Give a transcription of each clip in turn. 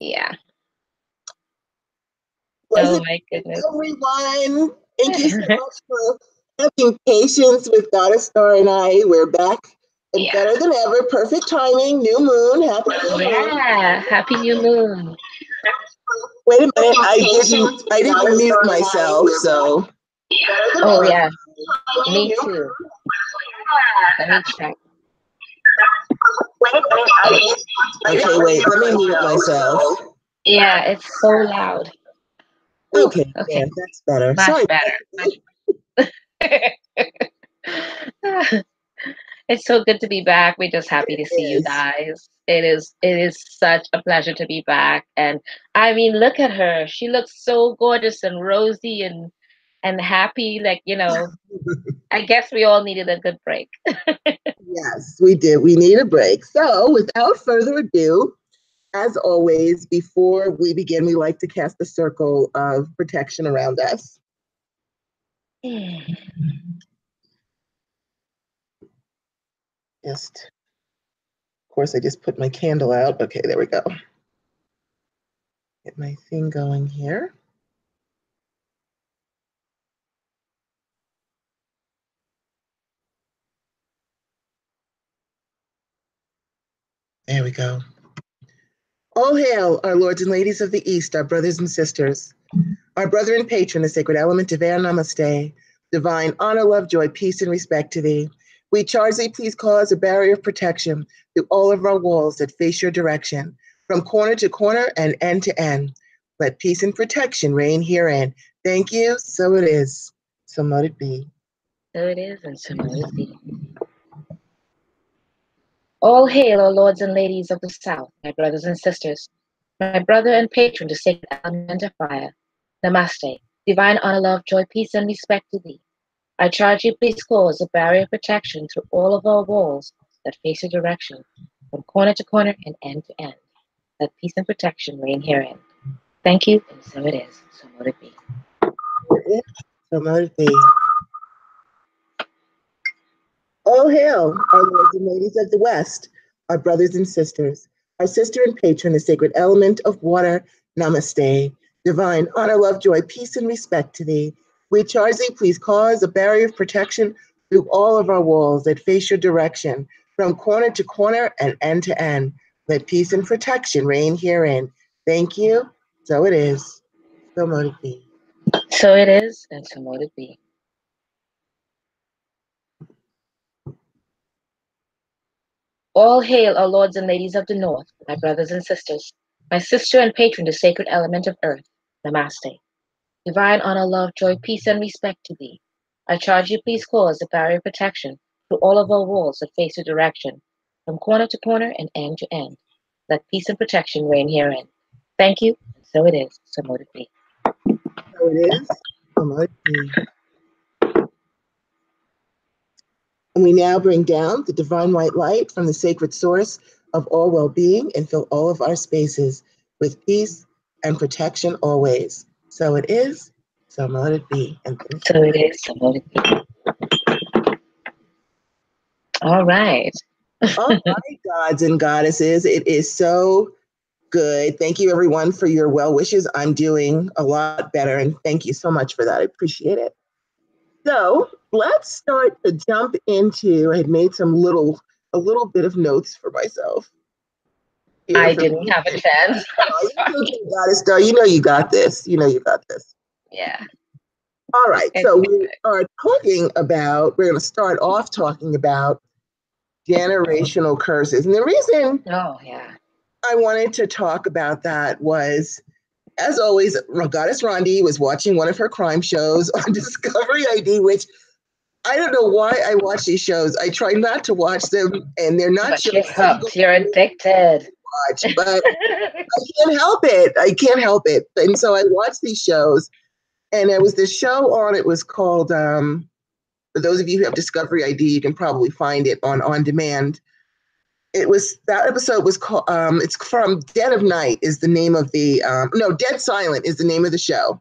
Yeah. Was Oh it my goodness. everyone? Thank you so much for having patience with Goddess Starr and I. We're back and Yeah. better than ever. Perfect timing. New moon. Happy new moon. Yeah. Happy new moon. Wait a minute. I didn't mute myself, so. Oh yeah. Me too. Let me check. Okay, wait. Let me mute myself. Yeah, it's so loud. Ooh, Okay, okay. yeah, that's better. Much Sorry. better. It's so good to be back. We're just happy to see you Yes. guys. It is such a pleasure to be back. And I mean, look at her. She looks so gorgeous and rosy and happy. Like, I guess we all needed a good break. Yes, we did. We need a break. So, without further ado, as always, before we begin, we like to cast a circle of protection around us. Of course, I just put my candle out. Okay, there we go. Get my thing going here. There we go. All hail, our lords and ladies of the East, our brothers and sisters. Our brother and patron, the sacred element of air, namaste. Divine honor, love, joy, peace, and respect to thee. We charge thee, please cause a barrier of protection through all of our walls that face your direction, from corner to corner and end to end. Let peace and protection reign herein. Thank you. So it is. So mote it be. So it is, and so mote it be. All hail, our lords and ladies of the South, my brothers and sisters. My brother and patron, the sacred element of fire. Namaste. Divine honor, love, joy, peace, and respect to thee. I charge you, please cause a barrier of protection through all of our walls that face your direction, from corner to corner and end to end. Let peace and protection reign herein. Thank you, and so it is. So mote it be. So mote it be. All hail, our lords and ladies of the West, our brothers and sisters, our sister and patron, the sacred element of water. Namaste. Divine honor, love, joy, peace, and respect to thee. We charge thee, please cause a barrier of protection through all of our walls that face your direction, from corner to corner and end to end. Let peace and protection reign herein. Thank you. So it is. So mote it be. So it is, and so mote it be. All hail, our lords and ladies of the North, my brothers and sisters, my sister and patron, the sacred element of earth. Namaste. Divine honor, love, joy, peace, and respect to thee. I charge you, please cause a barrier of protection through all of our walls that face your direction, from corner to corner and end to end. Let peace and protection reign herein. Thank you, and so it is. So mote it be. So it is. So mote it be. And we now bring down the divine white light from the sacred source of all well-being and fill all of our spaces with peace and protection always. So it is, so mote it be. And So it is, so mote it be. All right. all right, gods and goddesses, it is so good. Thank you, everyone, for your well wishes. I'm doing a lot better, and thank you so much for that. I appreciate it. So let's start to jump into. I had made a little bit of notes for myself. I didn't have a chance. Goddess Starr, you know you got this. You know you got this. Yeah. All right. So we are we're going to start off talking about generational curses. And the reason I wanted to talk about that was, as always, Goddess Rhonda was watching one of her crime shows on Discovery ID, which I don't know why I watch these shows. I try not to watch them, and they're not shows. You're hooked. You're addicted. Watch, but I can't help it. I can't help it. And so I watch these shows, and there was this show on. It was called. For those of you who have Discovery ID, you can probably find it on demand. That episode was called. It's from Dead of Night is the name of the. Dead Silent is the name of the show.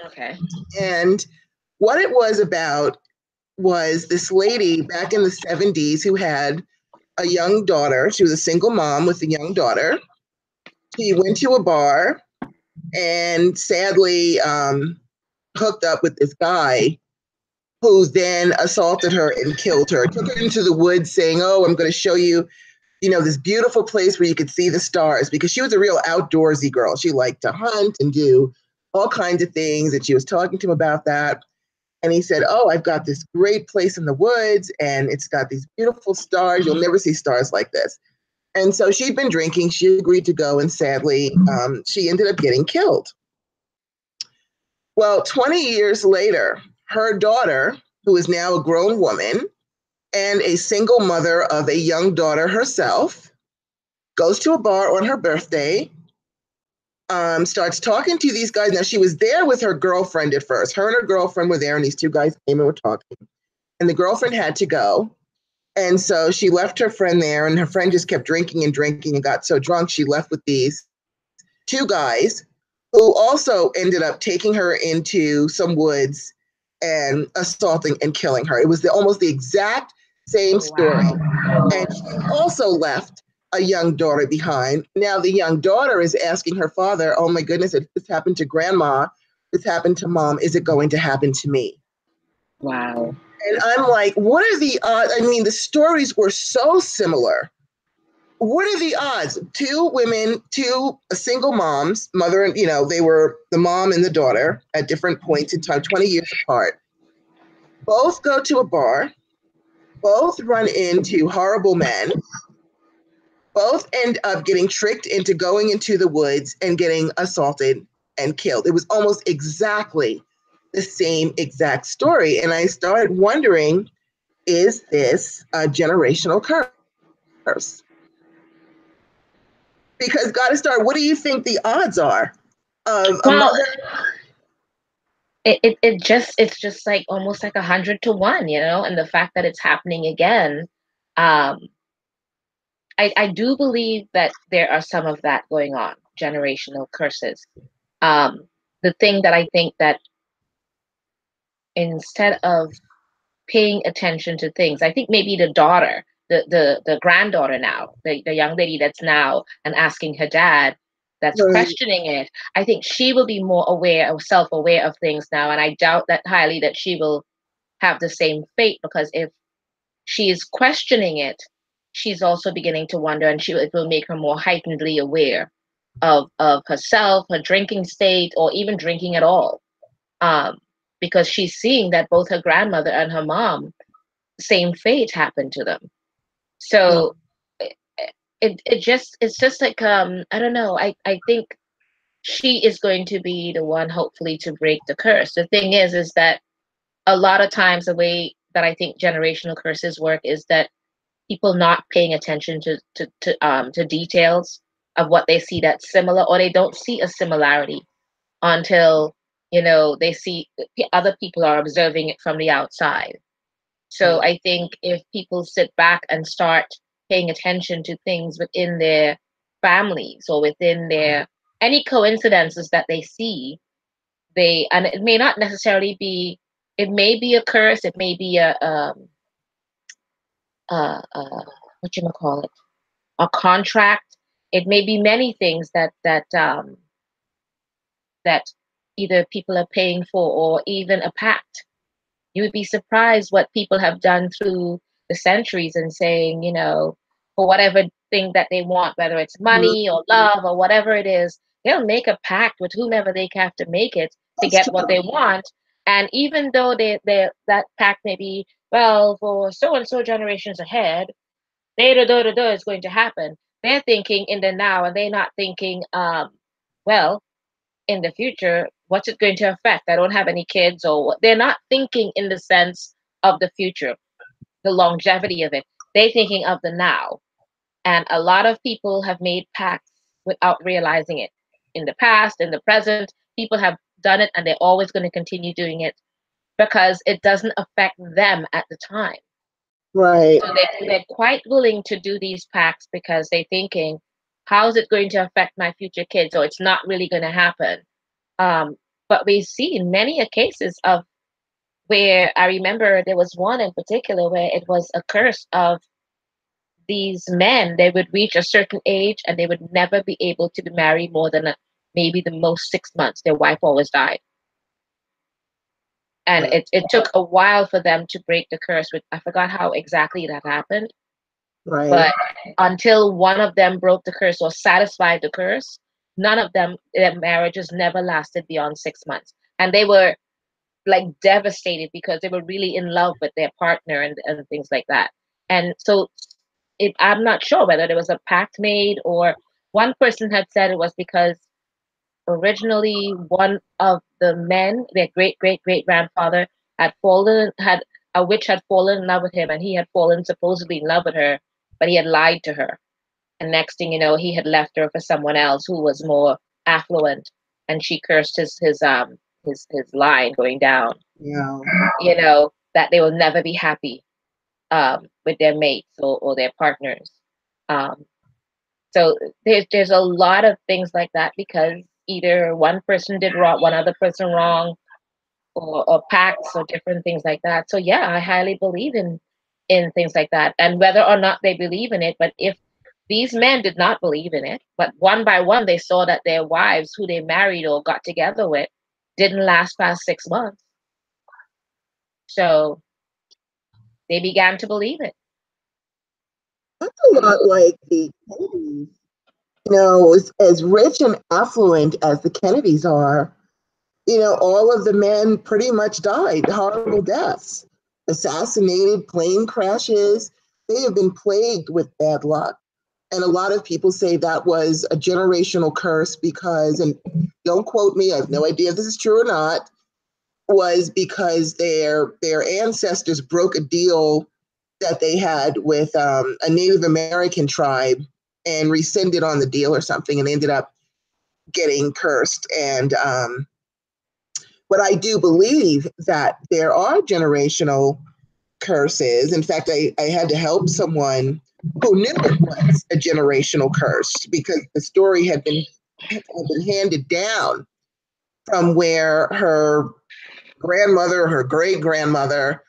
Okay. And what it was about was this lady back in the 70s who had a young daughter. She was a single mom with a young daughter. She went to a bar and sadly hooked up with this guy who then assaulted her and killed her. Took her into the woods saying, "Oh, I'm going to show you, this beautiful place where you could see the stars," because she was a real outdoorsy girl. She liked to hunt and do all kinds of things. And she was talking to him about that. And he said, "Oh, I've got this great place in the woods and it's got these beautiful stars. You'll never see stars like this." And so she'd been drinking. She agreed to go. And sadly, she ended up getting killed. Well, 20 years later, her daughter, who is now a grown woman and a single mother of a young daughter herself, goes to a bar on her birthday, starts talking to these guys. Now, she was there with her girlfriend at first. Her and her girlfriend were there, and these two guys came and were talking. And the girlfriend had to go. And so she left her friend there, and her friend just kept drinking and got so drunk she left with these two guys who also ended up taking her into some woods and assaulting and killing her. It was almost the exact same story. Wow. And she also left a young daughter behind. Now the young daughter is asking her father, "Oh my goodness, if this happened to grandma, this happened to mom, is it going to happen to me?" Wow. And I'm like, what are the odds? I mean, the stories were so similar. What are the odds? Two women, two single moms, mother and, they were the mom and the daughter at different points in time, 20 years apart. Both go to a bar, both run into horrible men, both end up getting tricked into going into the woods and getting assaulted and killed. It was almost exactly the same exact story. And I started wondering, is this a generational curse? Because Goddess Starr, what do you think the odds are of a Well, mother? it's just like almost like 100 to 1, and the fact that it's happening again. um I do believe that there are some of that going on, generational curses. The thing that I think that instead of paying attention to things, I think maybe the daughter, the granddaughter now, the young lady that's now and asking her dad, that's Right. questioning it, I think she will be more aware of self-aware of things now. And I doubt that highly that she will have the same fate, because if she is questioning it, she's also beginning to wonder, and it will make her more heightenedly aware of herself, her drinking state, or even drinking at all. Um, because she's seeing that both her grandmother and her mom, same fate happened to them. So it, it's just like, I don't know. I think she is going to be the one, hopefully, to break the curse. The thing is that a lot of times the way that I think generational curses work is that people not paying attention to details of what they see that's similar, or they don't see a similarity until they see other people are observing it from the outside. So I think if people sit back and start paying attention to things within their families or within their any coincidences that they see, and it may not necessarily be, it may be a curse, it may be what you call it, a contract. It may be many things that either people are paying for, or even a pact. You would be surprised what people have done through the centuries, and saying, for whatever thing that they want, whether it's money or love or whatever it is, they'll make a pact with whomever they have to make it to That's get what true. they want. And even though that pact may be, well, for so and so generations ahead, is going to happen. They're thinking in the now, and they're not thinking, well, in the future, what's it going to affect? I don't have any kids, or what. They're not thinking in the sense of the future, the longevity of it. They're thinking of the now. And a lot of people have made pacts without realizing it. In the past, in the present, people have done it, and they're always going to continue doing it because it doesn't affect them at the time. Right. So they're quite willing to do these pacts because they're thinking, how is it going to affect my future kids? Or it's not really going to happen. But we see many cases of where, I remember there was one in particular where it was a curse of these men, they would reach a certain age and they would never be able to be married more than maybe the most 6 months. Their wife always died. And it took a while for them to break the curse. With I forgot how exactly that happened. Right. But until one of them broke the curse or satisfied the curse, none of them, their marriages never lasted beyond 6 months. And they were like devastated because they were really in love with their partner and things like that. And so I'm not sure whether there was a pact made, or one person had said it was because originally one of the men, their great grandfather, had a witch had fallen in love with him, and he had fallen supposedly in love with her, but he had lied to her. And next thing you know, he had left her for someone else who was more affluent, and she cursed his line going down. Yeah. That they will never be happy with their mates or their partners. Um, so there's a lot of things like that because either one person did wrong, one other person wrong, or pacts or different things like that. So yeah, I highly believe in things like that. And whether or not they believe in it, but if these men did not believe in it, but one by one they saw that their wives who they married or got together with didn't last past 6 months. So they began to believe it. That's a lot like the Kennedys. As rich and affluent as the Kennedys are, all of the men pretty much died horrible deaths, assassinated, plane crashes. They have been plagued with bad luck. And a lot of people say that was a generational curse because, and don't quote me, I have no idea if this is true or not, was because their ancestors broke a deal that they had with a Native American tribe and rescinded on the deal or something, and they ended up getting cursed. And but I do believe that there are generational curses. In fact, I had to help someone who knew it was a generational curse because the story had been handed down from where her grandmother, her great grandmother,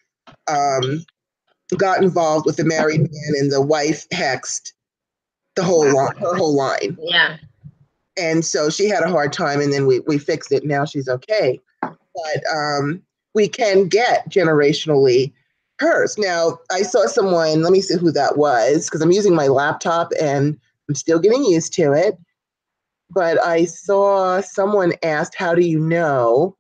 got involved with the married man, and the wife hexed her whole line. Yeah. And so she had a hard time, and then we fixed it. Now she's okay. But we can get generationally cursed. Now, I saw someone, let me see who that was, because I'm using my laptop and I'm still getting used to it. But I saw someone asked, how do you know?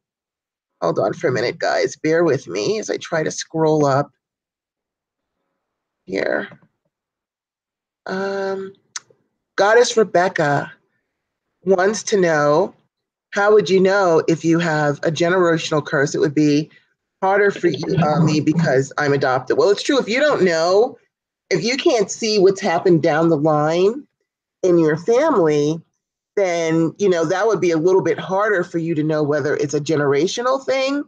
Hold on for a minute, guys. Bear with me as I try to scroll up here. Goddess Rebecca wants to know, how would you know if you have a generational curse? It would be harder for me because I'm adopted. Well, it's true. If you don't know, if you can't see what's happened down the line in your family, then, that would be a little bit harder for you to know whether it's a generational thing.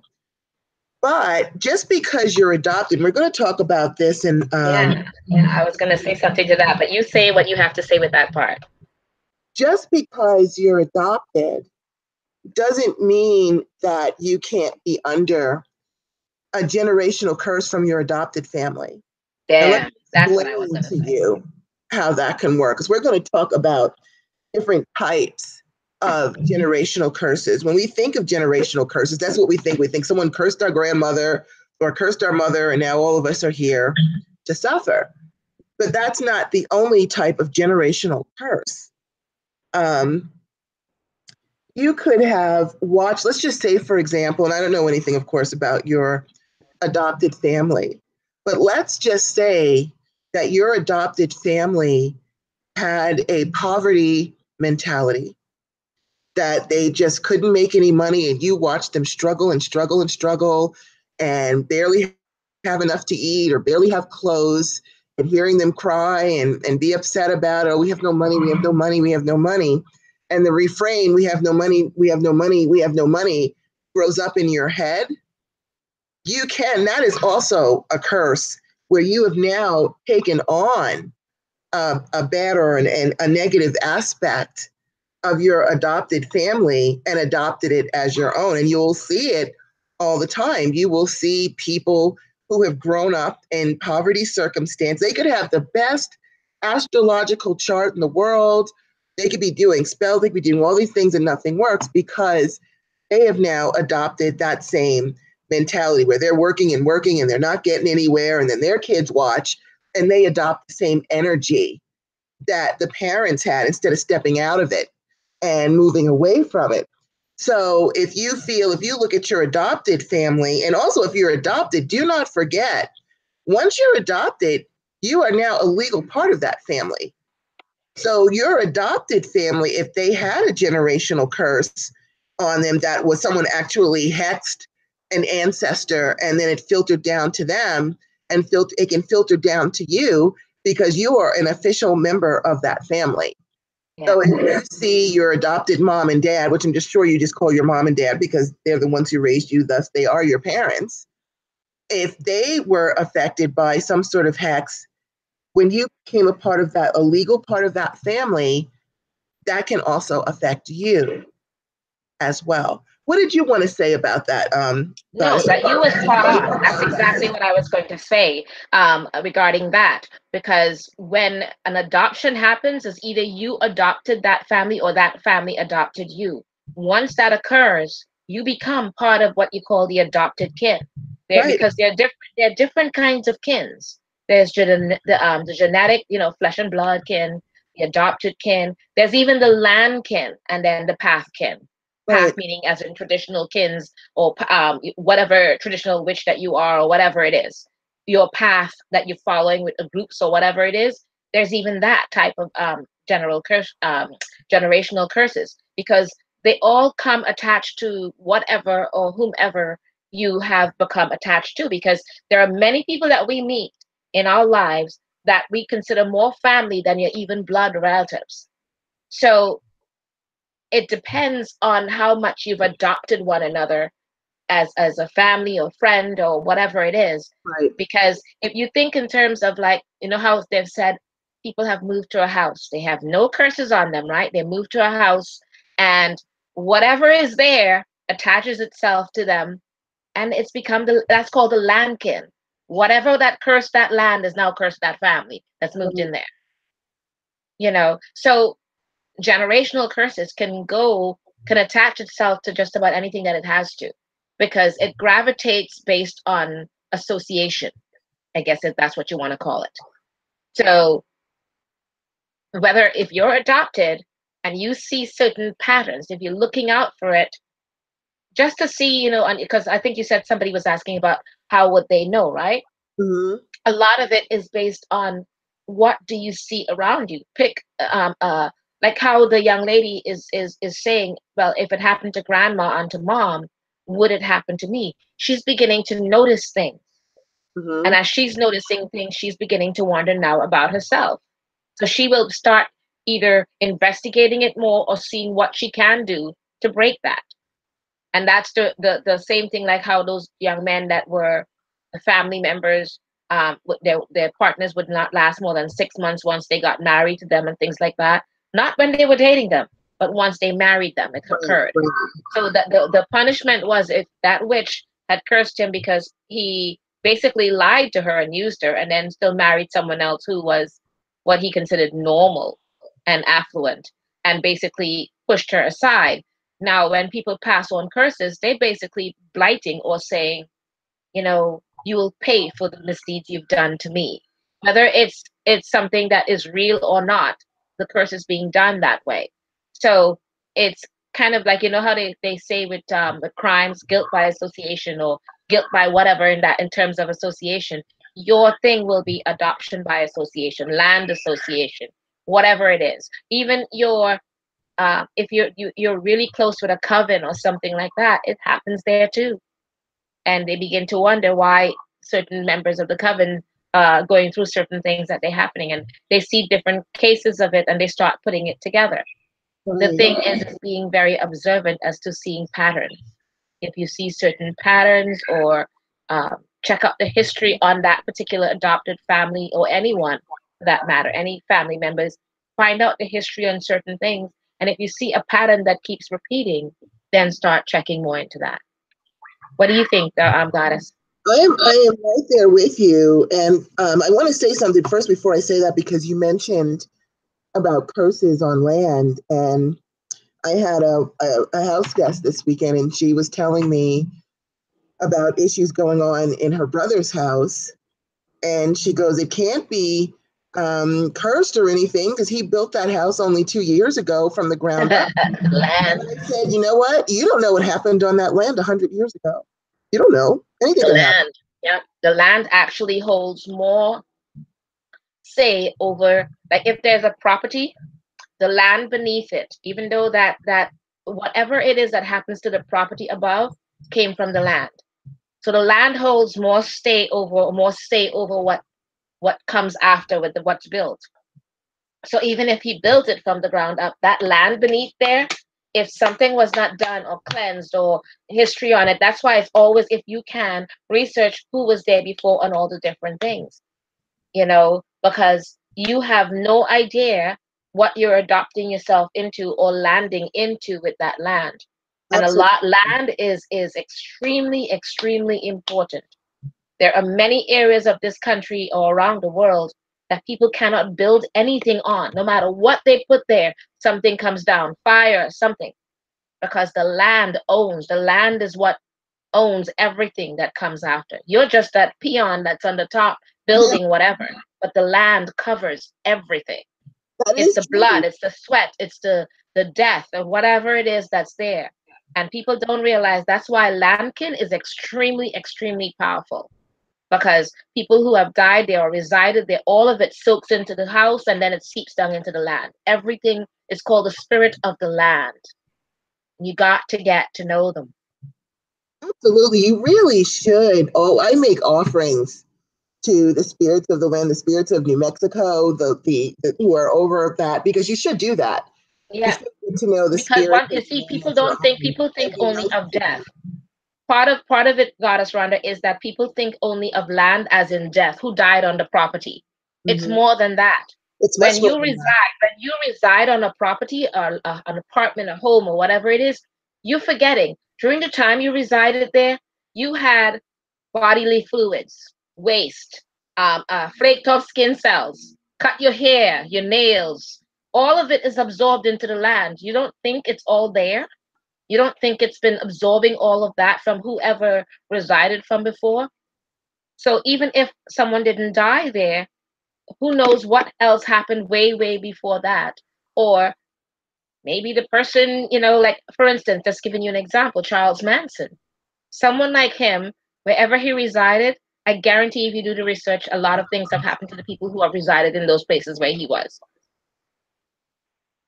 But just because you're adopted, we're going to talk about this. And yeah, I was going to say something to that, but you say what you have to say with that part. Just because you're adopted doesn't mean that you can't be under a generational curse from your adopted family. Yeah, that's what I was going to say. You how that can work, because we're going to talk about different types of generational curses. When we think of generational curses, that's what we think. We think someone cursed our grandmother or cursed our mother, and now all of us are here to suffer. But that's not the only type of generational curse. You could have watched, let's just say, for example, and I don't know anything, of course, about your adopted family, but let's just say that your adopted family had a poverty mentality, that they just couldn't make any money, and you watched them struggle and struggle and struggle and barely have enough to eat or barely have clothes, and hearing them cry and be upset about, oh, we have no money, we have no money, we have no money. And the refrain, we have no money, we have no money, we have no money, grows up in your head. That is also a curse where you have now taken on a bad or a negative aspect of your adopted family and adopted it as your own. And you'll see it all the time. You will see people who have grown up in poverty circumstance. They could have the best astrological chart in the world. They could be doing spells, they could be doing all these things and nothing works because they have now adopted that same mentality where they're working and they're not getting anywhere. And then their kids watch and they adopt the same energy that the parents had instead of stepping out of it and moving away from it. So if you look at your adopted family, and also if you're adopted, do not forget, once you're adopted, you are now a legal part of that family. So your adopted family, if they had a generational curse on them that was someone actually hexed an ancestor and then it filtered down to them and it can filter down to you because you are an official member of that family. Yeah. So if you see your adopted mom and dad, which I'm just sure you just call your mom and dad because they're the ones who raised you, thus they are your parents. If they were affected by some sort of hex, when you became a legal part of that family, that can also affect you as well. What did you want to say about that? No, that you were spot on. That's exactly what I was going to say regarding that. Because when an adoption happens, it's either you adopted that family or that family adopted you. Once that occurs, you become part of what you call the adopted kin. Right. Because there are different kinds of kins. There's the genetic, flesh and blood kin, the adopted kin. There's even the land kin, and then the path kin. Path Right. meaning as in traditional kins or whatever traditional witch that you are or whatever it is, your path that you're following with the groups or whatever it is. There's even that type of generational curses because they all come attached to whatever or whomever you have become attached to, because there are many people that we meet in our lives that we consider more family than your even blood relatives. So it depends on how much you've adopted one another as a family or friend or whatever it is. Right. Because if you think in terms of, like, how they've said people have moved to a house, they have no curses on them, right? They move to a house and whatever is there attaches itself to them, and it's become that's called the landkin. Whatever that cursed that land is now cursed that family that's moved in there. So generational curses can attach itself to just about anything that it has to, because it gravitates based on association, I guess, if that's what you want to call it. So whether if you're adopted and you see certain patterns, if you're looking out for it, just to see, because I think you said somebody was asking about how would they know, right? Mm-hmm. A lot of it is based on what do you see around you. Pick like how the young lady is saying, well, if it happened to grandma and to mom, would it happen to me? She's beginning to notice things. Mm-hmm. And as she's noticing things, she's beginning to wonder now about herself. So she will start either investigating it more or seeing what she can do to break that. And that's the same thing, like how those young men that were family members, their partners would not last more than 6 months once they got married to them and things like that. Not when they were dating them, but once they married them, it occurred. So that the punishment was, if that witch had cursed him because he basically lied to her and used her, and then still married someone else who was what he considered normal and affluent, and basically pushed her aside. Now, when people pass on curses, they basically blighting or saying, you will pay for the misdeeds you've done to me. Whether it's something that is real or not, the curse is being done that way. So it's kind of like, how they say with crimes, guilt by association or guilt by whatever, in terms of association. Your thing will be adoption by association, land association, whatever it is. Even your if you're really close with a coven or something like that, it happens there too. And they begin to wonder why certain members of the coven going through certain things that they're happening, and they see different cases of it and they start putting it together. The thing is being very observant as to seeing patterns. If you see certain patterns, or check out the history on that particular adopted family, or anyone for that matter, any family members, find out the history on certain things. And if you see a pattern that keeps repeating, then start checking more into that. What do you think, Goddess? I am right there with you. And I want to say something first before I say that, because you mentioned about curses on land. And I had a house guest this weekend, and she was telling me about issues going on in her brother's house. And she goes, it can't be cursed or anything because he built that house only 2 years ago from the ground up. Land, And I said, you know what? You don't know what happened on that land 100 years ago. You don't know. Anything the could happen. land. Yeah, the land actually holds more say over, like if there's a property, the land beneath it, even though that whatever it is that happens to the property above came from the land. So the land holds more say over what comes after with what's built. So even if he built it from the ground up, that land beneath there, if something was not done or cleansed or history on it, that's why it's always, if you can, research who was there before on all the different things, because you have no idea what you're adopting yourself into or landing into with that land. And a Absolutely. lot land is extremely, extremely important. There are many areas of this country or around the world that people cannot build anything on. No matter what they put there, something comes down, fire, something, because the land is what owns everything that comes after. You're just that peon that's on the top Yeah, building whatever, but the land covers everything. that It's is the blood, true. it's the sweat, it's the death or whatever it is that's there. And people don't realize that's why landkin is extremely, extremely powerful, because people who have died there or resided there, all of it soaks into the house and then it seeps down into the land. Everything is called the spirit of the land. You got to get to know them. Absolutely. You really should. Oh, I make offerings to the spirits of the land, the spirits of New Mexico, the who are over that, because you should do that. You Yeah, should get to know the because spirits one, of you the see, land that you're on people think and be only nice of to death. them. Part of it, Goddess Rhonda, is that people think only of land as in death, who died on the property. It's Mhm. more than that. It's much more than that. When you reside on a property or an apartment, a home, or whatever it is, you're forgetting. During the time you resided there, you had bodily fluids, waste, flaked off skin cells, cut your hair, your nails. All of it is absorbed into the land. You don't think it's all there. You don't think it's been absorbing all of that from whoever resided from before. So even if someone didn't die there, who knows what else happened way, way before that? Or maybe the person, like for instance, just giving you an example, Charles Manson. Someone like him, wherever he resided, I guarantee if you do the research, a lot of things have happened to the people who have resided in those places where he was.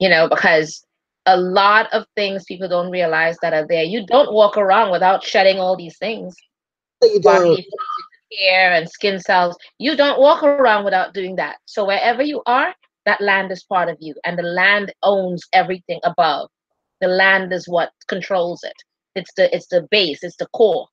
Because a lot of things people don't realize that are there. You don't walk around without shedding all these things, No, you don't. bodily hair and skin cells. You don't walk around without doing that. So wherever you are, that land is part of you, and the land owns everything above. The land is what controls it. It's the base. It's the core.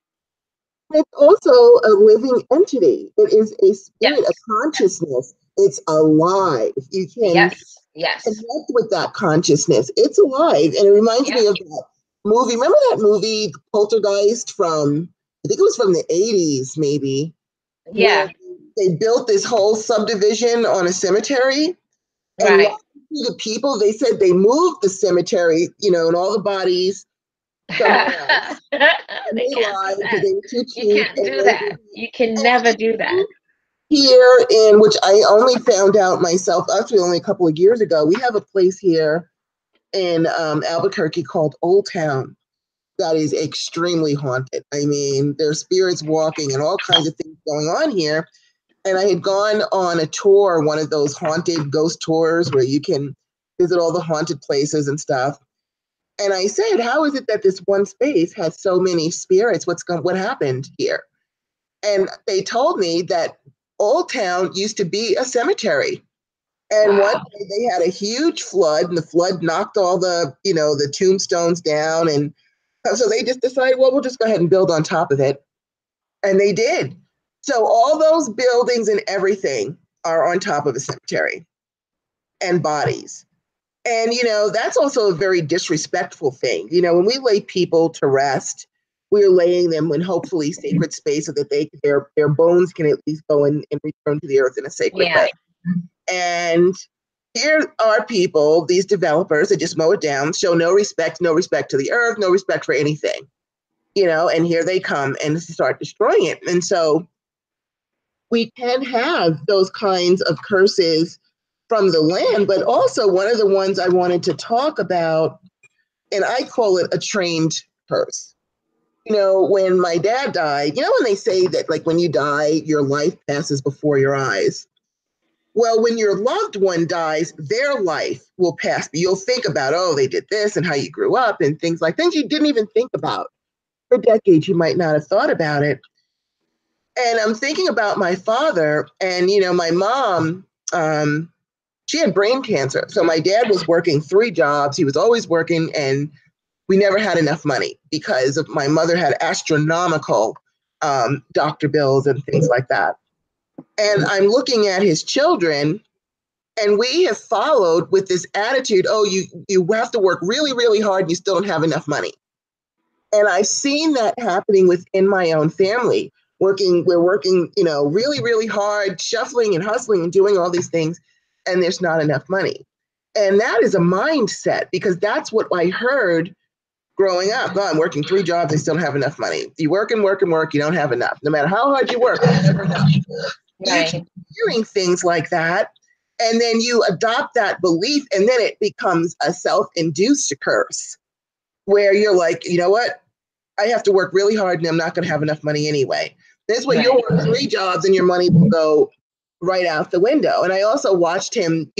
It's also a living entity. It is a spirit, a Yes. consciousness. It's alive. You can Yes. Yes. connect with that consciousness. It's alive. And it reminds Yeah. me of that movie. Remember that movie, Poltergeist, from, I think it was from the 80s, maybe, where Yeah. they built this whole subdivision on a cemetery and Right. lots of the people, they said they moved the cemetery, and all the bodies somewhere else. And They they can't do lied because that. they were too You cheap. can't And do they that. did You can and never do that. here in which I only found out myself actually only a couple of years ago. We have a place here in Albuquerque called Old Town that is extremely haunted. I mean, there's spirits walking and all kinds of things going on here. And I had gone on a tour, one of those haunted ghost tours where you can visit all the haunted places and stuff. And I said, "How is it that this one space has so many spirits? What happened here?" And they told me that Old Town used to be a cemetery. And one Wow. day they had a huge flood, and the flood knocked all the tombstones down. And so they just decided, well, we'll just go ahead and build on top of it. And they did. So all those buildings and everything are on top of a cemetery and bodies. And, that's also a very disrespectful thing. When we lay people to rest, we're laying them in hopefully sacred space so that their bones can at least go and return to the earth in a sacred way. And here are people, these developers that just mow it down, show no respect to the earth, no respect for anything, and here they come and start destroying it. And so we can have those kinds of curses from the land, but also one of the ones I wanted to talk about, and I call it a trained curse. When my dad died, when they say that, like, when you die, your life passes before your eyes. Well, when your loved one dies, their life will pass. You'll think about, oh, they did this and how you grew up and things you didn't even think about. For decades, you might not have thought about it. And I'm thinking about my father and, my mom, she had brain cancer. So my dad was working 3 jobs. He was always working, and we never had enough money because of my mother had astronomical doctor bills and things like that. And I'm looking at his children, and we have followed with this attitude, oh, you have to work really, really hard and you still don't have enough money. And I've seen that happening within my own family. We're working, really, really hard, shuffling and hustling and doing all these things, and there's not enough money. And that is a mindset, because that's what I heard growing up. Oh, I'm working 3 jobs, I still don't have enough money. You work and work and work, you don't have enough. No matter how hard you work, you never enough. Right. You keep hearing things like that, and then you adopt that belief, and then it becomes a self-induced curse where you're like, you know what? I have to work really hard and I'm not going to have enough money anyway. This way, you'll work 3 jobs and your money will go right out the window. And I also watched him,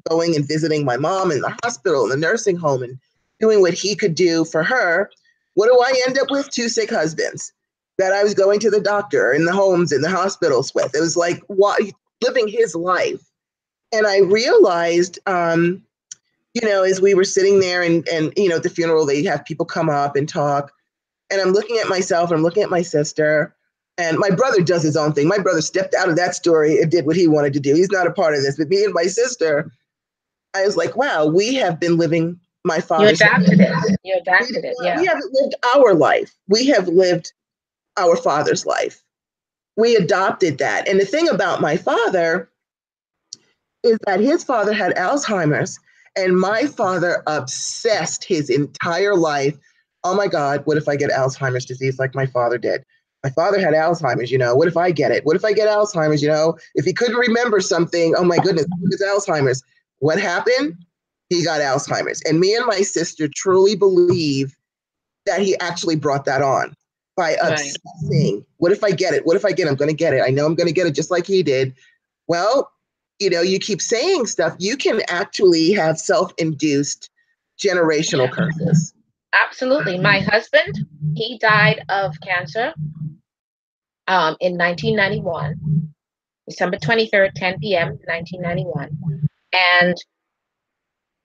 going and visiting my mom in the hospital, in the nursing home, and doing what he could do for her. What do I end up with? 2 sick husbands that I was going to the doctor in the homes, in the hospitals with. It was like living his life. And I realized, as we were sitting there and at the funeral, they have people come up and talk. And I'm looking at myself, and I'm looking at my sister, and my brother does his own thing. My brother stepped out of that story and did what he wanted to do. He's not a part of this. But me and my sister, I was like, wow, we have been living my father's life. You adapted it. Yeah. We haven't lived our life. We have lived our father's life. We adopted that. And the thing about my father is that his father had Alzheimer's, and my father obsessed his entire life. Oh my God, what if I get Alzheimer's disease like my father did? My father had Alzheimer's, what if I get it? What if I get Alzheimer's, If he couldn't remember something, oh my goodness, it's Alzheimer's. What happened? He got Alzheimer's. And me and my sister truly believe that he actually brought that on by obsessing. What if I get it? What if I get it? I'm going to get it. I know I'm going to get it just like he did. Well, you keep saying stuff, you can actually have self-induced generational curses. Absolutely. My husband, he died of cancer in 1991, December 23rd, 10 p.m., 1991. And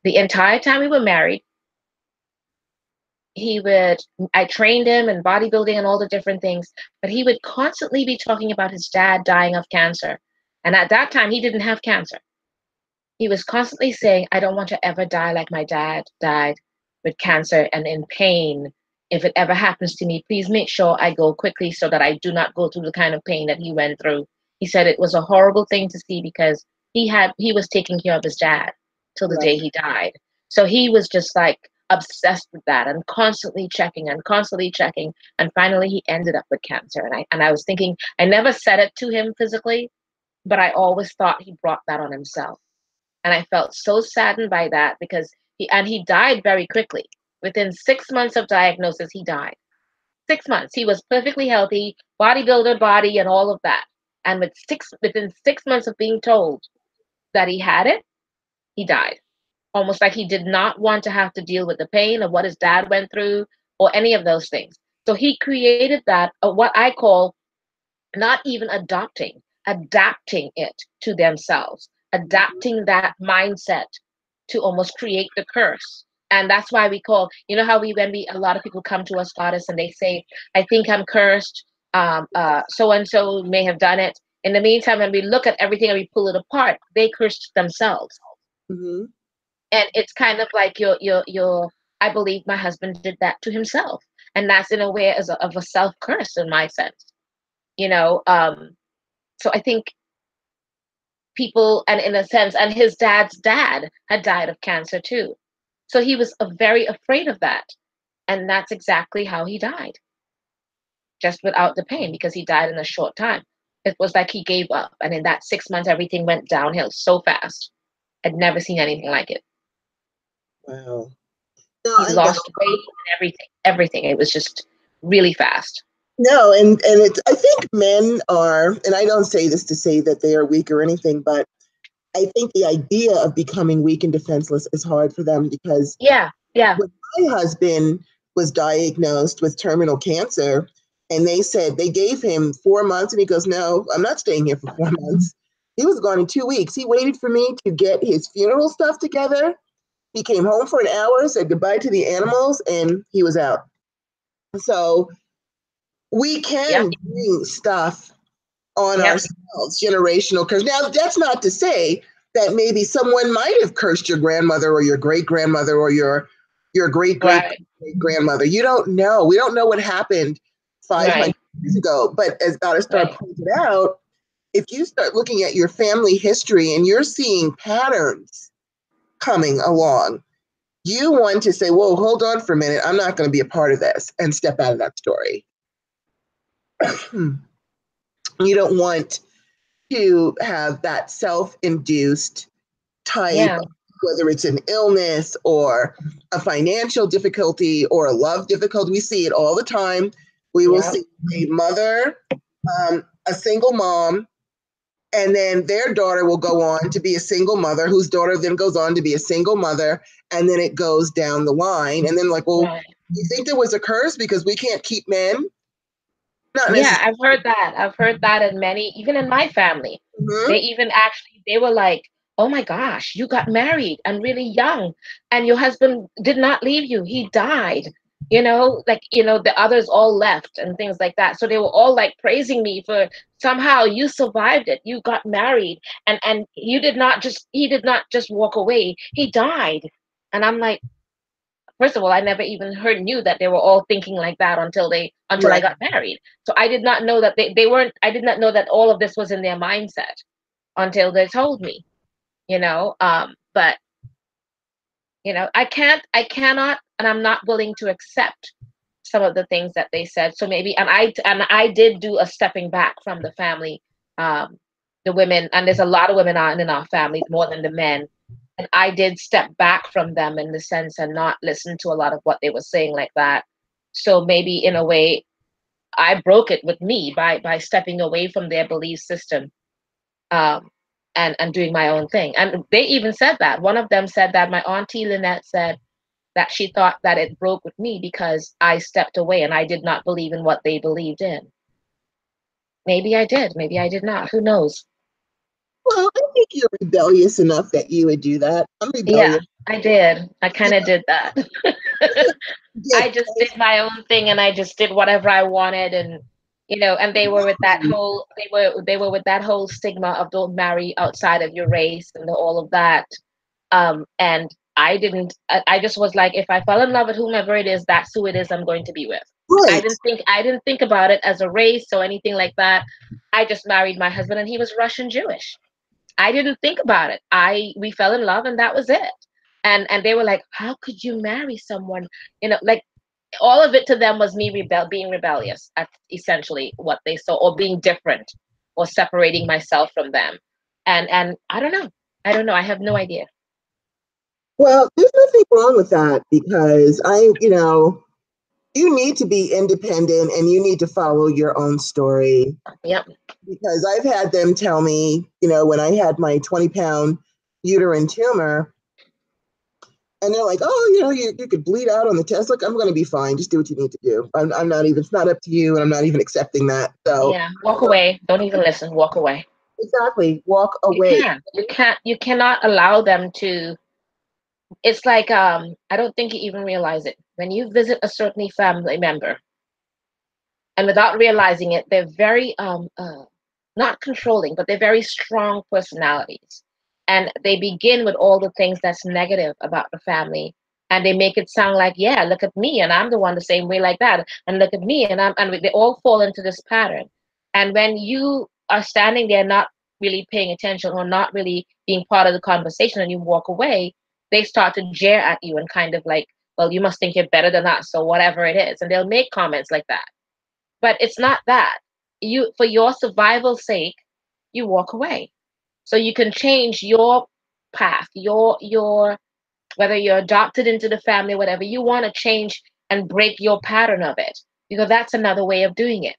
the entire time we were married, I trained him in bodybuilding and all the different things, but he would constantly be talking about his dad dying of cancer. And at that time, he didn't have cancer. He was constantly saying, I don't want to ever die like my dad died with cancer and in pain. If it ever happens to me, please make sure I go quickly so that I do not go through the kind of pain that he went through. He said it was a horrible thing to see because he was taking care of his dad till the day he died. So he was just like obsessed with that and constantly checking. And finally he ended up with cancer. And I was thinking, I never said it to him physically, but I always thought he brought that on himself. And I felt so saddened by that because he died very quickly. Within 6 months of diagnosis, he died. 6 months. He was perfectly healthy, bodybuilder body and all of that. And within 6 months of being told that he had it, he died. Almost like he did not want to have to deal with the pain of what his dad went through or any of those things. So he created that, what I call not even adapting it to themselves, adapting that mindset to almost create the curse. And that's why we call, how a lot of people come to us, goddess, and they say, I think I'm cursed. So and so may have done it. In the meantime, when we look at everything and we pull it apart, they cursed themselves. And it's kind of like I believe my husband did that to himself. And that's in a way as of a self curse in my sense, you know. So I think people, and in a sense, and his dad's dad had died of cancer too. So he was very afraid of that. And that's exactly how he died, just without the pain, because he died in a short time. It was like he gave up. And in that 6 months, everything went downhill so fast. I'd never seen anything like it. Wow. No, He lost weight and everything. It was just really fast. no, and it's, I think men are, and I don't say this to say that they are weak or anything, but I think the idea of becoming weak and defenseless is hard for them, because Yeah, yeah, when my husband was diagnosed with terminal cancer, and they said they gave him 4 months, and he goes, "No, I'm not staying here for 4 months." He was gone in 2 weeks. He waited for me to get his funeral stuff together. He came home for an hour, said goodbye to the animals, and he was out. So we yep, can bring stuff on yep, ourselves, generational curse. Now, that's not to say that maybe someone might have cursed your grandmother or your great grandmother or your great great right, great grandmother. You don't know. We don't know what happened 500 right, years ago. But as Dr. Starr right. pointed out, if you start looking at your family history and you're seeing patterns coming along, you want to say, whoa, hold on for a minute. I'm not going to be a part of this, and step out of that story. You don't want to have that self-induced type, Yeah, whether it's an illness or a financial difficulty or a love difficulty. We see it all the time. We will yeah, see a mother, a single mom, and then their daughter will go on to be a single mother, whose daughter then goes on to be a single mother, and then it goes down the line. And then, like, well, right. you think there was a curse because we can't keep men? Not Yeah, necessarily. I've heard that. I've heard that in many, even in my family. They Mhm. even actually, they were like, "Oh my gosh, you got married and really young, and your husband did not leave you. He died." Like, the others all left and things like that. So they were all like praising me for somehow you survived it. You got married, and he did not just walk away. He died. And I'm like, first of all, I never even knew that they were all thinking like that until I Right. got married. So I did not know that they weren't. I did not know that all of this was in their mindset until they told me. But I cannot, and I'm not willing to accept some of the things that they said. So maybe, and I did do a stepping back from the family, the women, and there's a lot of women in our families more than the men. And I did step back from them in the sense and not listen to a lot of what they were saying like that. So maybe in a way, I broke it with me by stepping away from their belief system, um, and doing my own thing. And they even said that. One of them said that my auntie Lynette said that she thought that it broke with me because I stepped away and I did not believe in what they believed in. Maybe I did. Maybe I did not. Who knows? Well, I think you're rebellious enough that you would do that. I'm Yeah, rebellious. I did. I kind of did that. I Get just did my own thing and I just did whatever I wanted, and they were with that whole they were with that whole stigma of don't marry outside of your race and all of that. And I didn't. I just was like, if I fell in love with whomever it is, that's who it is I'm going to be with. I right. didn't think about it as a race or anything like that. I just married my husband and he was Russian Jewish. I didn't think about it. We fell in love and that was it. And they were like, how could you marry someone? Like all of it to them was me being rebellious. That's essentially what they saw, or being different, or separating myself from them. And I don't know. I don't know. I have no idea. Well, there's nothing wrong with that, because you need to be independent and you need to follow your own story. Yep. Because I've had them tell me, when I had my 20-pound uterine tumor, and they're like, oh, you could bleed out on the test. Look, I'm going to be fine. Just do what you need to do. I'm not even, it's not up to you. And I'm not even accepting that. So, Yeah. Walk away. Don't even listen. Walk away. exactly, walk You away. can't. You can't. You cannot allow them to. It's like, I don't think you even realize it. When you visit a certain family member, and without realizing it, they're very not controlling, but they're very strong personalities. And they begin with all the things that's negative about the family. And they make it sound like, yeah, look at me, and I'm the one the same way like that, and look at me, and they all fall into this pattern. And when you are standing there not really paying attention or not really being part of the conversation, and you walk away, they start to jeer at you and kind of like, well, you must think you're better than us, or whatever it is, and they'll make comments like that. But it's not that. You, for your survival's sake, you walk away so you can change your path, your whether you're adopted into the family, whatever, you want to change and break your pattern of it, because that's another way of doing it.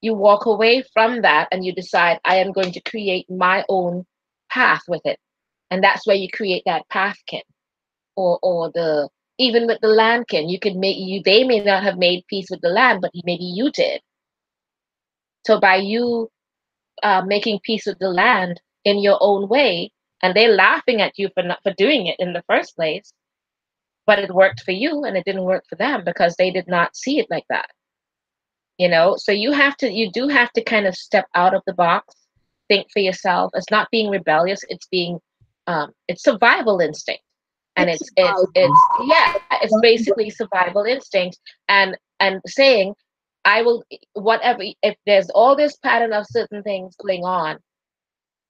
You walk away from that and you decide, I am going to create my own path with it. And that's where you create that pathkin, or the, even with the landkin, you could make, you, they may not have made peace with the land, but maybe you did. So by you making peace with the land in your own way, and they're laughing at you for not for doing it in the first place, but it worked for you and it didn't work for them because they did not see it like that. So you do have to kind of step out of the box, think for yourself. It's not being rebellious, it's being it's survival instinct. And It's it's yeah, it's basically survival instinct. And saying, I will, whatever, if there's all this pattern of certain things going on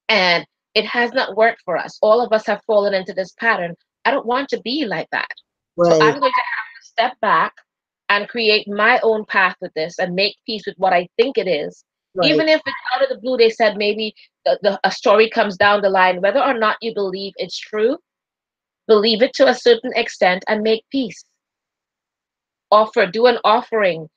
and it has not worked for us, all of us have fallen into this pattern, I don't want to be like that. So right, I'm going to have to step back and create my own path with this and make peace with what I think it is. right. Even if it's out of the blue, they said maybe a story comes down the line, whether or not you believe it's true, believe it to a certain extent and make peace. Do an offering.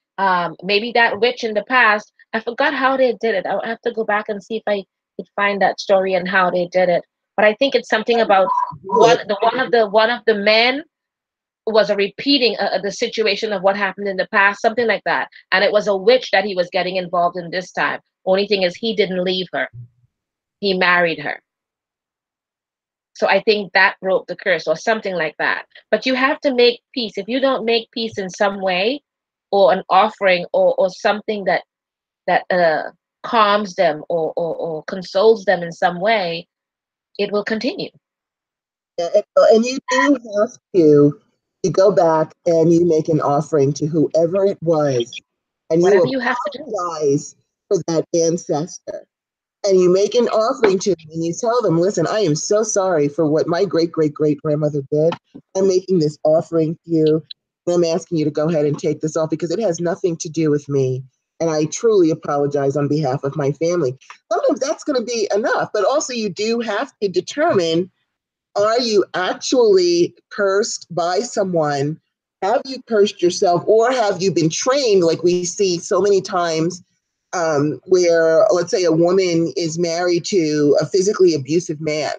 Maybe that witch in the past, I forgot how they did it. I'll have to go back and see if I could find that story and how they did it. But I think it's something about one of the men was a repeating the situation of what happened in the past, something like that. And it was a witch that he was getting involved in this time. Only thing is, he didn't leave her. He married her. So I think that broke the curse or something like that. But you have to make peace. If you don't make peace in some way, or an offering, or something that calms them, or consoles them in some way, it will continue. Yeah, and you do have to, you go back and you make an offering to whoever it was, and you Whatever you have to do. apologize for that ancestor. And you make an offering to them and you tell them, listen, I am so sorry for what my great great great grandmother did. I'm making this offering to you. And I'm asking you to go ahead and take this off because it has nothing to do with me. And I truly apologize on behalf of my family. Sometimes that's going to be enough, but also you do have to determine, are you actually cursed by someone? Have you cursed yourself, or have you been trained like we see so many times, where, let's say, a woman is married to a physically abusive man,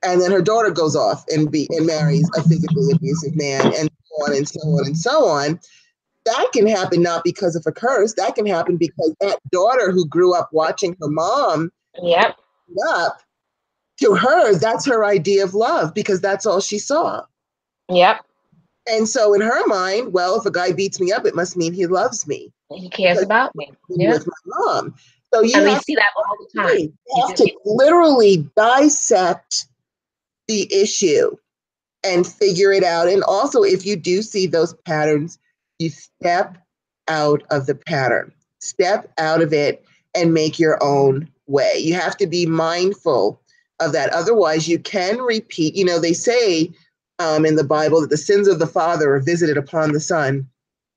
and then her daughter goes off and marries a physically abusive man, and so on and so on and so on. That can happen not because of a curse. That can happen because that daughter who grew up watching her mom Yep. up, to her, that's her idea of love because that's all she saw. Yep. And so in her mind, well, if a guy beats me up, it must mean he loves me. He cares about me. Yeah. With my mom. So And we see that all the time. you have to literally dissect the issue and figure it out. And also, if you do see those patterns, you step out of the pattern, step out of it and make your own way. You have to be mindful of that. Otherwise, you can repeat. They say in the Bible that the sins of the father are visited upon the son.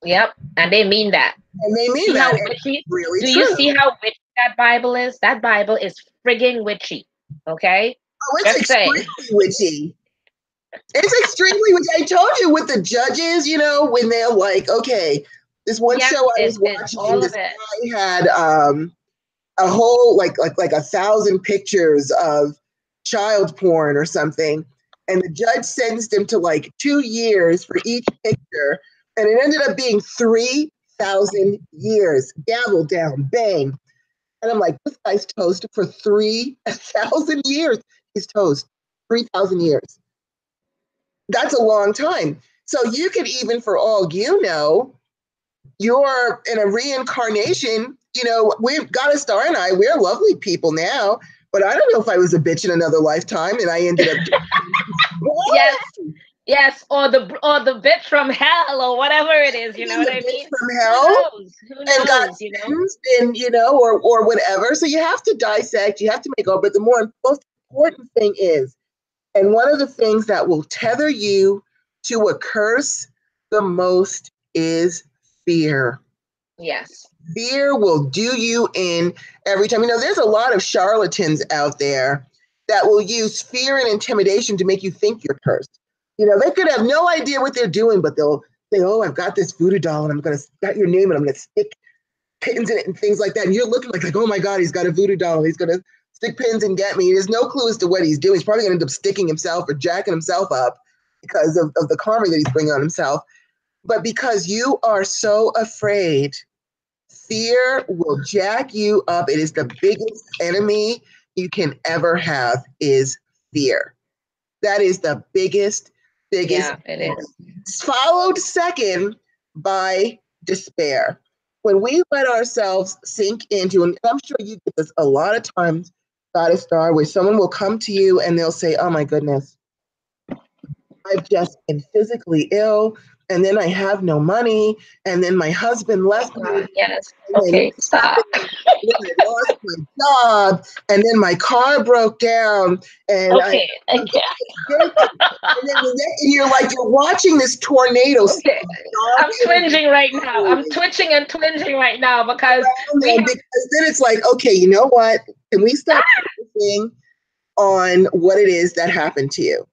Yep. And they mean that. And they mean see that. How witchy? Really Do true. you see how witchy that Bible is? That Bible is frigging witchy. Okay? Oh, it's extremely witchy. It's extremely witchy. I told you with the judges, when they're like, okay, this one show I was watching, this guy had a whole like 1,000 pictures of child porn or something, and the judge sentenced him to like 2 years for each picture, and it ended up being 3,000 years. Gavel down, bang. And I'm like, this guy's toast for 3,000 years. He's toast. 3,000 years. That's a long time. So you could, even for all you know, you're in a reincarnation. We've got Starr and we're lovely people now, but I don't know if I was a bitch in another lifetime and I ended up. Yes. Yes, or the bitch from hell or whatever it is, you know Been what the I mean? bitch from Who hell knows? Who and got knows, you know? sentenced and, or whatever. So you have to dissect, you have to make over. But the most important thing is, and one of the things that will tether you to a curse the most is fear. Yes. Fear will do you in every time. There's a lot of charlatans out there that will use fear and intimidation to make you think you're cursed. They could have no idea what they're doing, but they'll say, "Oh, I've got this voodoo doll, and I'm going to got your name, and I'm going to stick pins in it and things like that." And you're looking like, "Oh my God, he's got a voodoo doll. He's going to stick pins and get me." There's no clue as to what he's doing. He's probably going to end up sticking himself or jacking himself up because of the karma that he's bringing on himself. But because you are so afraid, fear will jack you up. It is the biggest enemy you can ever have is fear. That is the biggest. Yeah, it is. Followed second by despair. When we let ourselves sink into, and I'm sure you get this a lot of times, Goddess Starr, where someone will come to you and they'll say, "Oh my goodness, I've just been physically ill, and then I have no money, and then my husband Oh left me, God, yes. and then Okay, this stop. happened, and then I lost my job, and then my car broke down, and I Okay, I got can't. addicted." And then you're watching this tornado Okay, dark I'm energy twinging right now. I'm twitching and twinging right now because around we them, have. because then it's like, okay, you know what? Can we stop focusing on what it is that happened to you?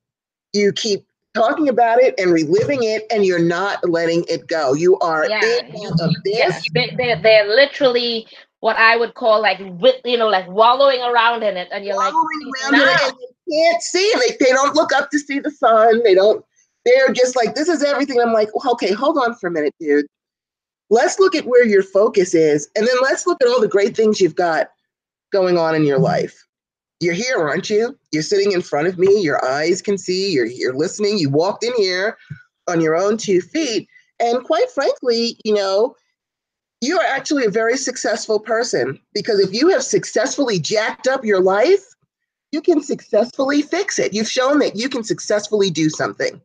You keep talking about it and reliving it, and you're not letting it go. You are in Yeah, that abyss. yes, they're literally what I would call like like wallowing around in it, and you're like, Following "Please, around in it, now." and they can't see. They don't look up to see the sun. They don't. They're just like, this is everything. I'm like, well, okay, hold on for a minute, dude. Let's look at where your focus is, and then let's look at all the great things you've got going on in your life. You're here, aren't you? You're sitting in front of me. Your eyes can see. You're listening. You walked in here on your own 2 feet. And quite frankly, you are actually a very successful person, because if you have successfully jacked up your life, you can successfully fix it. You've shown that you can successfully do something.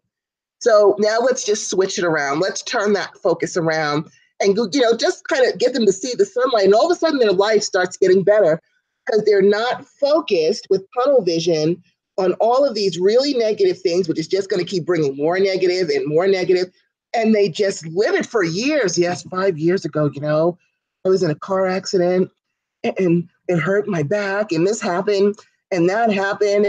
So now let's just switch it around. Let's turn that focus around and just kind of get them to see the sunlight. And all of a sudden their life starts getting better because they're not focused with tunnel vision on all of these really negative things, which is just going to keep bringing more negative and more negative. And they just live it for years. Yes, 5 years ago, I was in a car accident and it hurt my back, and this happened and that happened,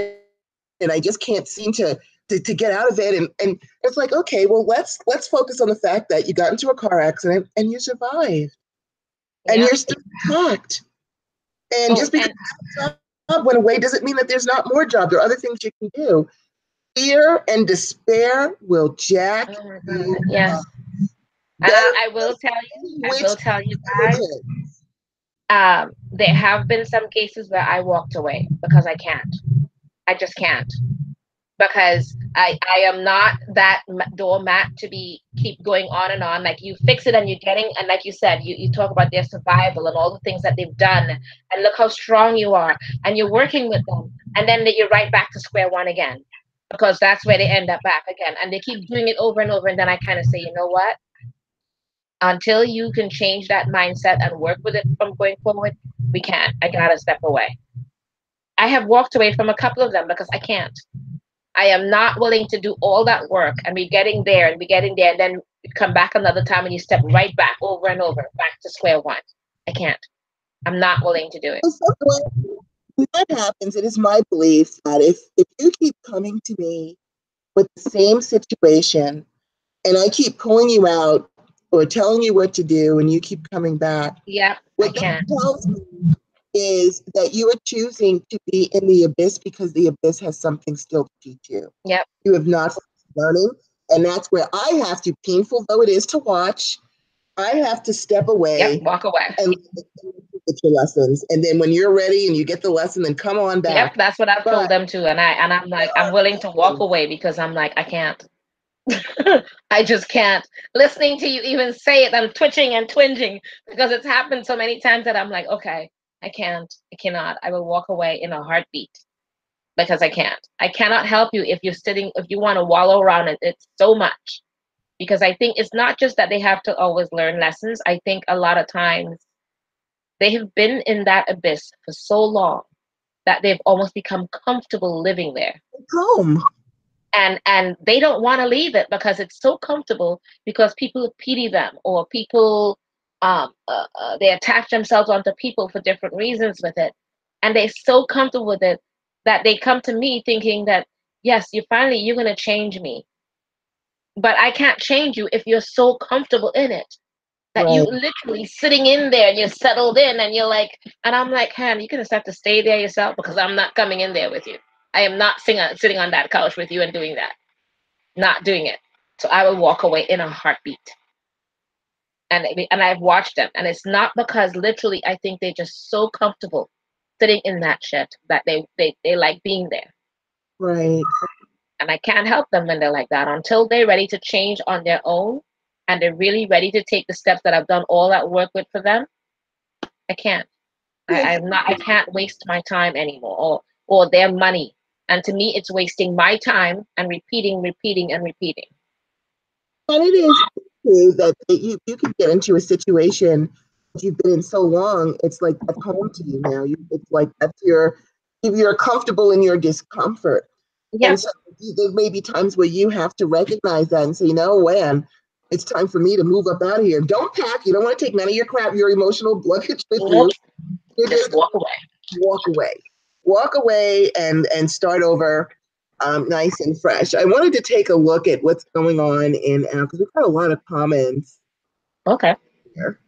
and I just can't seem to get out of it. And it's like, okay, well, let's focus on the fact that you got into a car accident and you survived, and Yeah. you're still intact. And Oh, just because and the job went away doesn't mean that there's not more jobs or other things you can do. Fear and despair will jack oh my you God, yes. up. And Better I which will tell you guys, intelligence. there have been some cases where I walked away because I can't. I just can't. Because I am not that doormat to be keep going on and on. Like, you fix it and you're getting, and like you said, you talk about their survival and all the things that they've done, and look how strong you are, and you're working with them, and then you're right back to square one again, because that's where they end up back again, and they keep doing it over and over, and then I kind of say, you know what? Until you can change that mindset and work with it from going forward, we can't. I gotta step away. I have walked away from a couple of them because I can't. I am not willing to do all that work and be getting there and be getting there, and then come back another time and you step right back over and over, back to square one. I can't. I'm not willing to do it. When that happens, it is my belief that if you keep coming to me with the same situation, and I keep pulling you out or telling you what to do, and you keep coming back, Yep, I what that can't. tells me is that you are choosing to be in the abyss because the abyss has something still to teach you. Yep, You have not finished learning. And that's where I have to, painful though it is to watch, I have to step yep, away walk away. and get your lessons. And then when you're ready and you get the lesson, then come on Yep, back. that's what I've told But them too. And I'm like, I'm willing to walk away because I'm like, I can't. I just can't. Listening to you even say it, I'm twitching and twinging because it's happened so many times that I'm like, okay, I can't. I cannot. I will walk away in a heartbeat. because I can't. I cannot help you if you want to wallow around it. It's so much. Because I think it's not just that they have to always learn lessons. I think a lot of times they have been in that abyss for so long that they've almost become comfortable living there. Home. And they don't want to leave it because it's so comfortable, because people pity them, or people they attach themselves onto people for different reasons with it, and they're so comfortable with it that they come to me thinking that, yes, you're going to change me, but I can't change you if you're so comfortable in it that you Right. literally sitting in there and you're settled in, and you're like, and I'm like, Han, you're going to have to stay there yourself, because I'm not coming in there with you. I am not sitting on that couch with you and doing that. Not doing it. So I will walk away in a heartbeat. And I've watched them, and it's not because literally I think they're just so comfortable sitting in that shit that they like being there. Right. And I can't help them when they're like that until they're ready to change on their own, and they're really ready to take the steps that I've done all that work with for them. I can't. I can't waste my time anymore, or their money. And to me, it's wasting my time and repeating, and repeating. And it is true that you can get into a situation that you've been in so long, it's like that's home to you now. It's like that's you're comfortable in your discomfort. Yeah. And so there may be times where you have to recognize that and say, no, when it's time for me to move up out of here. Don't pack. You don't want to take none of your crap, your emotional luggage with Nope. you. You Just walk away. walk away. Walk away and start over nice and fresh. I wanted to take a look at what's going on because we've got a lot of comments Okay. here.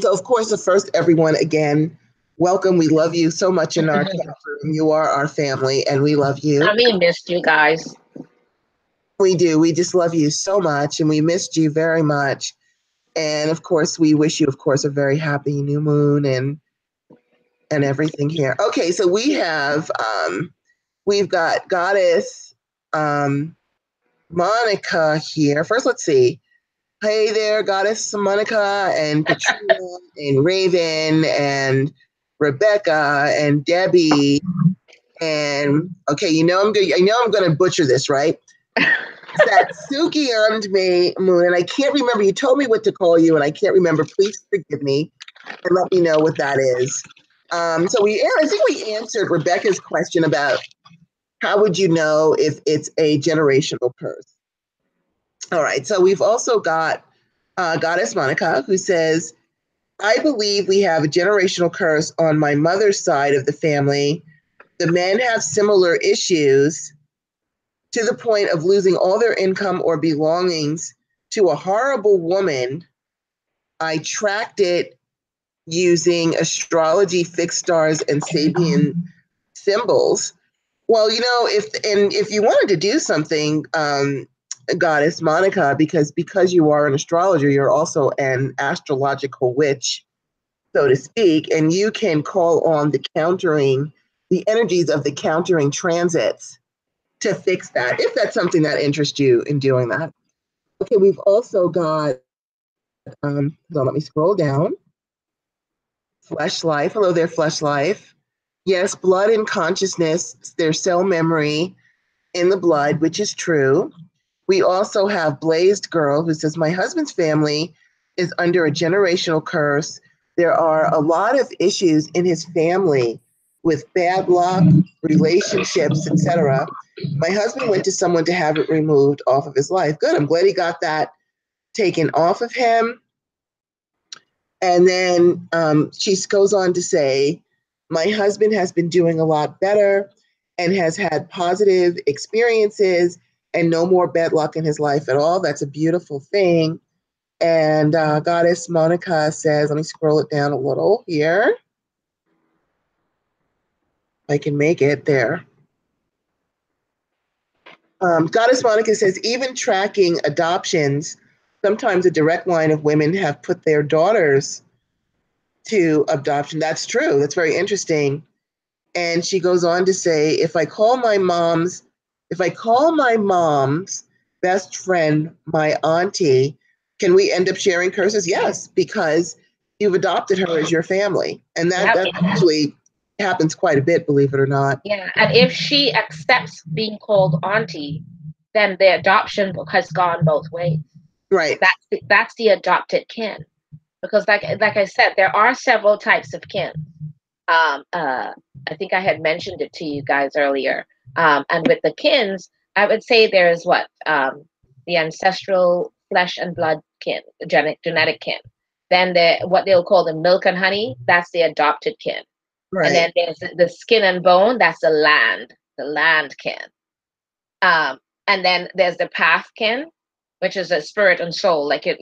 So, of course, first, everyone, again, welcome. We love you so much in our chat room. You are our family, and we love you. I missed you guys. We do. We just love you so much, and we missed you very much. And, of course, we wish you, of course, a very happy new moon and everything here. Okay, so we've got Goddess Monica here. First, let's see. Hey there, Goddess Monica and Katrina and Raven and Rebecca and Debbie. And okay, I'm gonna butcher this, right? Satsuki on me, Moon, and I can't remember. You told me what to call you, and I can't remember. Please forgive me and let me know what that is. I think we answered Rebecca's question about how would you know if it's a generational curse. All right, so we've also got Goddess Monica, who says, I believe we have a generational curse on my mother's side of the family. The men have similar issues to the point of losing all their income or belongings to a horrible woman. I tracked it using astrology, fixed stars, and Sabian symbols. Well, if you wanted to do something, Goddess Monica, because you are an astrologer, you're also an astrological witch, so to speak, and you can call on the energies of the countering transits to fix that, if that's something that interests you in doing that. Okay, we've also got, let me scroll down. Flesh Life. Hello there, Flesh Life. Yes, blood and consciousness, there's cell memory in the blood, which is true. We also have Blazed Girl, who says, my husband's family is under a generational curse. There are a lot of issues in his family with bad luck, relationships, etc. My husband went to someone to have it removed off of his life. Good, I'm glad he got that taken off of him. And then she goes on to say, my husband has been doing a lot better and has had positive experiences and no more bad luck in his life at all. That's a beautiful thing. And Goddess Monica says, let me scroll it down a little here. I can make it there. Goddess Monica says, even tracking adoptions, sometimes a direct line of women have put their daughters to adoption. That's true. That's very interesting. And she goes on to say, if I call my mom's best friend my auntie, can we end up sharing curses? Yes, because you've adopted her as your family. And that's actually happens quite a bit, believe it or not. Yeah, and if she accepts being called auntie, then the adoption book has gone both ways. Right. That's the adopted kin, because like I said, there are several types of kin. I think I had mentioned it to you guys earlier. And with the kins, I would say there is the ancestral flesh and blood kin, genetic kin. Then what they'll call the milk and honey, that's the adopted kin. And Right. then there's the skin and bone, that's the land kin. Um, and then there's the path kin, which is a spirit and soul, like your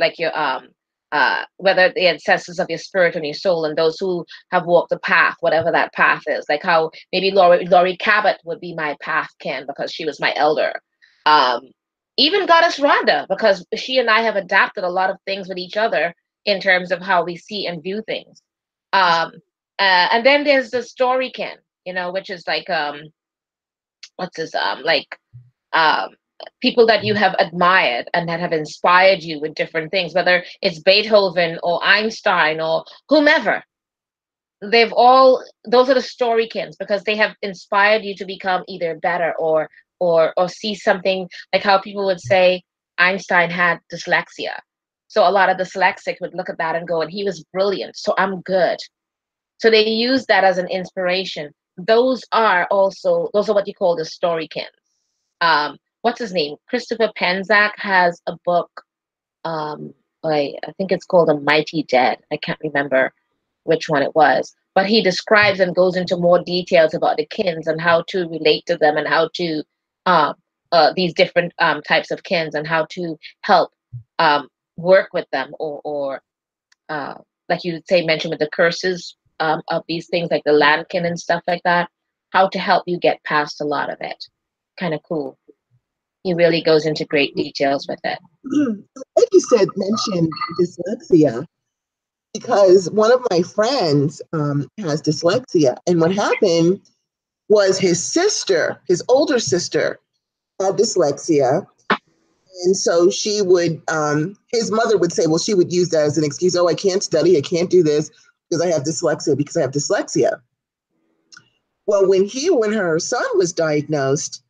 whether the ancestors of your spirit and your soul, and those who have walked the path, whatever that path is. Like how maybe Laurie Cabot would be my path kin because she was my elder. Um, Even Goddess Rhonda, because she and I have adapted a lot of things with each other in terms of how we see and view things. Um, and then there's the story kin, which is like what's this um, people that you have admired and that have inspired you with different things, whether it's Beethoven or Einstein or whomever. Those are the storykins because they have inspired you to become either better or see something, like how people would say Einstein had dyslexia. So a lot of dyslexic would look at that and go, and he was brilliant, so I'm good. So they use that as an inspiration. Those are what you call the storykins. What's his name? Christopher Penczak has a book. I think it's called A Mighty Dead. I can't remember which one it was, but he describes and goes into more details about the kins and how to relate to them and how to uh, these different types of kins and how to help work with them or like you say, mention with the curses of these things like the landkin and stuff like that, how to help you get past a lot of it. Kind of cool. He really goes into great details with it. Like you said, mention dyslexia because one of my friends has dyslexia, and what happened was his older sister, had dyslexia, and so she would, his mother would say, well, she would use that as an excuse. Oh, I can't study, I can't do this because I have dyslexia. Well, when her son was diagnosed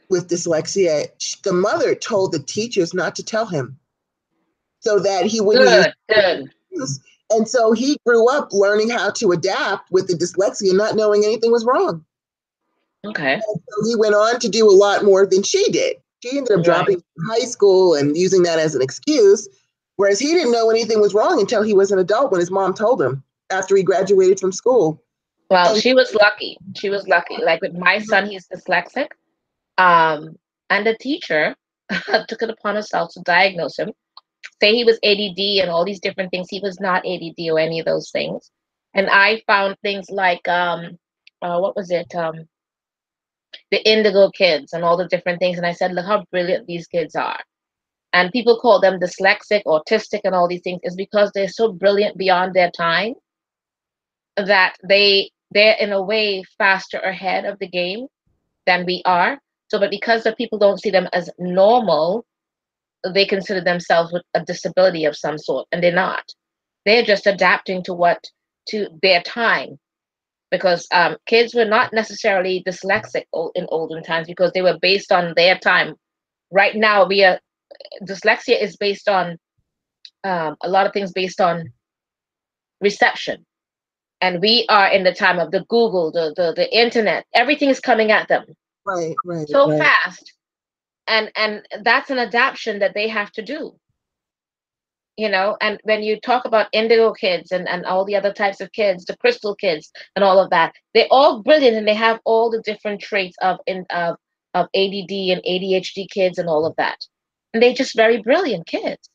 with dyslexia, the mother told the teachers not to tell him so that he wouldn't use Good, good. excuse. And so he grew up learning how to adapt with the dyslexia, not knowing anything was wrong. Okay. And so he went on to do a lot more than she did. She ended up Right. dropping high school and using that as an excuse, whereas he didn't know anything was wrong until he was an adult when his mom told him after he graduated from school. Well, And she was lucky. She was lucky. Like with my son, he's dyslexic. Um, and the teacher took it upon herself to diagnose him, say he was ADD and all these different things. He was not ADD or any of those things. And I found things like what was it? The indigo kids and all the different things. And I said, look how brilliant these kids are. And people call them dyslexic, autistic, and all these things is because they're so brilliant beyond their time that they're in a way faster ahead of the game than we are. So, but because the people don't see them as normal, they consider themselves with a disability of some sort, and they're not. They're just adapting to their time because kids were not necessarily dyslexic in olden times because they were based on their time. Right now, dyslexia is based on a lot of things based on reception, and we are in the time of the Google, the internet. Everything is coming at them so right. fast, and that's an adaptation that they have to do. And when you talk about indigo kids and all the other types of kids, the crystal kids and all of that, they're all brilliant and they have all the different traits of ADD and ADHD kids and all of that, and they're just very brilliant kids.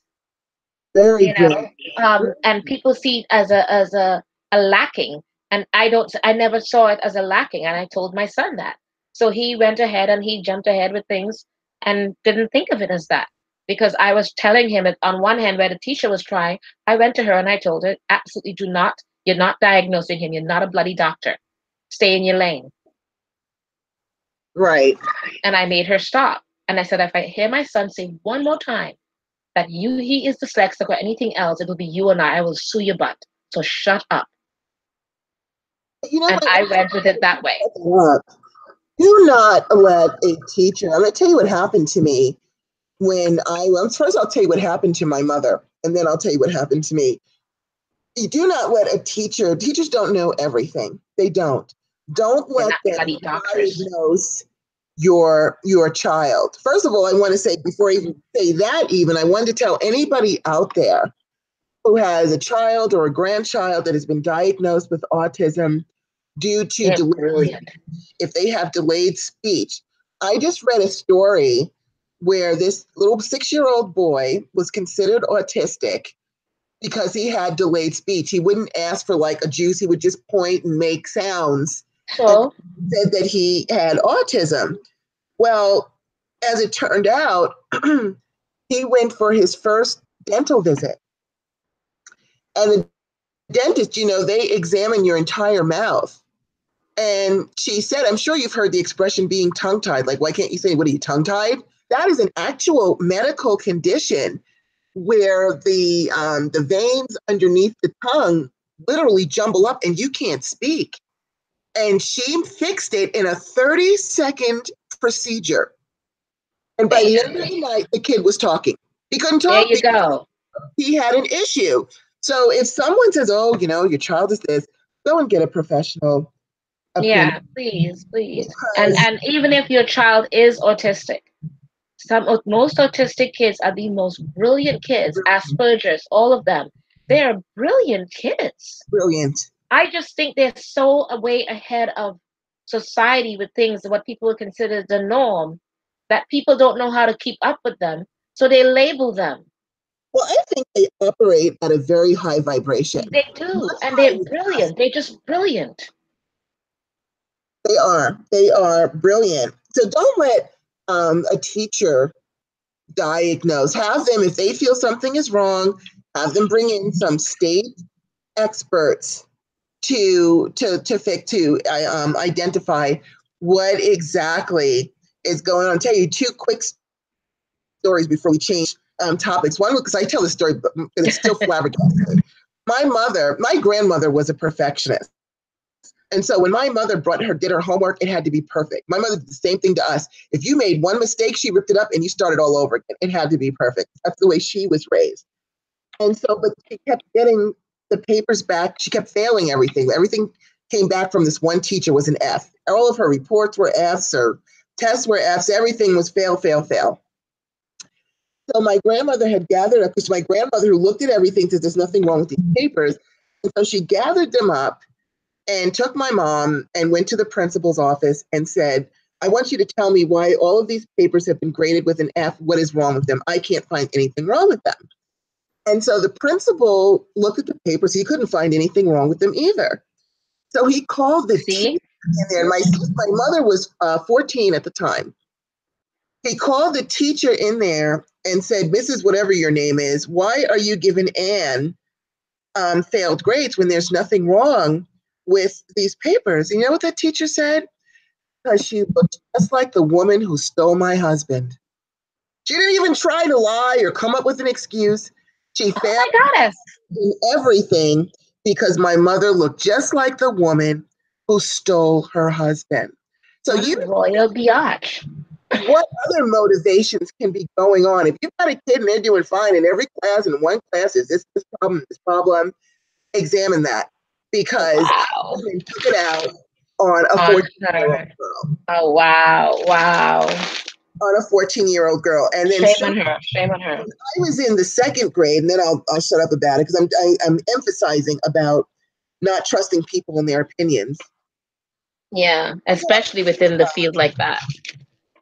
Very you brilliant. know and people see it as a lacking, and I never saw it as a lacking, and I told my son that. So he went ahead and he jumped ahead with things and didn't think of it as that, because I was telling him that on one hand, where the teacher was trying, I went to her and I told her, absolutely do not, you're not diagnosing him, you're not a bloody doctor, stay in your lane. Right. And I made her stop, and I said, if I hear my son say one more time that he is dyslexic or anything else, it will be you and I will sue your butt. So shut up. You know And what? I went with it that way. Do not let a teacher, I'm going to tell you what happened to me first I'll tell you what happened to my mother, and then I'll tell you what happened to me. You do not let teachers don't know everything. They don't. Don't They're let not them bloody doctors. diagnose your child. First of all, I want to say, before I even say that, I want to tell anybody out there who has a child or a grandchild that has been diagnosed with autism due to They're brilliant. if they have delayed speech. I just read a story where this little 6-year-old boy was considered autistic because he had delayed speech. He wouldn't ask for like a juice, he would just point and make sounds, and So, said that he had autism. Well, as it turned out, he went for his first dental visit. And the dentist, they examine your entire mouth. And she said, I'm sure you've heard the expression being tongue-tied. Like, why can't you say, what are you, tongue-tied? That is an actual medical condition where the veins underneath the tongue literally jumble up and you can't speak. And she fixed it in a 30-second procedure. And by the end of the night, the kid was talking. He couldn't there talk you because go. he had an issue. So if someone says, oh, your child is this, go and get a professional opinion. Yeah, please, please. Because And even if your child is autistic, most autistic kids are the most brilliant kids, Asperger's, all of them. They're brilliant kids. brilliant. I just think they're so way ahead of society with things, what people would consider the norm, that people don't know how to keep up with them. So they label them. Well, I think they operate at a very high vibration. They do. Much And higher they're than us. brilliant. They're just brilliant. They are. They are brilliant. So don't let a teacher diagnose. Have them, if they feel something is wrong, have them bring in some state experts to identify what exactly is going on. I'll tell you two quick stories before we change topics. One, because I tell the story, but it's still flabbergasted. My grandmother was a perfectionist. And so when my mother did her homework, it had to be perfect. My mother did the same thing to us. If you made one mistake, she ripped it up and you started all over again. It had to be perfect. That's the way she was raised. And so, but she kept getting the papers back. She kept failing everything. Everything came back from this one teacher was an F. All of her reports were Fs, or tests were Fs. Everything was fail, fail, fail. So my grandmother had gathered up, because my grandmother, who looked at everything, says there's nothing wrong with these papers. And so she gathered them up and took my mom and went to the principal's office and said, I want you to tell me why all of these papers have been graded with an F. What is wrong with them? I can't find anything wrong with them. And so the principal looked at the papers. He couldn't find anything wrong with them either. So he called the teacher See? in there. My mother was 14 at the time. He called the teacher in there and said, Mrs. Whatever your name is, why are you giving Anne failed grades when there's nothing wrong with these papers? And you know what that teacher said? Because she looked just like the woman who stole my husband. She didn't even try to lie or come up with an excuse. She Oh failed my goddess. in everything because my mother looked just like the woman who stole her husband. So What a royal biatch. what other motivations can be going on? If you've got a kid and they're doing fine in every class, and one class is this problem, examine that, because Wow. women took it out on a On 14-year-old her. girl. Oh, wow. Wow. On a 14-year-old girl. And then Shame on her. Shame on her. I was in the second grade, and then I'll shut up about it, because I'm emphasizing about not trusting people and their opinions. Yeah, especially within the field like that.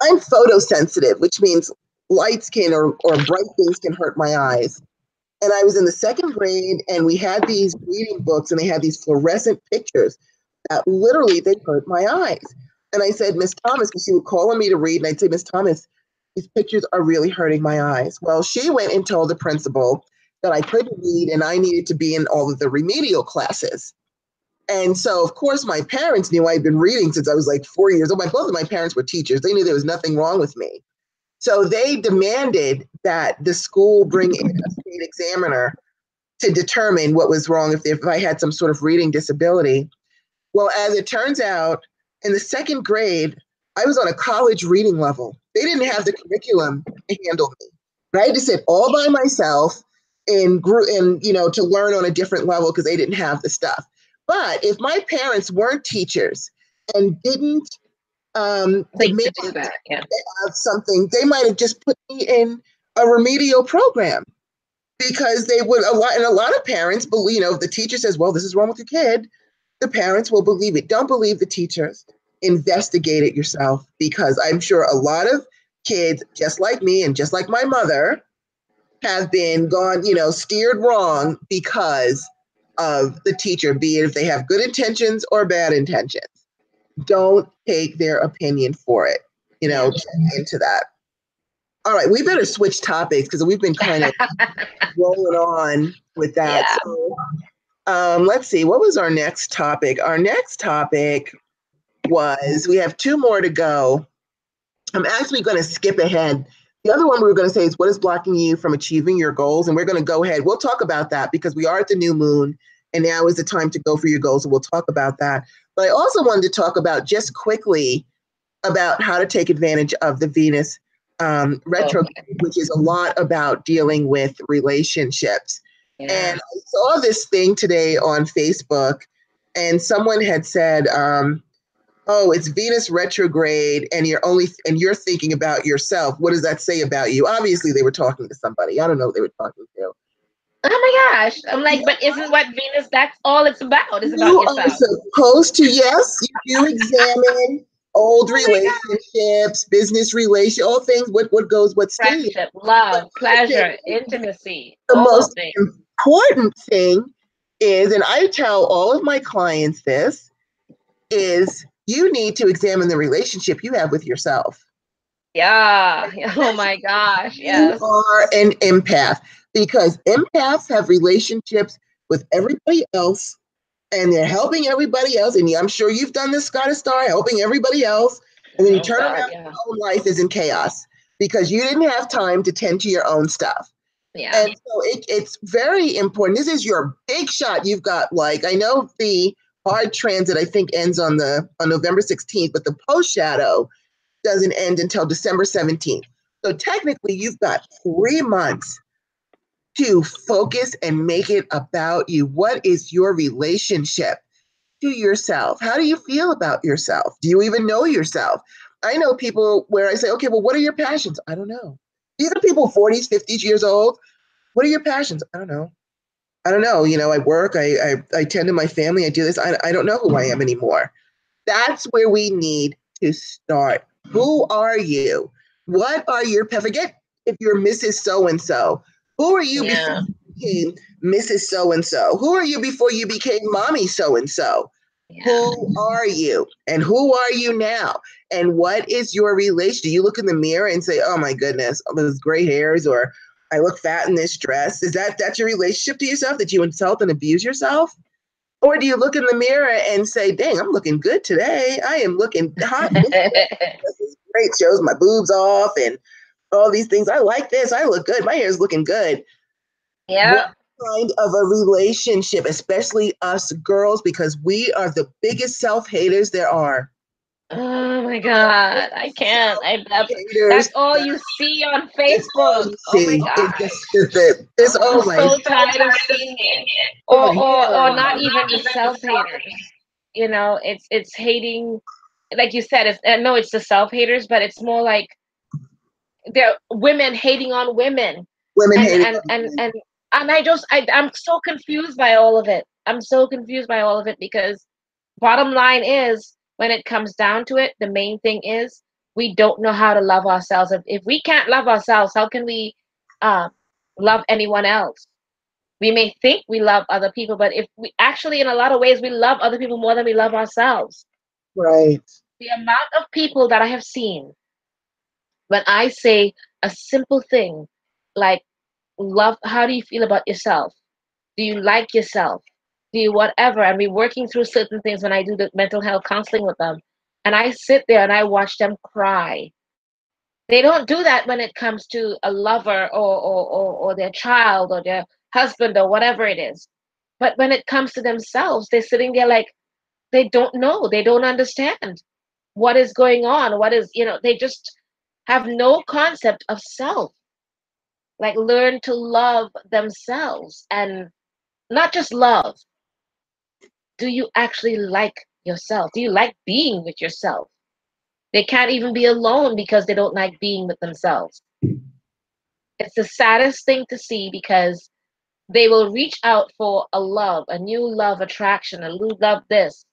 I'm photosensitive, which means lights can or bright things can hurt my eyes. And I was in the second grade, and we had these reading books, and they had these fluorescent pictures that literally they hurt my eyes. And I said, Miss Thomas, because she would call on me to read, and I'd say, Miss Thomas, these pictures are really hurting my eyes. Well, she went and told the principal that I couldn't read and I needed to be in all of the remedial classes. And so, of course, my parents knew I'd been reading since I was like 4 years old. Both of my parents were teachers. They knew there was nothing wrong with me. So they demanded that the school bring in a state examiner to determine what was wrong, if I had some sort of reading disability. Well, as it turns out, in the second grade, I was on a college reading level. They didn't have the curriculum to handle me. I had to sit all by myself and to learn on a different level because they didn't have the stuff. But if my parents weren't teachers and didn't They demand could do that, yeah. of something, they might have just put me in a remedial program because they would a lot of parents believe, if the teacher says, well, this is wrong with your kid, the parents will believe it. Don't believe the teachers. Investigate it yourself, because I'm sure a lot of kids, just like me and just like my mother, have been steered wrong because of the teacher, be it if they have good intentions or bad intentions. Don't take their opinion for it. Check into that. All right, we better switch topics because we've been kind of rolling on with that. Yeah. So let's see, what was our next topic? Our next topic was, we have two more to go. I'm actually going to skip ahead. The other one we were going to say is, what is blocking you from achieving your goals? And we're going to go ahead. We'll talk about that because we are at the new moon and now is the time to go for your goals. And we'll talk about that. But I also wanted to talk about just quickly about how to take advantage of the Venus retrograde, which is a lot about dealing with relationships. Yeah. And I saw this thing today on Facebook, and someone had said, oh, it's Venus retrograde and you're thinking about yourself. What does that say about you? Obviously, they were talking to somebody. I don't know who they were talking to. Oh my gosh. I'm like, but isn't what Venus, that's all it's about, is about You are yourself. supposed to, yes, you do examine old relationships, business relations, all things, what goes, what stays. Friendship, love, pleasure, intimacy, The all those most things. important thing is, and I tell all of my clients this, is you need to examine the relationship you have with yourself. Yeah. Oh my gosh. You Yes. are an empath, because empaths have relationships with everybody else and they're helping everybody else. And I'm sure you've done this, Scott Starr, helping everybody else. And then you turn God, around, yeah. your own life is in chaos because you didn't have time to tend to your own stuff. Yeah. And so it's very important. This is your big shot. You've got, like, I know the hard transit, I think, ends on November 16th, but the post shadow doesn't end until December 17th. So technically, you've got 3 months to focus and make it about you. What is your relationship to yourself? How do you feel about yourself? Do you even know yourself? I know people where I say, okay, well, what are your passions? I don't know. These are people 40s, 50s years old. What are your passions? I don't know. I don't know. I work, I tend to my family, I do this. I don't know who I am anymore. That's where we need to start. Who are you? What are your, forget if you're Mrs. So-and-so. Who are you before you became Mrs. So-and-so? Who are you before you became Mommy So-and-so? Yeah. Who are you? And who are you now? And what is your relation? Do you look in the mirror and say, oh my goodness, those gray hairs, or I look fat in this dress? Is that's your relationship to yourself, that you insult and abuse yourself? Or do you look in the mirror and say, dang, I'm looking good today. I am looking hot. This is great. Shows my boobs off and all these things. I like this. I look good. My hair is looking good. Yeah. What kind of a relationship, especially us girls, because we are the biggest self-haters there are. Oh my God. I can't. Haters. That's all you see on It's all Facebook. you Oh my see. gosh. It's I'm oh my. so tired of seeing it. Or not even the self-haters. It's hating, like you said, I know it's the self-haters, but it's more like they're women hating on women. Women And hating and on and women. and and I'm so confused by all of it. I'm so confused by all of it because bottom line is, when it comes down to it, the main thing is we don't know how to love ourselves. If we can't love ourselves, how can we uh, love anyone else? We may think we love other people, but if we actually, in a lot of ways, we love other people more than we love ourselves. Right. The amount of people that I have seen, when I say a simple thing like, love, how do you feel about yourself? Do you like yourself? Do you whatever? And we're working through certain things when I do the mental health counseling with them. And I sit there and I watch them cry. They don't do that when it comes to a lover, or their child or their husband or whatever it is. But when it comes to themselves, they're sitting there like, they don't know. They don't understand what is going on. What is, they just have no concept of self. Like, learn to love themselves, and not just love. Do you actually like yourself? Do you like being with yourself? They can't even be alone because they don't like being with themselves. It's the saddest thing to see, because they will reach out for a love, a new love attraction, a new love this.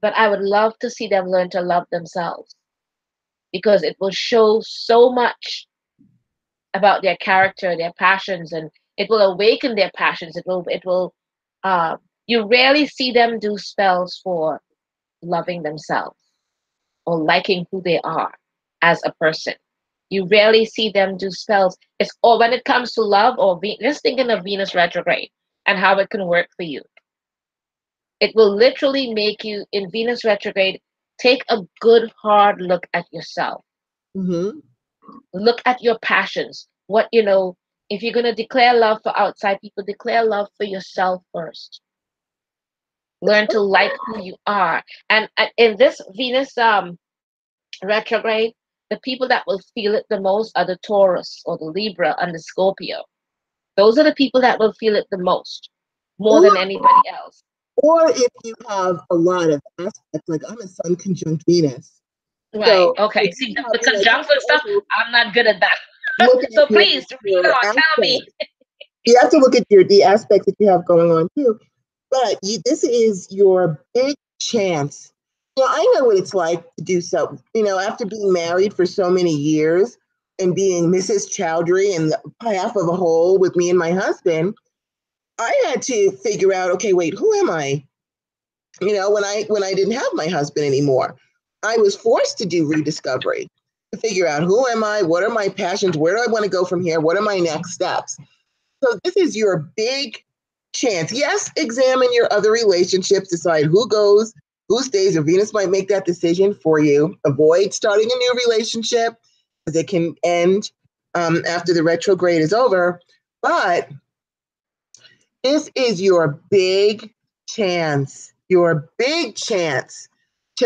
But I would love to see them learn to love themselves, because it will show so much about their character, their passions, and it will awaken their passions. Uh, you rarely see them do spells for loving themselves or liking who they are as a person. You rarely see them do spells. It's or when it comes to love, or just thinking of Venus retrograde and how it can work for you. It will literally make you, in Venus retrograde, take a good hard look at yourself. Mm-hmm. Look at your passions. If you're going to declare love for outside people, declare love for yourself first. Learn to like who you are. And in this Venus retrograde, the people that will feel it the most are the Taurus or the Libra and the Scorpio. Those are the people that will feel it the most, more Or, than anybody else. or if you have a lot of aspects, like I'm a Sun conjunct Venus. Right. So Okay. if See, you the, have, the you have conjunction to stuff, also I'm not good at that. look at So please, read your on, tell me. aspects. You have to look at the aspects that you have going on too. But this is your big chance. I know what it's like to do so. After being married for so many years and being Mrs. Choudhry and half of a whole with me and my husband, I had to figure out, okay, wait, who am I? When I didn't have my husband anymore, I was forced to do rediscovery to figure out who am I, what are my passions, where do I want to go from here, what are my next steps. So this is your big chance. Yes, examine your other relationships, decide who goes, who stays, or Venus might make that decision for you. Avoid starting a new relationship, because it can end after the retrograde is over. But this is your big chance to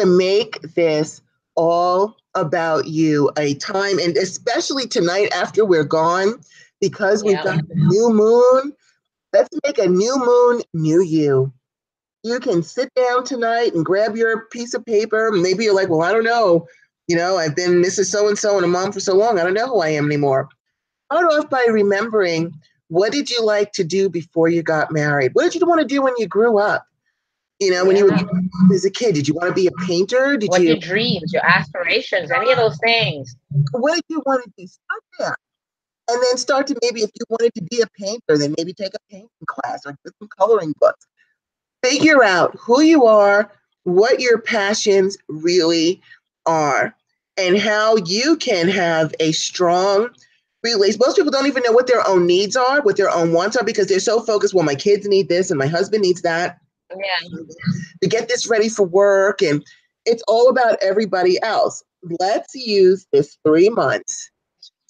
make this all about you, a time, and especially tonight after we're gone, because we've Yeah. got the new moon. Let's make a new moon, new you. You can sit down tonight and grab your piece of paper. Maybe you're like, well, I don't know. I've been Mrs. So-and-so and a mom for so long. I don't know who I am anymore. Start off by remembering, what did you like to do before you got married? What did you want to do when you grew up? When you Yeah. were as a kid, did you want to be a painter? What your dreams, your aspirations, any of those things. What did you want to do? Start there. And then start to, maybe if you wanted to be a painter, then maybe take a painting class or get some coloring books. Figure out who you are, what your passions really are, and how you can have a strong relation. Most people don't even know what their own needs are, what their own wants are, because they're so focused, well, my kids need this and my husband needs that. Yeah. To get this ready for work, and it's all about everybody else. Let's use this 3 months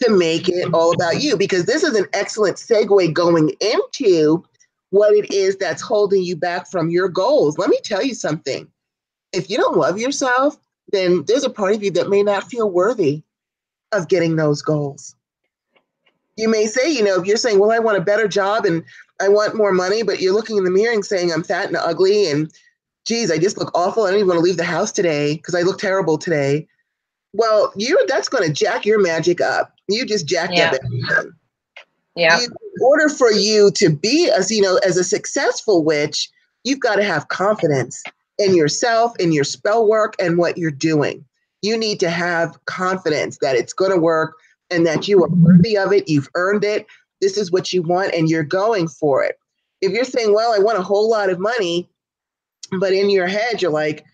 to make it all about you, because this is an excellent segue going into what it is that's holding you back from your goals. Let me tell you something. If you don't love yourself, then there's a part of you that may not feel worthy of getting those goals. You may say, if you're saying, well, I want a better job and I want more money, but you're looking in the mirror and saying, I'm fat and ugly and geez, I just look awful. I don't even want to leave the house today because I look terrible today. Well, that's going to jack your magic up. You just jacked up Yeah. everything. Yeah. In order for you to be, as a successful witch, you've got to have confidence in yourself, in your spell work, and what you're doing. You need to have confidence that it's going to work and that you are worthy of it. You've earned it. This is what you want, and you're going for it. If you're saying, well, I want a whole lot of money, but in your head, you're like,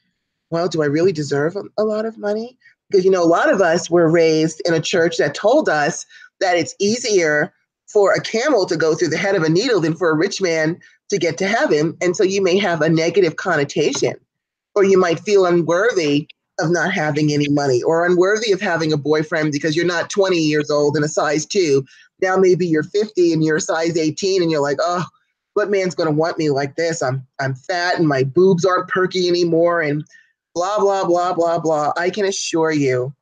well, do I really deserve a lot of money? Because, a lot of us were raised in a church that told us that it's easier for a camel to go through the head of a needle than for a rich man to get to heaven. And so you may have a negative connotation, or you might feel unworthy of not having any money, or unworthy of having a boyfriend because you're not 20 years old and a size 2. Now maybe you're 50 and you're a size 18 and you're like, oh, what man's going to want me like this? I'm fat and my boobs aren't perky anymore and blah, blah, blah, blah, blah. I can assure you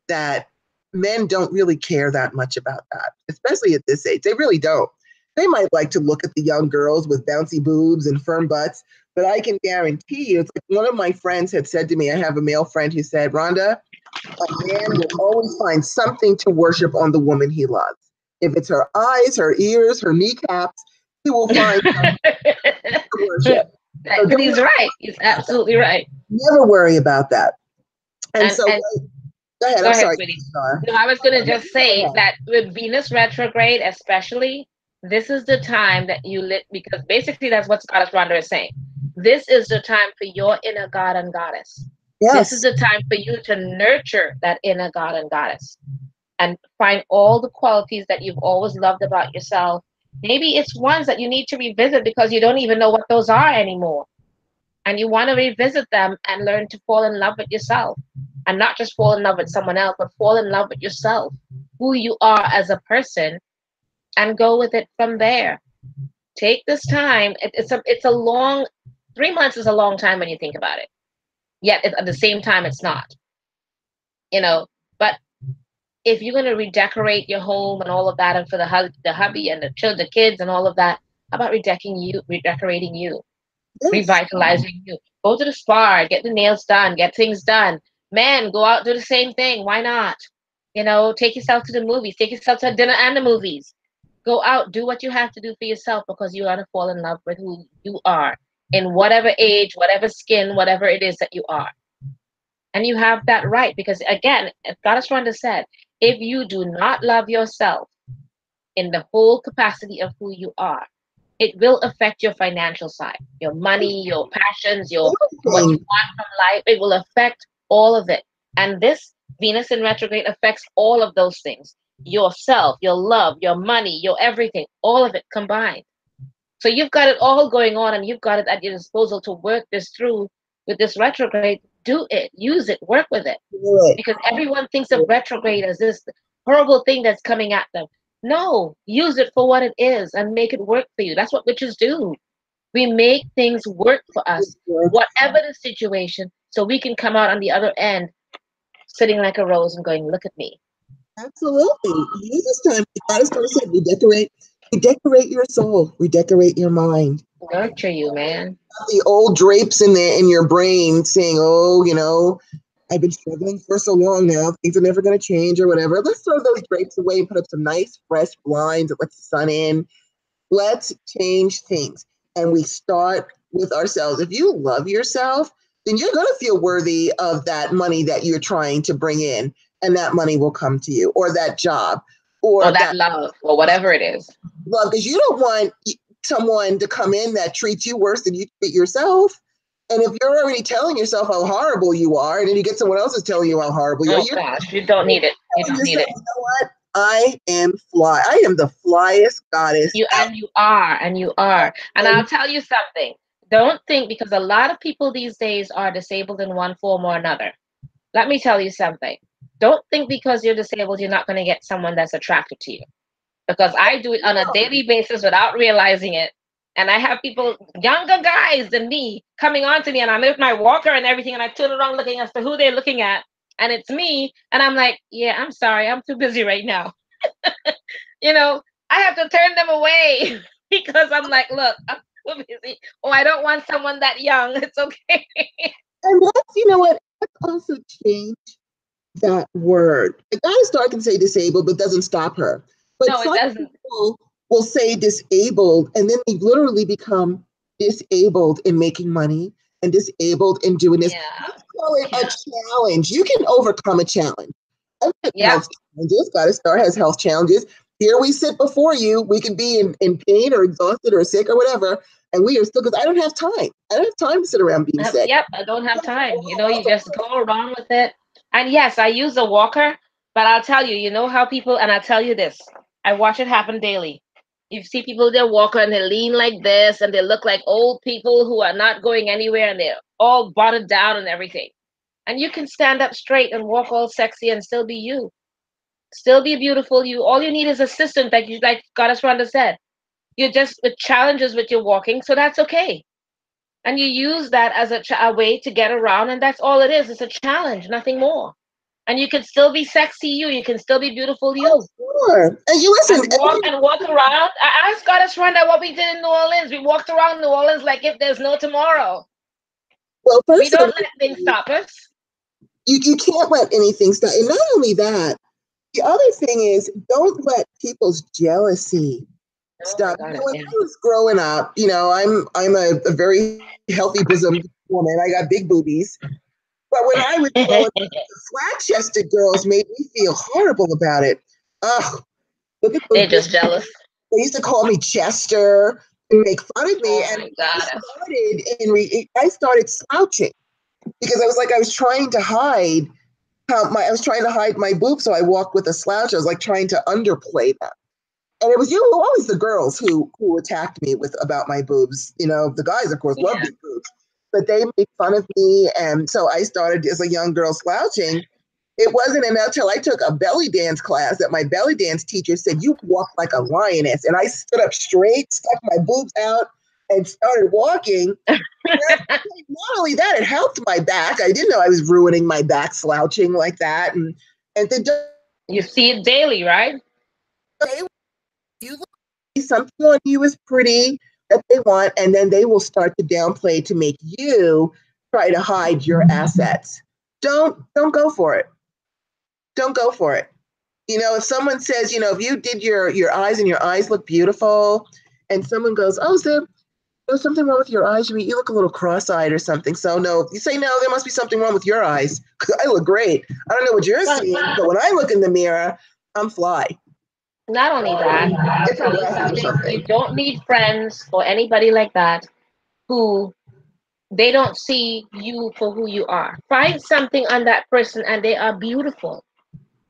that men don't really care that much about that, especially at this age. They really don't. They might like to look at the young girls with bouncy boobs and firm butts, but I can guarantee you, it's like one of my friends had said to me, I have a male friend who said, Rhonda, a man will always find something to worship on the woman he loves. If it's her eyes, her ears, her kneecaps, he will find something to worship. So He's right. He's absolutely right. never worry about that. And so, And go ahead. go I'm ahead, sorry, sweetie. Starr. No, I was going to just say that with Venus retrograde, especially, this is the time that you lit, because basically that's what Goddess Rhonda is saying. This is the time for your inner god and goddess. This is Yes. the time for you to nurture that inner god and goddess and find all the qualities that you've always loved about yourself. Maybe it's ones that you need to revisit because you don't even know what those are anymore. And you want to revisit them and learn to fall in love with yourself. And not just fall in love with someone else, but fall in love with yourself, who you are as a person, and go with it from there. Take this time. It's a long 3 months is a long time when you think about it. Yet at the same time, it's not. But if you're going to redecorate your home and all of that, and for the hubby and the children, the kids, and all of that, how about redecorating you, Yes. revitalizing you? Go to the spa, get the nails done, get things done. Men, go out, do the same thing. Why not? Take yourself to the movies, take yourself to dinner and the movies. Go out, do what you have to do for yourself, because you want to fall in love with who you are in whatever age, whatever skin, whatever it is that you are. And you have that right, because again, as Goddess Rhonda said, if you do not love yourself in the whole capacity of who you are, it will affect your financial side, your money, your passions, what you want from life. It will affect all of it. And this Venus in retrograde affects all of those things. Yourself, your love, your money, your everything, all of it combined. So you've got it all going on, and you've got it at your disposal to work this through with this retrograde. Do it, use it, work with it. Because everyone thinks of retrograde as this horrible thing that's coming at them. No, use it for what it is and make it work for you. That's what witches do. We make things work for us, whatever the situation, so we can come out on the other end sitting like a rose and going, look at me. Absolutely. Use this time. Goddess Starr said, redecorate your soul, redecorate your mind. Nurture you, man. The old drapes in your brain saying, oh, I've been struggling for so long now, things are never going to change or whatever. Let's throw those drapes away and put up some nice, fresh blinds that let the sun in. Let's change things. And we start with ourselves. If you love yourself, then you're going to feel worthy of that money that you're trying to bring in, and that money will come to you, or that job, or that love, or whatever it is. Love, because you don't want someone to come in that treats you worse than you treat yourself. And if you're already telling yourself how horrible you are, and then you get someone else is telling you how horrible you are, you don't need it. You don't need it. You know what? I am fly. I am the flyest goddess. You are. And I'll tell you something. Don't think, because a lot of people these days are disabled in one form or another. Let me tell you something. Don't think because you're disabled, you're not going to get someone that's attracted to you. Because I do it on a daily basis without realizing it. And I have people, younger guys than me, coming on to me, and I'm with my walker and everything, and I turn around looking as to who they're looking at, and it's me, and I'm like, yeah, I'm sorry, I'm too busy right now. I have to turn them away because I'm like, look, I'm too busy. Oh, I don't want someone that young. It's okay. And let's also change that word. A Goddess Starr can say disabled, but doesn't stop her. But no, it doesn't. People will say disabled, and then they literally become disabled in making money and disabled in doing this. Yeah. Let's call it a challenge. You can overcome a challenge. Health challenges. Goddess Starr has health challenges. Here we sit before you. We can be in pain or exhausted or sick or whatever, and we are still, because I don't have time. I don't have time to sit around being sick. Yep, I don't have time. You just go around with it. And yes, I use a walker, but I'll tell you, how people, and I'll tell you this, I watch it happen daily. You see people with their walker and they lean like this and they look like old people who are not going anywhere, and they're all bottled down and everything. And you can stand up straight and walk all sexy and still be you. Still be beautiful. All you need is assistance, like Goddess Rhonda said. You're just with challenges with your walking, so that's okay. And you use that as a way to get around, and that's all it is. It's a challenge, nothing more. And you can still be sexy you. You can still be beautiful Oh, you. sure. And you listen, And walk around. I asked Goddess Rhonda what we did in New Orleans. We walked around New Orleans like if there's no tomorrow. well, We first of don't all, let things stop us. you can't let anything stop. And not only that, the other thing is don't let people's jealousy Oh my stop. You know, goodness, when yeah. I was growing up, you know, I'm a very healthy bosom woman. I got big boobies. But when I was growing up, the flat-chested girls made me feel horrible about it. Oh, look at those They're big. just jealous. They used to call me Chester and make fun of me. Oh And my goddess. I started slouching because I was trying to hide I was trying to hide my boobs, so I walked with a slouch. I was like trying to underplay them. And it was always the girls who attacked me with about my boobs. You know, the guys, of course, love Yeah. big boobs, but they made fun of me. And so I started as a young girl slouching. It wasn't until I took a belly dance class that my belly dance teacher said, "You walk like a lioness." And I stood up straight, stuck my boobs out, and started walking. Not only that, it helped my back. I didn't know I was ruining my back slouching like that. And then You see it daily, right? you look something on you is pretty that they want, and then they will start to downplay to make you try to hide your assets. Don't go for it. Don't go for it. You know, if someone says, you know, if you did your eyes and your eyes look beautiful, and someone goes, "Oh, so there's something wrong with your eyes. You look a little cross-eyed or something." So no, you say no, there must be something wrong with your eyes because I look great. I don't know what you're Well, seeing, but when I look in the mirror, I'm fly. not only that, I'll Get some tell you glasses or something. You something. don't need friends or anybody like that who they don't see you for who you are. Find something on that person and they are beautiful.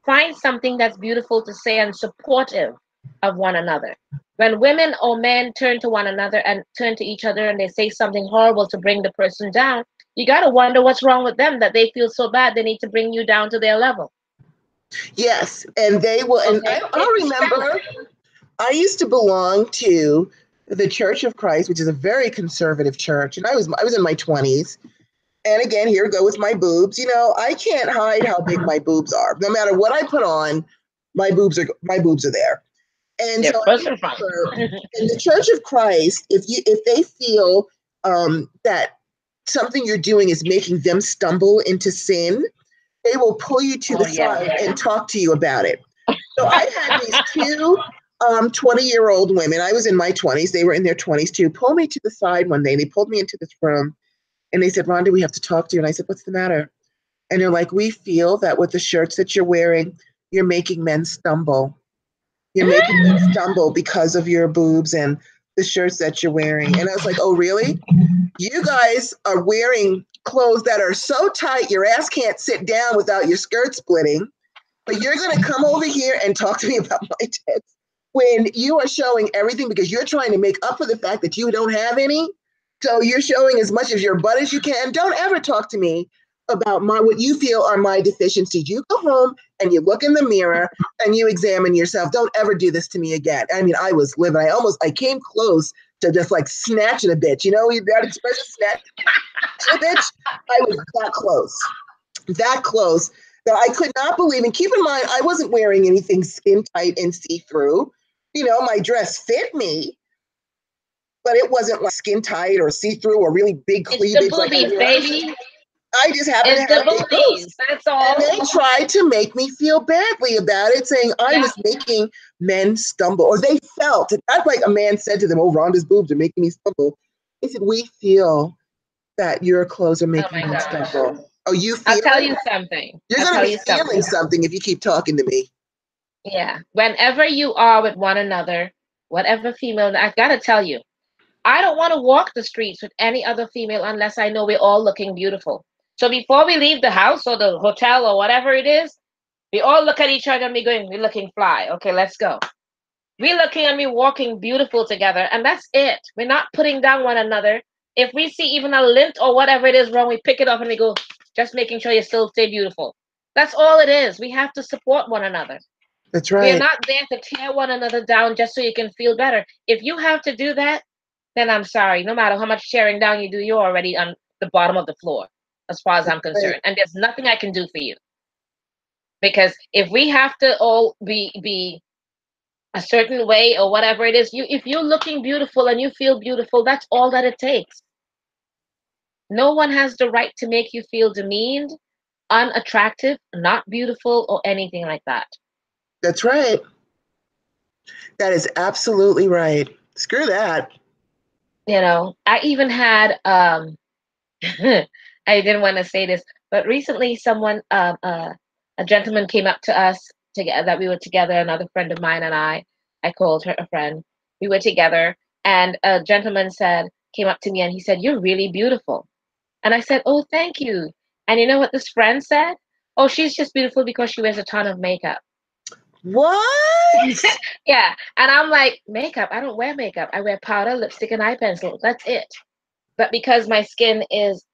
Find something that's beautiful to say and supportive of one another. When women or men turn to one another and turn to each other and they say something horrible to bring the person down, you got to wonder what's wrong with them that they feel so bad they need to bring you down to their level. Yes, and they will. And Okay? I remember I used to belong to the Church of Christ, which is a very conservative church, and I was in my 20s. And again, here we go with my boobs. You know, I can't hide how big my boobs are. No matter what I put on, my boobs are there. And They're so I first and front. remember in the Church of Christ, if they feel that something you're doing is making them stumble into sin, they will pull you to the Oh, yeah. side and talk to you about it. So I had these two 20-year-old women. I was in my 20s. They were in their 20s too. Pull me to the side one day. They pulled me into this room and they said, "Rhonda, we have to talk to you." And I said, "What's the matter?" And they're like, "We feel that with the shirts that you're wearing, you're making men stumble. You're making men stumble because of your boobs and the shirts that you're wearing." And I was like, "Oh, really? You guys are wearing clothes that are so tight your ass can't sit down without your skirt splitting, but you're going to come over here and talk to me about my tits when you are showing everything because you're trying to make up for the fact that you don't have any. So you're showing as much of your butt as you can. Don't ever talk to me about what you feel are my deficiencies. You go home and you look in the mirror and you examine yourself. Don't ever do this to me again." I mean, I was livid. I came close to just like snatching a bitch. You know that expression, snatch a bitch? I was that close that I could not believe. And keep in mind, I wasn't wearing anything skin tight and see through. You know, my dress fit me, but it wasn't like skin tight or see through or really big It's the cleavage like I boobies, wear. baby. I just happened It's to the have big boobs. boobies. That's And all. they tried to make me feel badly about it, saying I Yeah. was making men stumble, or they felt. That's like a man said to them, "Oh, Rhonda's boobs are making me stumble." They said, "We feel that your clothes are Oh making my men gosh. stumble." Oh, you I'll feel tell it? you something. You're I'll going to tell be you feeling something. something if you keep talking to me. Yeah. Whenever you are with one another, whatever female, I gotta tell you, I don't want to walk the streets with any other female unless I know we're all looking beautiful. So before we leave the house or the hotel or whatever it is, we all look at each other and we're looking fly. Okay, let's go. We're looking and we're walking beautiful together, and that's it. We're not putting down one another. If we see even a lint or whatever it is wrong, we pick it up and we go, just making sure you still stay beautiful. That's all it is. We have to support one another. That's We are right. not there to tear one another down just so you can feel better. If you have to do that, then I'm sorry. No matter how much tearing down you do, you're already on the bottom of the floor, as far as I'm Right. concerned. And there's nothing I can do for you. Because if we have to all be a certain way or whatever it is, if you're looking beautiful and you feel beautiful, that's all that it takes. No one has the right to make you feel demeaned, unattractive, not beautiful, or anything like that. That's right. That is absolutely right. Screw that. I even had I didn't want to say this, but recently someone a gentleman came up to us together that we were together, another friend of mine and I called her a friend. We were together and a gentleman said came up to me and he said, "You're really beautiful." And I said, "Oh, thank you." And you know what this friend said? "Oh, she's just beautiful because she wears a ton of makeup." What? Yeah. And I'm like, makeup? I don't wear makeup. I wear powder, lipstick, and eye pencil. That's it. But because my skin is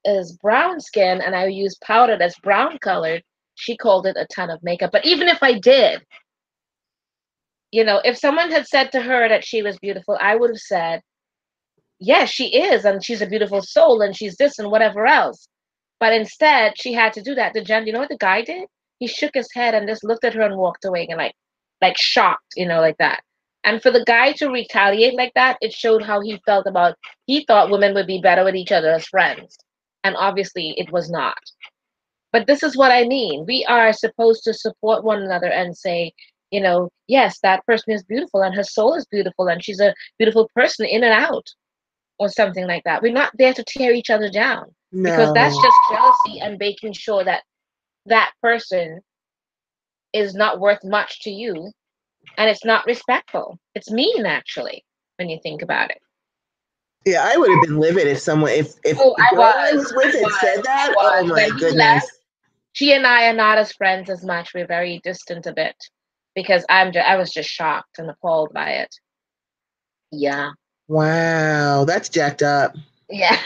brown skin and I use powder that's brown colored, she called it a ton of makeup. But even if I did, if someone had said to her that she was beautiful, I would have said, yes, she is, and she's a beautiful soul, and she's this and whatever else. But instead, she had to do that. You know what the guy did? He shook his head and just looked at her and walked away and like shocked, like that. And for the guy to retaliate like that, it showed how he felt about. He thought women would be better with each other as friends, and obviously it was not. But this is what I mean. We are supposed to support one another and say, yes, that person is beautiful and her soul is beautiful and she's a beautiful person in and out or something like that. We're not there to tear each other down because that's No. just jealousy and making sure that that person is not worth much to you and it's not respectful. It's mean actually when you think about it. Yeah, I would have been livid if Oh, the I girl I was, was with I had was, said I that. Oh was. my When he goodness. left, she and I are not as friends as much. We're very distant a bit because I was just shocked and appalled by it. Yeah. Wow, that's jacked up. Yeah.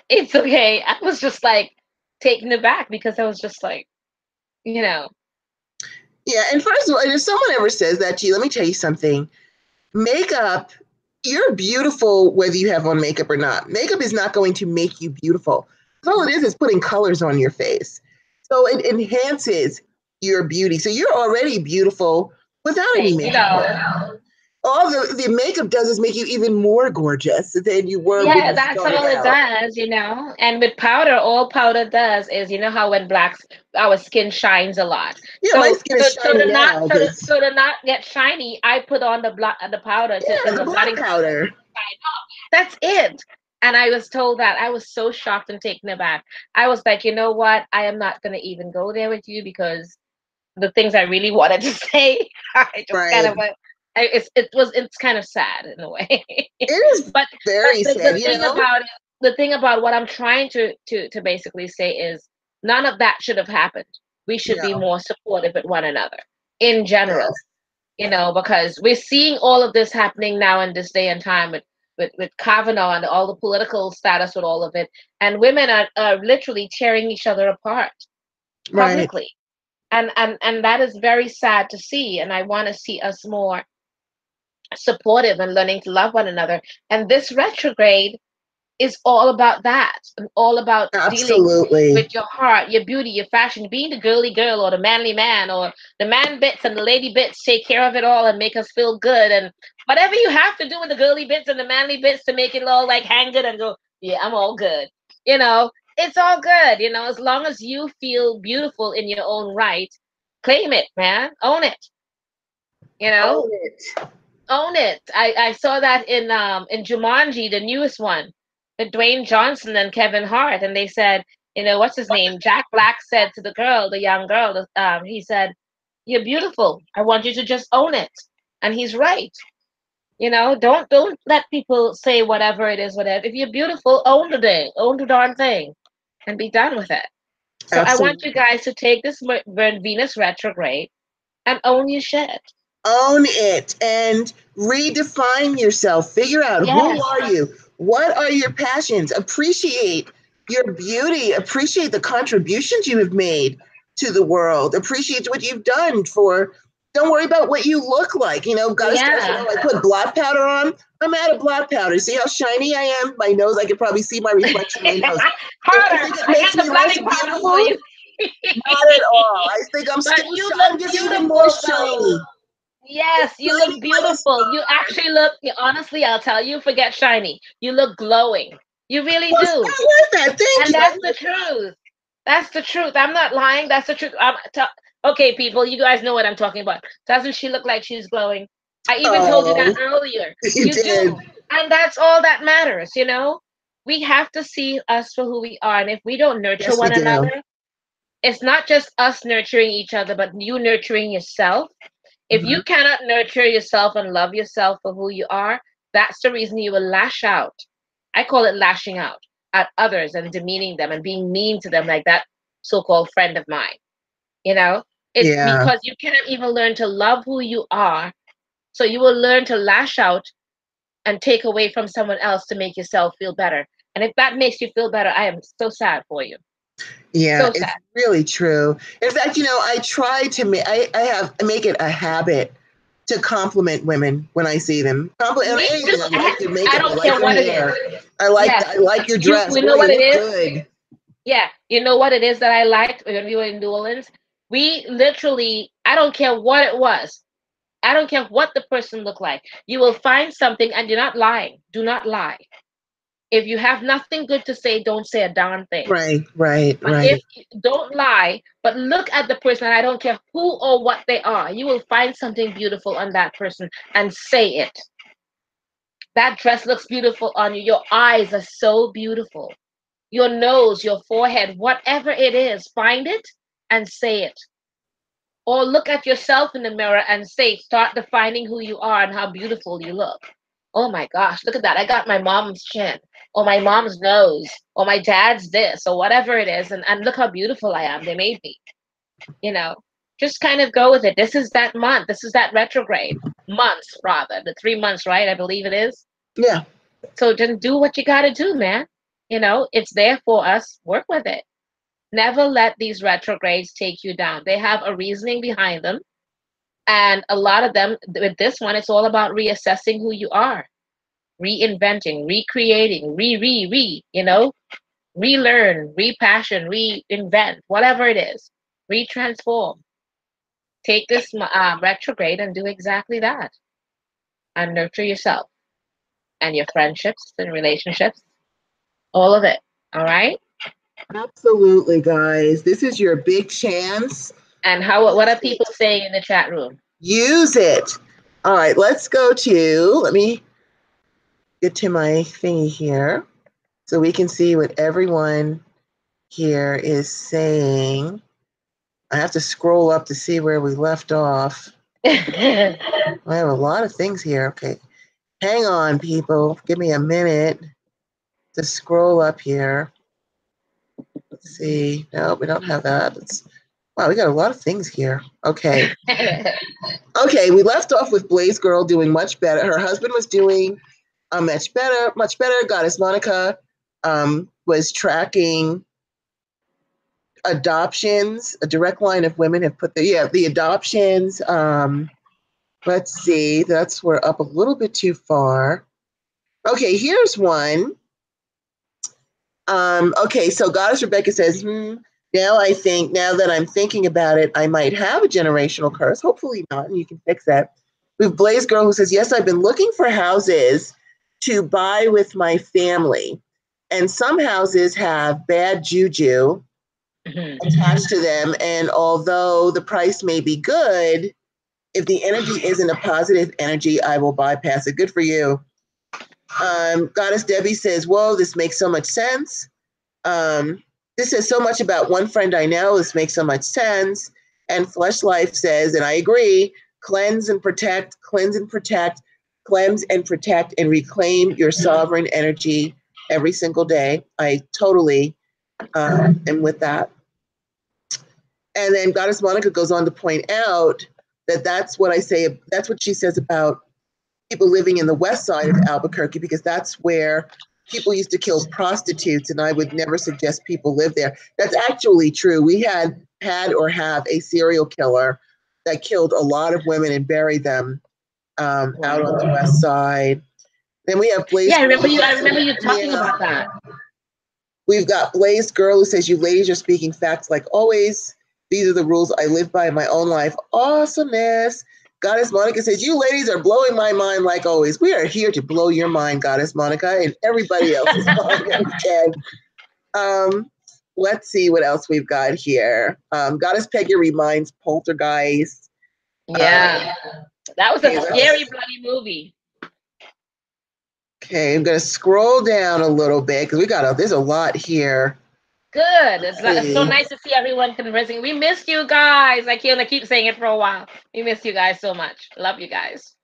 It's okay. I was just like taken aback because I was just like, you know, Yeah, and first of all, if someone ever says that to you, let me tell you something. Makeup, you're beautiful whether you have on makeup or not. Makeup is not going to make you beautiful. All it is putting colors on your face. So it enhances your beauty. So you're already beautiful without any thank you. makeup on. All the makeup does is make you even more gorgeous than you were when Yeah, you that's started all it out. does. And with powder, all powder does is, how when blacks, our skin shines a lot. Yeah, my So, skin so, is so shiny to not, now so to, because so to not get shiny, I put on the powder to yeah, the the black blotting powder to powder. shine off. That's it. And I was told that I was so shocked and taken aback. I was like, you know what? I am not going to even go there with you because the things I really wanted to say, I just kind Right. of went. It's kind of sad in a way. It is but but very the sad, you thing know? about it, the thing about what I'm trying to basically say is none of that should have happened. We should be No. more supportive with one another in general, Yes. because we're seeing all of this happening now in this day and time with Kavanaugh and all the political status with all of it, and women are literally tearing each other apart Right. publicly, and that is very sad to see. And I want to see us more supportive and learning to love one another. And this retrograde is all about that, and all about dealing with Absolutely. your heart, your beauty, your fashion, being the girly girl or the manly man or the man bits and the lady bits. Take care of it all and make us feel good. And whatever you have to do with the girly bits and the manly bits to make it all like hang good and go, yeah, I'm all good. It's all good. As long as you feel beautiful in your own right, claim it, man. Own it. You know, Own it. own it. I saw that in Jumanji, the newest one, with Dwayne Johnson and Kevin Hart, and they said, what's his name? Jack Black said to the girl, the young girl, he said, "You're beautiful. I want you to just own it." And he's right. Don't let people say whatever it is, whatever. If you're beautiful, own the day, own the darn thing, and be done with it. So I want you Absolutely. guys to take this Venus retrograde and own your shit. Own it and redefine yourself. Figure out who Yes. are you? What are your passions? Appreciate your beauty. Appreciate the contributions you have made to the world. Appreciate what you've done for Don't worry about what you look like. You know, goddess, I put black powder on. I'm out of black powder. See how shiny I am? My nose, I can probably see my reflection in my nose. Harder. I got the blotting powder for you. Not at all. I think I'm but still you shiny. look I'm just beautiful, even more though. shiny. Yes, you look beautiful. You actually look, honestly, I'll tell you, forget shiny. You look glowing. You really do. I like that. Thank and you. That's the truth. That's the truth. I'm not lying. That's the truth. Okay, people, you guys know what I'm talking about. Doesn't she look like she's glowing? I even told you that earlier. You did. Do. And that's all that matters, you know? We have to see us for who we are. And if we don't nurture one another, it's not just us nurturing each other, but you nurturing yourself. If you cannot nurture yourself and love yourself for who you are, that's the reason you will lash out. I call it lashing out at others and demeaning them and being mean to them, like that so-called friend of mine. You know, it's because you cannot even learn to love who you are. So you will learn to lash out and take away from someone else to make yourself feel better. And if that makes you feel better, I am so sad for you. Yeah, it's really true. In fact, you know, I try to make make it a habit to compliment women when I see them. Compliment anything. I like your makeup. I don't care what it is. I like your dress. You know what it is? Good. Yeah, you know what it is that I liked when we were in New Orleans? We literally, I don't care what it was. I don't care what the person looked like. You will find something, and you're not lying. Do not lie. If you have nothing good to say, don't say a darn thing. Right. If don't lie, but look at the person. I don't care who or what they are. You will find something beautiful on that person and say it. That dress looks beautiful on you. Your eyes are so beautiful. Your nose, your forehead, whatever it is, find it and say it. Or look at yourself in the mirror and start defining who you are and how beautiful you look. Oh my gosh, look at that. I got my mom's chin, or my mom's nose, or my dad's this, or whatever it is. And look how beautiful I am. They made me. You know, just kind of go with it. This is that month. This is that retrograde months, rather. The 3 months, right? I believe it is. Yeah. So just do what you got to do, man. You know, it's there for us. Work with it. Never let these retrogrades take you down. They have a reasoning behind them. And a lot of them, with this one, it's all about reassessing who you are, reinventing, recreating, you know, relearn, repassion, reinvent, whatever it is, retransform. Take this retrograde and do exactly that and nurture yourself and your friendships and relationships, all of it. All right. Absolutely, guys. This is your big chance. And what are people saying in the chat room? Use it. All right, let's go to, let me get to my thingy here so we can see what everyone here is saying. I have to scroll up to see where we left off. I have a lot of things here. Okay. Hang on, people. Give me a minute to scroll up here. Let's see. No, we don't have that. Wow, we got a lot of things here. Okay. Okay, we left off with Blaze Girl doing much better. Her husband was doing much better. Goddess Monica was tracking adoptions. A direct line of women have put the adoptions. Let's see. We're up a little bit too far. Okay, here's one. Okay, so Goddess Rebecca says, now that I'm thinking about it, I might have a generational curse. Hopefully not, and you can fix that. We have Blaze Girl who says, yes, I've been looking for houses to buy with my family. And some houses have bad juju attached to them. And although the price may be good, if the energy isn't a positive energy, I will bypass it. Good for you. Goddess Debbie says, whoa, this makes so much sense. This says so much about one friend I know. This makes so much sense. And Flesh Life says, and I agree, cleanse and protect, cleanse and protect, cleanse and protect, and reclaim your sovereign energy every single day. I totally am with that. And then Goddess Monica goes on to point out that that's what she says about people living in the west side of Albuquerque, because that's where people used to kill prostitutes, and I would never suggest people live there. That's actually true. We had or have a serial killer that killed a lot of women and buried them out on the west side. Then we have Blaze. Yeah, I remember you talking about that. We've got Blaze Girl who says, "You ladies are speaking facts like always. These are the rules I live by in my own life." Awesomeness. Goddess Monica says, "You ladies are blowing my mind like always." We are here to blow your mind, Goddess Monica, and everybody else's mind that we can. Let's see what else we've got here. Goddess Peggy reminds Poltergeist. Yeah. That was a scary, bloody movie. Okay, I'm going to scroll down a little bit because there's a lot here. Good. It's so nice to see everyone conversing. We missed you guys. I keep saying it for a while. We missed you guys so much. Love you guys.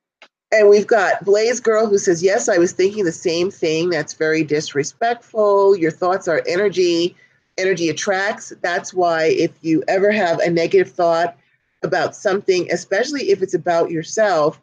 And we've got Blaze Girl who says, "Yes, I was thinking the same thing. That's very disrespectful. Your thoughts are energy. Energy attracts. That's why if you ever have a negative thought about something, especially if it's about yourself,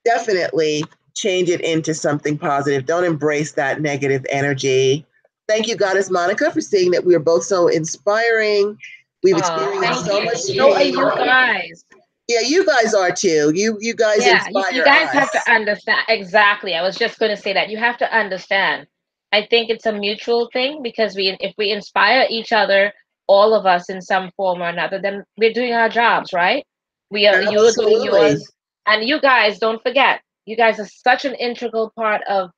definitely change it into something positive. Don't embrace that negative energy." Thank you, Goddess Monica, for saying that we are both so inspiring. We've experienced so much change. So are you guys. Yeah, you guys are too. You guys inspire you guys us. have to understand. Exactly. I was just going to say that. You have to understand. I think it's a mutual thing because if we inspire each other, all of us in some form or another, then we're doing our jobs, right? You're doing yours. And you guys, don't forget, you guys are such an integral part of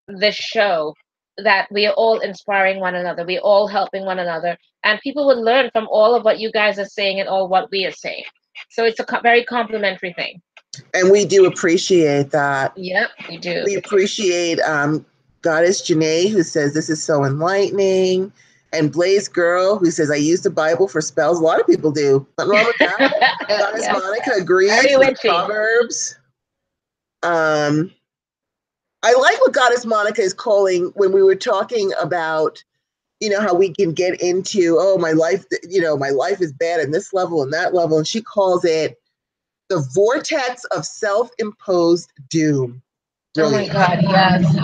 this show that we are all inspiring one another. We're all helping one another. And people would learn from all of what you guys are saying and all what we are saying. So it's a very complimentary thing. And we do appreciate that. Yep, we do. We appreciate Goddess Janae, who says, "This is so enlightening." And Blaze Girl, who says, "I use the Bible for spells." A lot of people do. Nothing wrong with that. Goddess Monica agrees with Proverbs. I like what Goddess Monica is calling when we were talking about, how we can get into, my life, my life is bad in this level and that level. And she calls it the vortex of self-imposed doom. Brilliant. Oh my God, yes.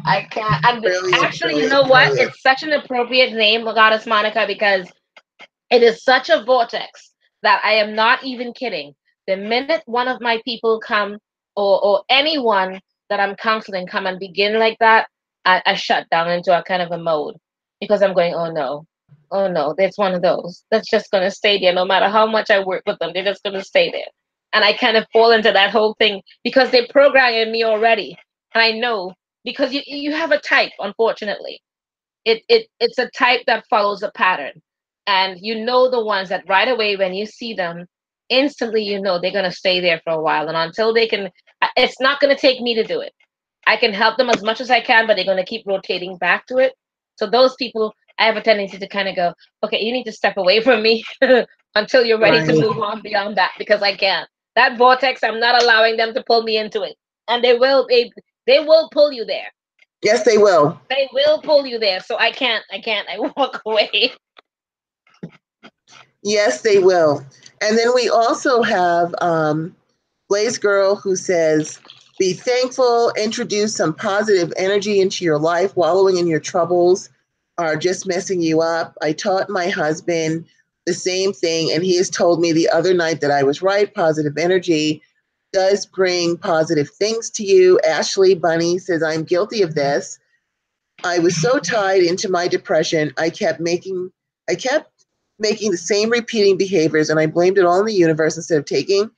I can't. And actually, you know what? It's such an appropriate name, Goddess Monica, because it is such a vortex that I am not even kidding. The minute one of my people come or anyone that I'm counseling come and begin like that, I shut down into a kind of a mode because I'm going, oh no, there's one of those that's just going to stay there no matter how much I work with them. They're just going to stay there. And I kind of fall into that whole thing because they programmed in me already. And I know because you have a type, unfortunately. It's a type that follows a pattern. And you know the ones that right away when you see them, instantly you know they're going to stay there for a while. And until they can, it's not going to take me to do it. I can help them as much as I can, but they're going to keep rotating back to it. So those people, I have a tendency to kind of go, okay, you need to step away from me until you're ready to move on beyond that because I can't. That vortex, I'm not allowing them to pull me into it. And they will pull you there. Yes, they will. They will pull you there. So I can't. I walk away. Yes, they will. And then we also have Blaze Girl who says, "Be thankful, introduce some positive energy into your life. Wallowing in your troubles are just messing you up. I taught my husband the same thing, and he has told me the other night that I was right. Positive energy does bring positive things to you." Ashley Bunny says, "I'm guilty of this. I was so tied into my depression, I kept making the same repeating behaviors, and I blamed it all on the universe instead of taking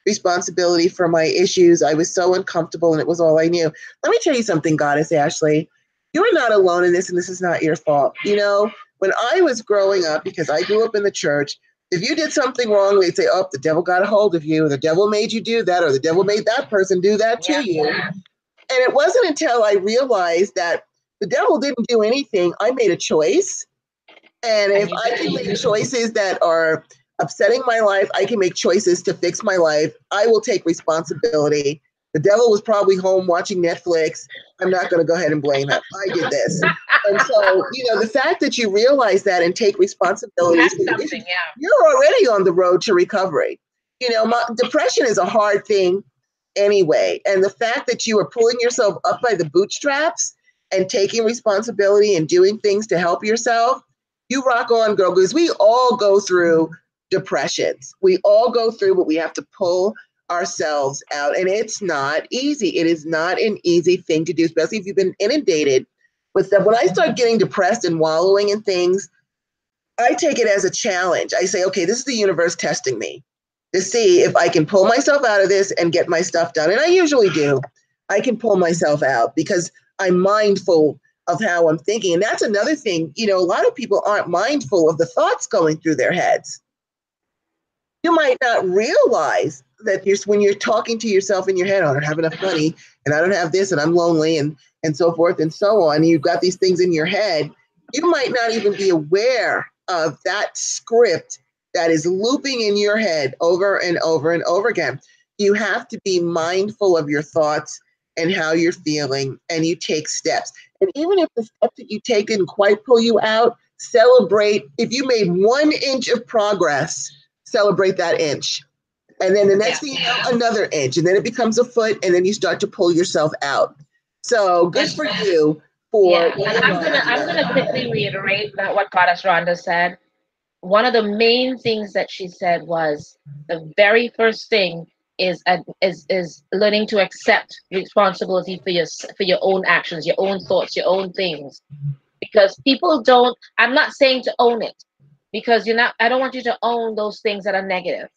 responsibility for my issues. I was so uncomfortable, and it was all I knew." Let me tell you something, Goddess Ashley. You're not alone in this, and this is not your fault. When I was growing up, because I grew up in the church, if you did something wrong, they'd say, "Oh, the devil got a hold of you, or the devil made you do that, or the devil made that person do that to you." And it wasn't until I realized that the devil didn't do anything. I made a choice. And if I can make choices that are upsetting my life, I can make choices to fix my life. I will take responsibility. The devil was probably home watching Netflix. I'm not going to go ahead and blame him. I did this. And so, the fact that you realize that and take responsibility, you're already on the road to recovery. Depression is a hard thing anyway. And the fact that you are pulling yourself up by the bootstraps and taking responsibility and doing things to help yourself, you rock on, girl, because we all go through depressions. We all go through, but we have to pull ourselves out. And it's not easy. It is not an easy thing to do, especially if you've been inundated with stuff. When I start getting depressed and wallowing in things, I take it as a challenge. I say, okay, this is the universe testing me to see if I can pull myself out of this and get my stuff done. And I usually do. I can pull myself out because I'm mindful of how I'm thinking. And that's another thing, a lot of people aren't mindful of the thoughts going through their heads. You might not realize that when you're talking to yourself in your head, I don't have enough money and I don't have this and I'm lonely and so forth and so on. And you've got these things in your head. You might not even be aware of that script that is looping in your head over and over and over again. You have to be mindful of your thoughts and how you're feeling, and you take steps. And even if the steps that you take didn't quite pull you out, celebrate. If you made 1 inch of progress, celebrate that inch. And then the next thing you know, another inch, and then it becomes a foot, and then you start to pull yourself out. So good for you. And I'm gonna quickly reiterate that what Goddess Rhonda said. One of the main things that she said was the very first thing is learning to accept responsibility for your own actions, your own thoughts, your own things. Because people don't. I'm not saying to own it, because you're not. I don't want you to own those things that are negative.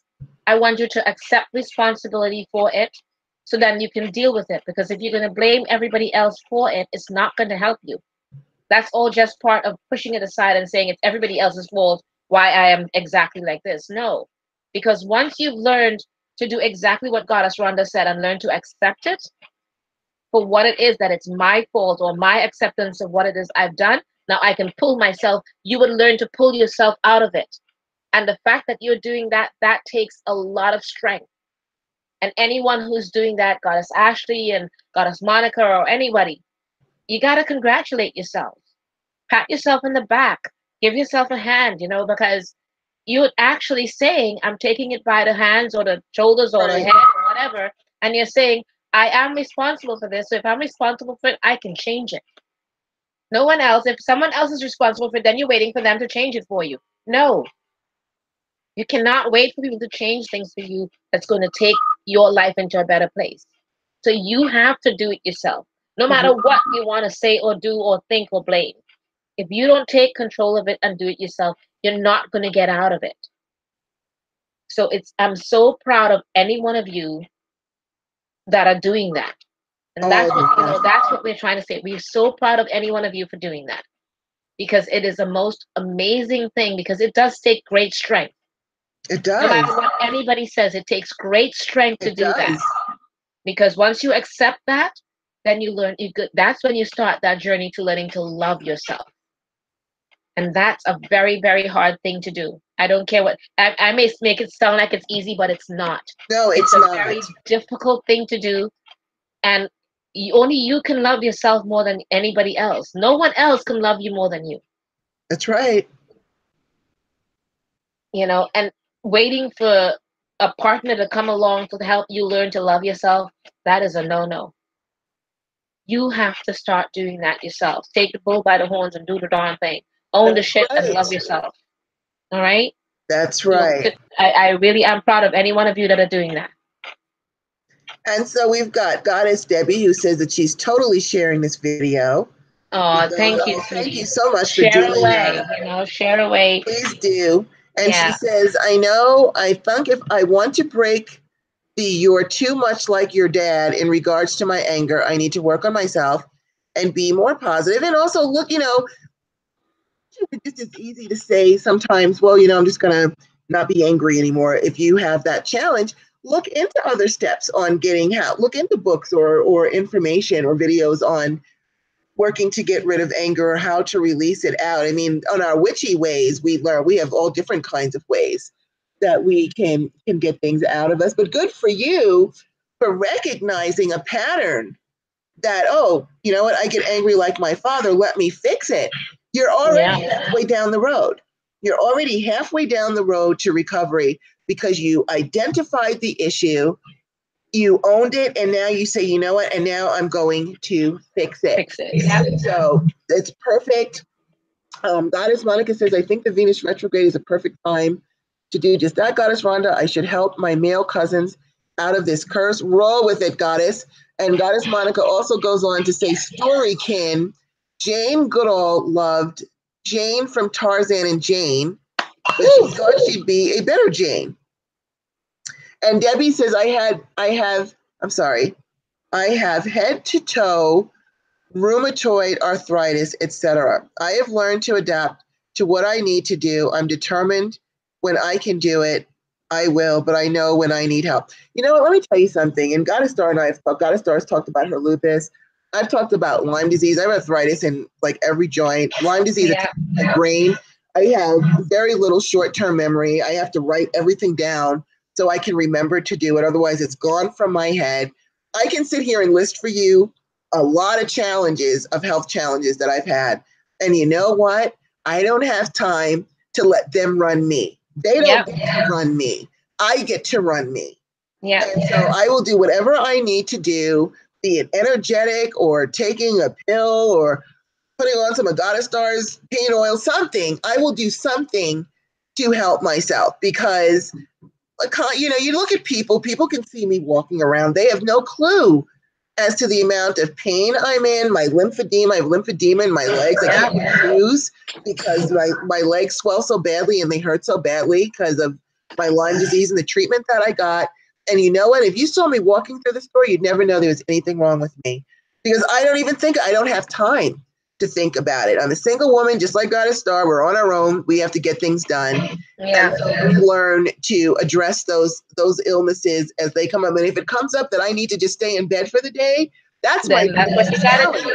I want you to accept responsibility for it, so then you can deal with it. Because if you're going to blame everybody else for it, it's not going to help you. That's all just part of pushing it aside and saying it's everybody else's fault why I am exactly like this. No, because once you've learned to do exactly what Goddess Rhonda said and learn to accept it for what it is, that it's my fault or my acceptance of what it is I've done, now I can pull myself. You would learn to pull yourself out of it. And the fact that you're doing that, that takes a lot of strength. And anyone who's doing that, Goddess Ashley and Goddess Monica or anybody, you got to congratulate yourself. Pat yourself in the back. Give yourself a hand, because you're actually saying, I'm taking it by the hands or the shoulders or the head or whatever. And you're saying, I am responsible for this. So if I'm responsible for it, I can change it. No one else. If someone else is responsible for it, then you're waiting for them to change it for you. No. You cannot wait for people to change things for you that's going to take your life into a better place. So you have to do it yourself, no matter what you want to say or do or think or blame. If you don't take control of it and do it yourself, you're not going to get out of it. So I'm so proud of any one of you that are doing that. And that's what we're trying to say. We're so proud of any one of you for doing that, because it is the most amazing thing, because it does take great strength. It does. No matter what anybody says, it takes great strength to do that. Because once you accept that, then you learn. That's when you start that journey to learning to love yourself. And that's a very, very hard thing to do. I don't care what I may make it sound like it's easy, but it's not. No, it's not. A very difficult thing to do. And only you can love yourself more than anybody else. No one else can love you more than you. That's right. And waiting for a partner to come along to help you learn to love yourself, that is a no-no. You have to start doing that yourself. Take the bull by the horns and do the darn thing. Own the shit and love yourself. All right? That's right. I really am proud of any one of you that are doing that. And so we've got Goddess Debbie, who says that she's totally sharing this video. Oh, thank you. Thank you so much for doing that. Share away. Please do. And she says, I think if I want to break you're too much like your dad in regards to my anger, I need to work on myself and be more positive. And also look, it's just easy to say sometimes, well, I'm just going to not be angry anymore. If you have that challenge, look into other steps on getting help. Look into books or information or videos on working to get rid of anger or how to release it out. I mean, on our witchy ways, we have all different kinds of ways that we can get things out of us. But good for you for recognizing a pattern that, you know what, I get angry like my father, let me fix it. You're already halfway down the road. You're already halfway down the road to recovery because you identified the issue, you owned it, and now you say, you know what, and now I'm going to fix it. So it's perfect. Goddess Monica says, I think the Venus retrograde is a perfect time to do just that, Goddess Rhonda. I should help my male cousins out of this curse. Roll with it, Goddess. And Goddess Monica also goes on to say, Storykin, Jane Goodall loved Jane from Tarzan and Jane, but she thought she'd be a better Jane. And Debbie says, I have head to toe rheumatoid arthritis, etc. I have learned to adapt to what I need to do. I'm determined when I can do it, I will, but I know when I need help. You know what? Let me tell you something. And Goddess Starr and I have talked, Goddess Starr has talked about her lupus. I've talked about Lyme disease. I have arthritis in like every joint. Lyme disease attacks my brain. I have very little short-term memory. I have to write everything down so I can remember to do it. Otherwise, it's gone from my head. I can sit here and list for you a lot of challenges, of health challenges that I've had. And you know what? I don't have time to let them run me. They don't get to run me. I get to run me. Yeah. And so I will do whatever I need to do, be it energetic or taking a pill or putting on some of Goddess Starr's pain oil, something. I will do something to help myself because, you know, you look at people can see me walking around. They have no clue as to the amount of pain I'm in, my lymphedema. I have lymphedema in my legs. I can't wear shoes because my legs swell so badly and they hurt so badly because of my Lyme disease and the treatment that I got. And you know what? If you saw me walking through the store, you'd never know there was anything wrong with me because I don't have time to think about it. I'm a single woman, just like Goddess Starr. We're on our own. We have to get things done. Yeah. And so we learn to address those illnesses as they come up. And if it comes up that I need to just stay in bed for the day, that's my challenge.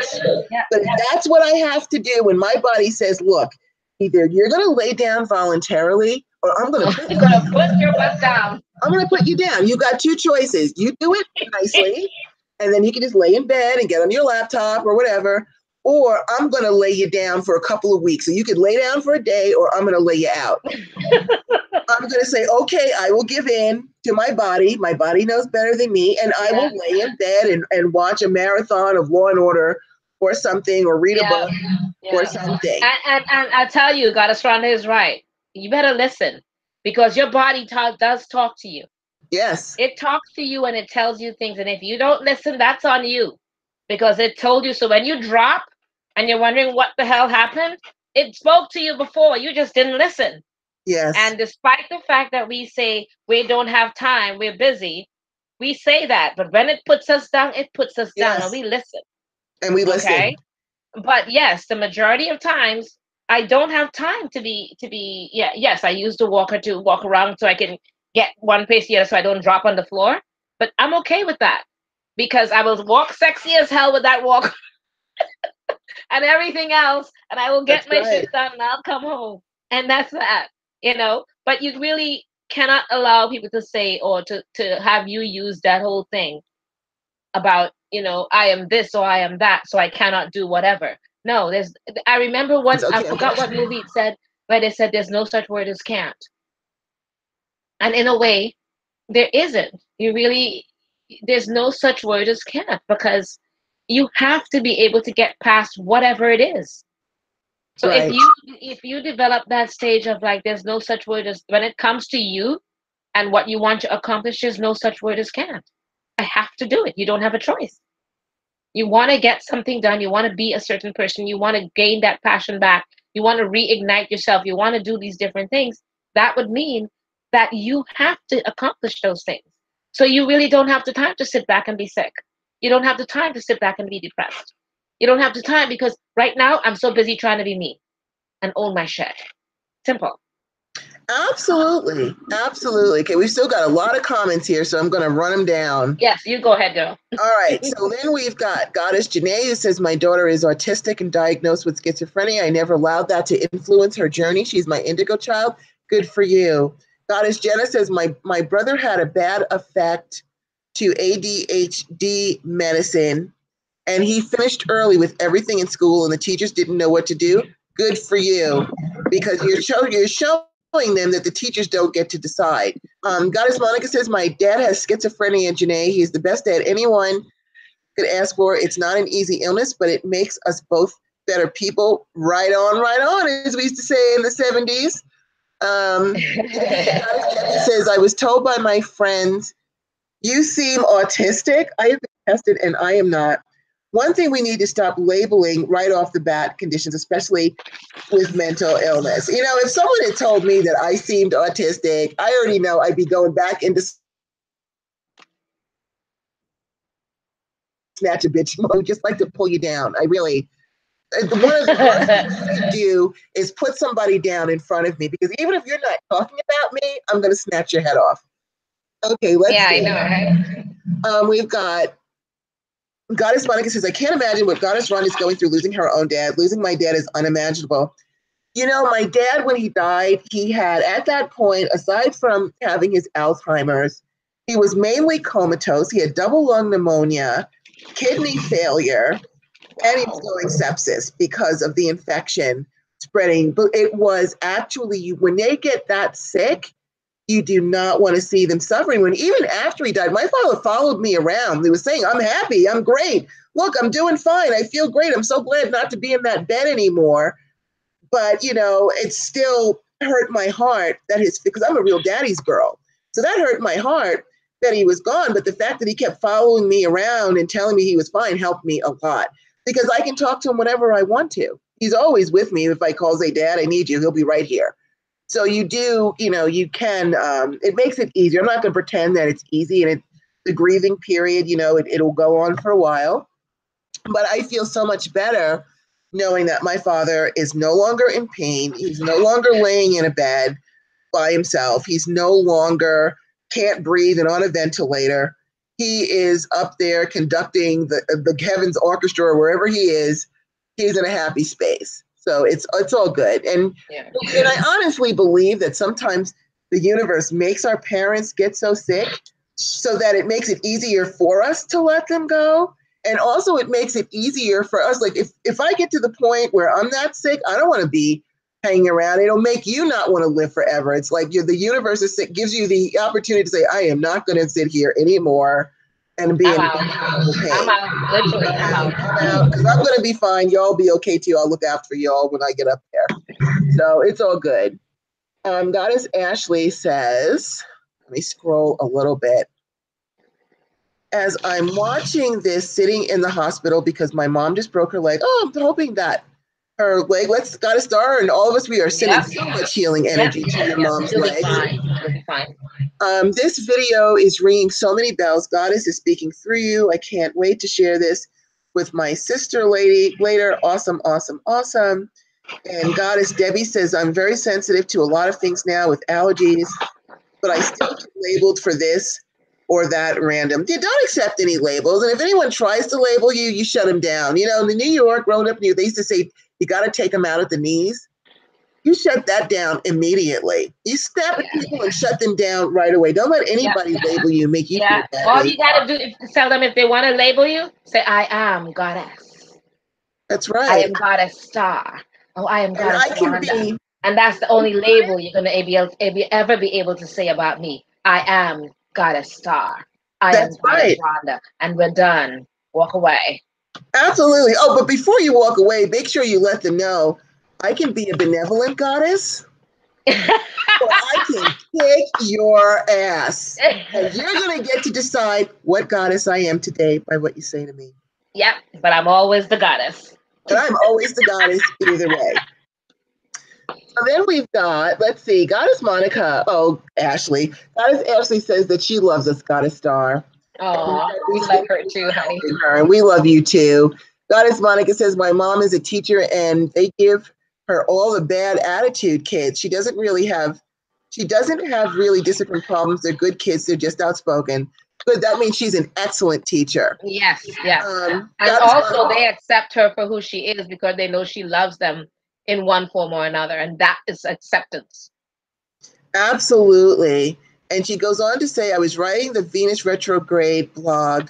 Yeah. But that's what I have to do when my body says, look, either you're going to lay down voluntarily or I'm going to put your butt down. I'm going to put you down. You got two choices. You do it nicely, and then you can just lay in bed and get on your laptop or whatever, or I'm going to lay you down for a couple of weeks. So you could lay down for a day, or I'm going to lay you out. I'm going to say, okay, I will give in to my body. My body knows better than me, and I will lay in bed and watch a marathon of Law and Order or something, or read a book or something. And I tell you, Goddess Rhonda is right. You better listen because your body does talk to you. Yes. It talks to you and it tells you things. And if you don't listen, that's on you because it told you. So when you drop and you're wondering what the hell happened, it spoke to you before. You just didn't listen. Yes. And despite the fact that we say we don't have time, we're busy, we say that. But when it puts us down, it puts us down and we listen. And we listen. Okay? But yes, the majority of times I don't have time to be yes, I use the walker to walk around so I can get one place here so I don't drop on the floor. But I'm okay with that because I will walk sexy as hell with that walk and everything else, and I will get my shit done and I'll come home. And that's that, you know. But you really cannot allow people to say or to have you use that whole thing about, you know, I am this or I am that, so I cannot do whatever. No, I remember once, I forgot what movie it said, but it said there's no such word as can't. And in a way, there isn't. There's no such word as can't because you have to be able to get past whatever it is. So if you develop that stage of like, there's no such word as, when it comes to you and what you want to accomplish, there's no such word as can't. I have to do it. You don't have a choice. You want to get something done. You want to be a certain person. You want to gain that passion back. You want to reignite yourself. You want to do these different things. That would mean that you have to accomplish those things. So you really don't have the time to sit back and be sick. You don't have the time to sit back and be depressed. You don't have the time because right now I'm so busy trying to be me and own my shit. Simple. Absolutely. Absolutely. Okay, we've still got a lot of comments here, so I'm going to run them down. Yes, you go ahead, girl. All right. So then we've got Goddess Janae, who says, my daughter is autistic and diagnosed with schizophrenia. I never allowed that to influence her journey. She's my indigo child. Good for you. Goddess Jenna says, my brother had a bad effect to ADHD medicine, and he finished early with everything in school, and the teachers didn't know what to do. Good for you, because you're showing them that the teachers don't get to decide. Goddess Monica says, my dad has schizophrenia, Janae. He's the best dad anyone could ask for. It's not an easy illness, but it makes us both better people. Right on, as we used to say in the 70s. Debbie says, I was told by my friends, you seem autistic. I have been tested and I am not. One thing we need to stop labeling right off the bat conditions, especially with mental illness. You know, if someone had told me that I seemed autistic, I already know I'd be going back into snatch a bitch mode, just like to pull you down. I really, one of the worst things you can do is put somebody down in front of me, because even if you're not talking about me, I'm going to snatch your head off. Okay, let's see. I know, right? We've got Goddess Monica says, I can't imagine what Goddess Rhonda is going through, losing her own dad. Losing my dad is unimaginable. You know, my dad, when he died, he had, at that point, aside from having his Alzheimer's, he was mainly comatose. He had double lung pneumonia, kidney failure, and he was going sepsis because of the infection spreading. But it was actually, when they get that sick, you do not want to see them suffering. When even after he died, my father followed me around. He was saying, I'm happy, I'm great. Look, I'm doing fine. I feel great. I'm so glad not to be in that bed anymore. But, you know, it still hurt my heart that because I'm a real daddy's girl. So that hurt my heart that he was gone. But the fact that he kept following me around and telling me he was fine helped me a lot, because I can talk to him whenever I want to. He's always with me. If I call, say, Dad, I need you, he'll be right here. So you do, you know, you can, it makes it easier. I'm not going to pretend that it's easy, and the grieving period, you know, it'll go on for a while. But I feel so much better knowing that my father is no longer in pain. He's no longer laying in a bed by himself. He's no longer can't breathe and on a ventilator. He is up there conducting the Heavens Orchestra, or wherever he is. He's in a happy space. So it's all good. And I honestly believe that sometimes the universe makes our parents get so sick so that it makes it easier for us to let them go. And also it makes it easier for us. Like if I get to the point where I'm that sick, I don't want to be hanging around. It'll make you not want to live forever. It's like the universe gives you the opportunity to say, I am not going to sit here anymore and be in pain. I'm out. Literally, I'm out. Because I'm going to be fine. Y'all be okay too. I'll look after y'all when I get up there. So it's all good. Goddess Ashley says, let me scroll a little bit. As I'm watching this, sitting in the hospital because my mom just broke her leg. Oh, I'm hoping that her leg, Goddess Starr, and all of us, we are sending so much healing energy to your mom's leg. This video is ringing so many bells. Goddess is speaking through you. I can't wait to share this with my sister later. Awesome, awesome, awesome. And Goddess Debbie says, I'm very sensitive to a lot of things now with allergies, but I still get labeled for this or that random. You don't accept any labels. And if anyone tries to label you, you shut them down. You know, in New York, growing up, they used to say, you got to take them out at the knees. You shut that down immediately. You snap at people and shut them down right away. Don't let anybody label you, make you feel bad. All you got to do is tell them, if they want to label you, say, I am Goddess. That's right. I am Goddess Starr. Oh, I am Goddess Rhonda. And that's the only label you're going to ever be able to say about me. I am Goddess Starr. I am Goddess Rhonda. And we're done. Walk away. Absolutely. Oh, but before you walk away, make sure you let them know I can be a benevolent goddess. Or I can kick your ass. And you're going to get to decide what goddess I am today by what you say to me. Yep, but I'm always the goddess. And I'm always the goddess either way. So then we've got, let's see, Goddess Monica. Oh, Ashley. Goddess Ashley says that she loves us, Goddess Starr. Oh, we love her too, honey. And we love you too. Goddess Monica says, my mom is a teacher and they give her all the bad attitude kids. She doesn't have really discipline problems. They're good kids. They're just outspoken. But that means she's an excellent teacher. Yes, yes. And also they accept her for who she is because they know she loves them in one form or another. And that is acceptance. Absolutely. And she goes on to say, I was writing the Venus retrograde blog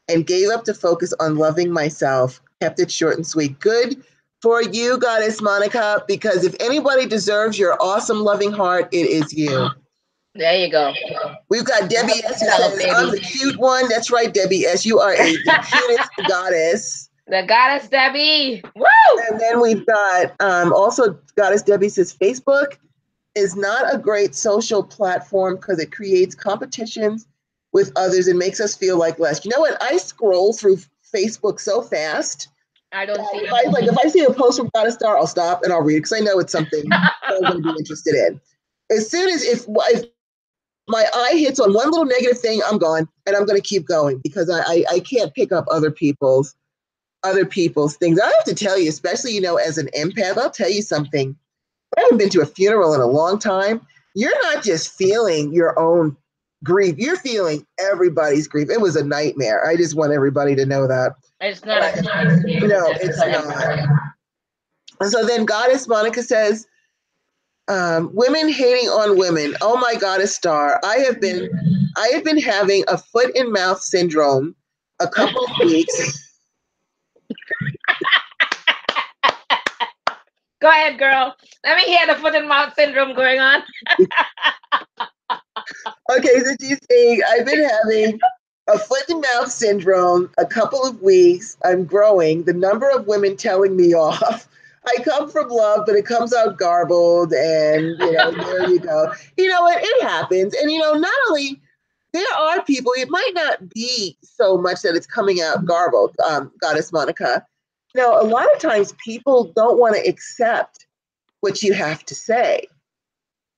and gave up to focus on loving myself. Kept it short and sweet. Good for you, Goddess Monica, because if anybody deserves your awesome, loving heart, it is you. There you go. We've got Debbie S. who says, I'm the cute one. That's right, Debbie S. You are the cutest goddess. The Goddess Debbie. Woo! And then we've got also Goddess Debbie says Facebook. is not a great social platform because it creates competitions with others and makes us feel like less. You know what? I scroll through Facebook so fast. I don't see If I see a post from Starr, I'll stop and I'll read it because I know it's something that I'm going to be interested in. As soon as if my eye hits on one little negative thing, I'm gone and I'm going to keep going because I can't pick up other people's things. I have to tell you, especially, as an empath, I'll tell you something. I haven't been to a funeral in a long time. You're not just feeling your own grief. You're feeling everybody's grief. It was a nightmare. I just want everybody to know that. It's not a good place to be. No, it's not. And so then Goddess Monica says, women hating on women. Oh my Goddess Starr, I have been having a foot and mouth syndrome a couple of weeks. Go ahead, girl. Let me hear the foot and mouth syndrome going on. Okay, so she's saying, I've been having a foot and mouth syndrome a couple of weeks. I'm growing. The number of women telling me off. I come from love, but it comes out garbled. And, there you go. You know what? It happens. And, not only there are people, it might not be so much that it's coming out garbled, Goddess Monica. A lot of times people don't want to accept what you have to say.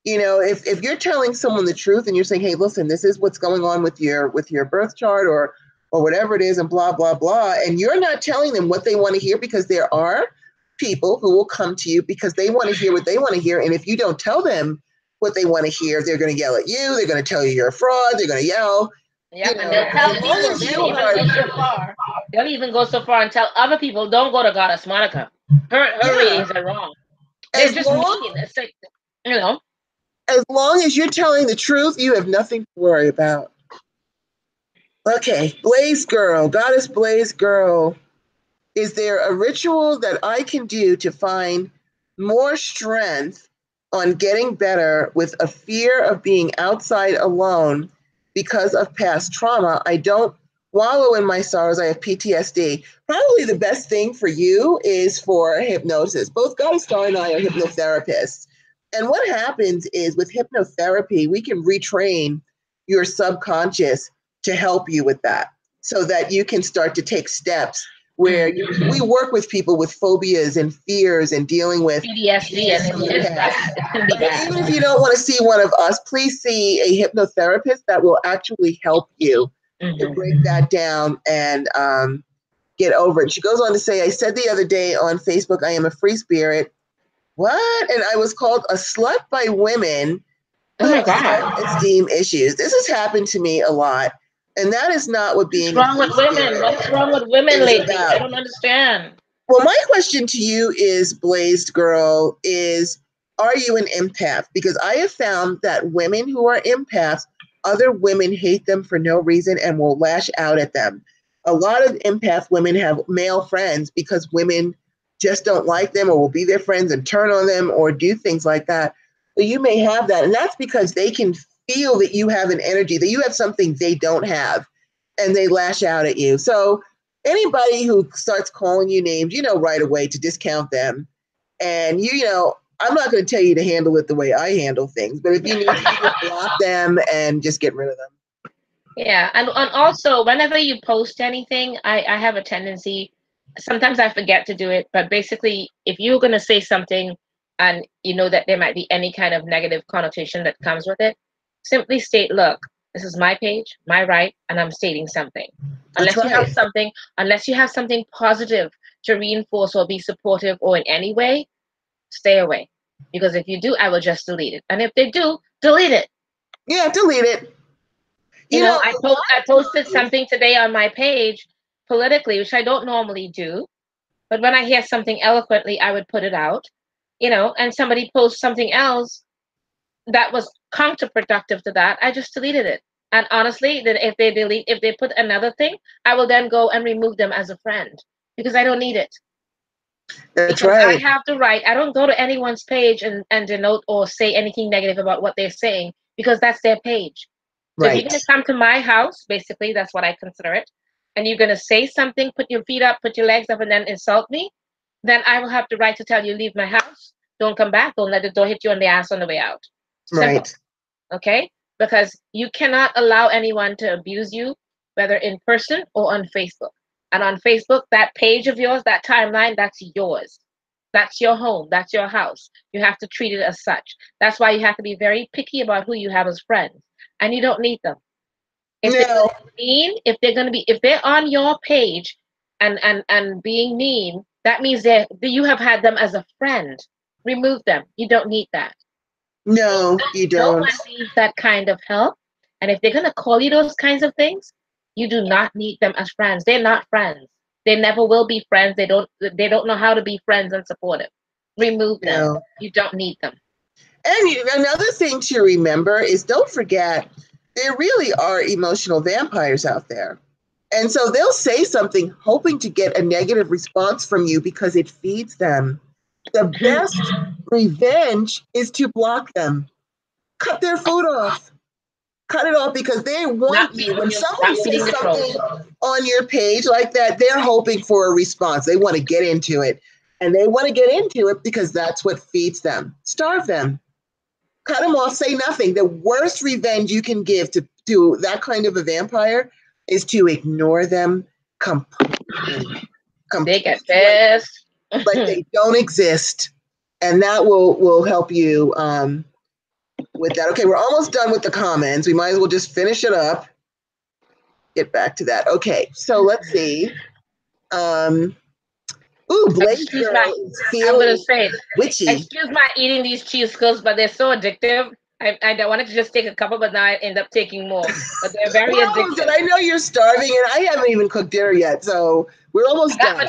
If you're telling someone the truth and you're saying, hey, listen, this is what's going on with your birth chart or whatever it is and blah, blah, blah, and you're not telling them what they want to hear, because there are people who will come to you because they want to hear what they want to hear. And if you don't tell them what they want to hear, they're going to yell at you. They're going to tell you you're a fraud. They're going to yell. Yep, and they'll tell people, they'll even go so far and tell other people, don't go to Goddess Monica. Her readings are wrong. They're just mean. It's like, as long as you're telling the truth, you have nothing to worry about. Okay, Blaze Girl, Goddess Blaze Girl. Is there a ritual that I can do to find more strength on getting better with a fear of being outside alone because of past trauma? I don't wallow in my sorrows. I have PTSD. Probably the best thing for you is for hypnosis. Both Goddess Starr and I are hypnotherapists. And what happens is with hypnotherapy, we can retrain your subconscious to help you with that so that you can start to take steps where we work with people with phobias and fears and dealing with PTSD. Even if you don't want to see one of us, please see a hypnotherapist that will actually help you to break that down and get over it. She goes on to say, I said the other day on Facebook, I am a free spirit. What? And I was called a slut by women who have self-esteem issues. This has happened to me a lot. And that is not what being What's wrong with women? What's wrong with women lately? I don't understand. Well, my question to you is, Blazed Girl, are you an empath? Because I have found that women who are empaths, other women hate them for no reason and will lash out at them. A lot of empath women have male friends because women just don't like them or will be their friends and turn on them or do things like that. So you may have that. And that's because they can feel that you have an energy, that you have something they don't have, and they lash out at you. So anybody who starts calling you names, right away to discount them. And I'm not going to tell you to handle it the way I handle things, but if you need to, block them and just get rid of them. Yeah, and also whenever you post anything, I have a tendency, sometimes I forget to do it, but basically if you're going to say something and you know that there might be any kind of negative connotation that comes with it, simply state, look, this is my page, my right, and I'm stating something. Unless you have something positive to reinforce or be supportive or in any way, stay away. Because if you do, I will just delete it. And if they do, delete it. Yeah, delete it. I posted something today on my page politically, which I don't normally do. But when I hear something eloquently, I would put it out, and somebody posts something else that was counterproductive to that, I just deleted it. And honestly, then if they put another thing, I will then go and remove them as a friend because I don't need it. That's because right. I have the right. I don't go to anyone's page and denote or say anything negative about what they're saying because that's their page. So if you're going to come to my house, basically, that's what I consider it, and you're going to say something, put your feet up, put your legs up, and then insult me, then I will have the right to tell you, leave my house. don't come back. Don't let the door hit you on the ass on the way out. Simple. Right. Okay? Because you cannot allow anyone to abuse you, whether in person or on Facebook. And on Facebook, that page of yours, that timeline, that's yours. That's your home. That's your house. You have to treat it as such. That's why you have to be very picky about who you have as friends. And you don't need them. If they're No. mean, if they're on your page and being mean, that means that you have had them as a friend. Remove them. You don't need that. No, you No don't. one needs that kind of help. And if they're going to call you those kinds of things, you do not need them as friends. They're not friends. They never will be friends. They don't know how to be friends and supportive. Remove them. No. You don't need them. And another thing to remember is don't forget, there really are emotional vampires out there. And so they'll say something hoping to get a negative response from you because it feeds them. The best revenge is to block them. Cut their food off. Cut it off because they want you. When someone says something on your page like that, they're hoping for a response. They want to get into it. And they want to get into it because that's what feeds them. Starve them. Cut them off. Say nothing. The worst revenge you can give to that kind of a vampire is to ignore them completely. They get pissed. Like they don't exist. And that will help you with that. Okay, we're almost done with the comments. We might as well just finish it up. Get back to that. Okay, so let's see. Blaze Girl is feeling witchy. Excuse my eating these cheese curls, but they're so addictive. I wanted to just take a couple, but now I end up taking more. But they're very addictive. I know you're starving, and I haven't even cooked dinner yet, so we're almost done.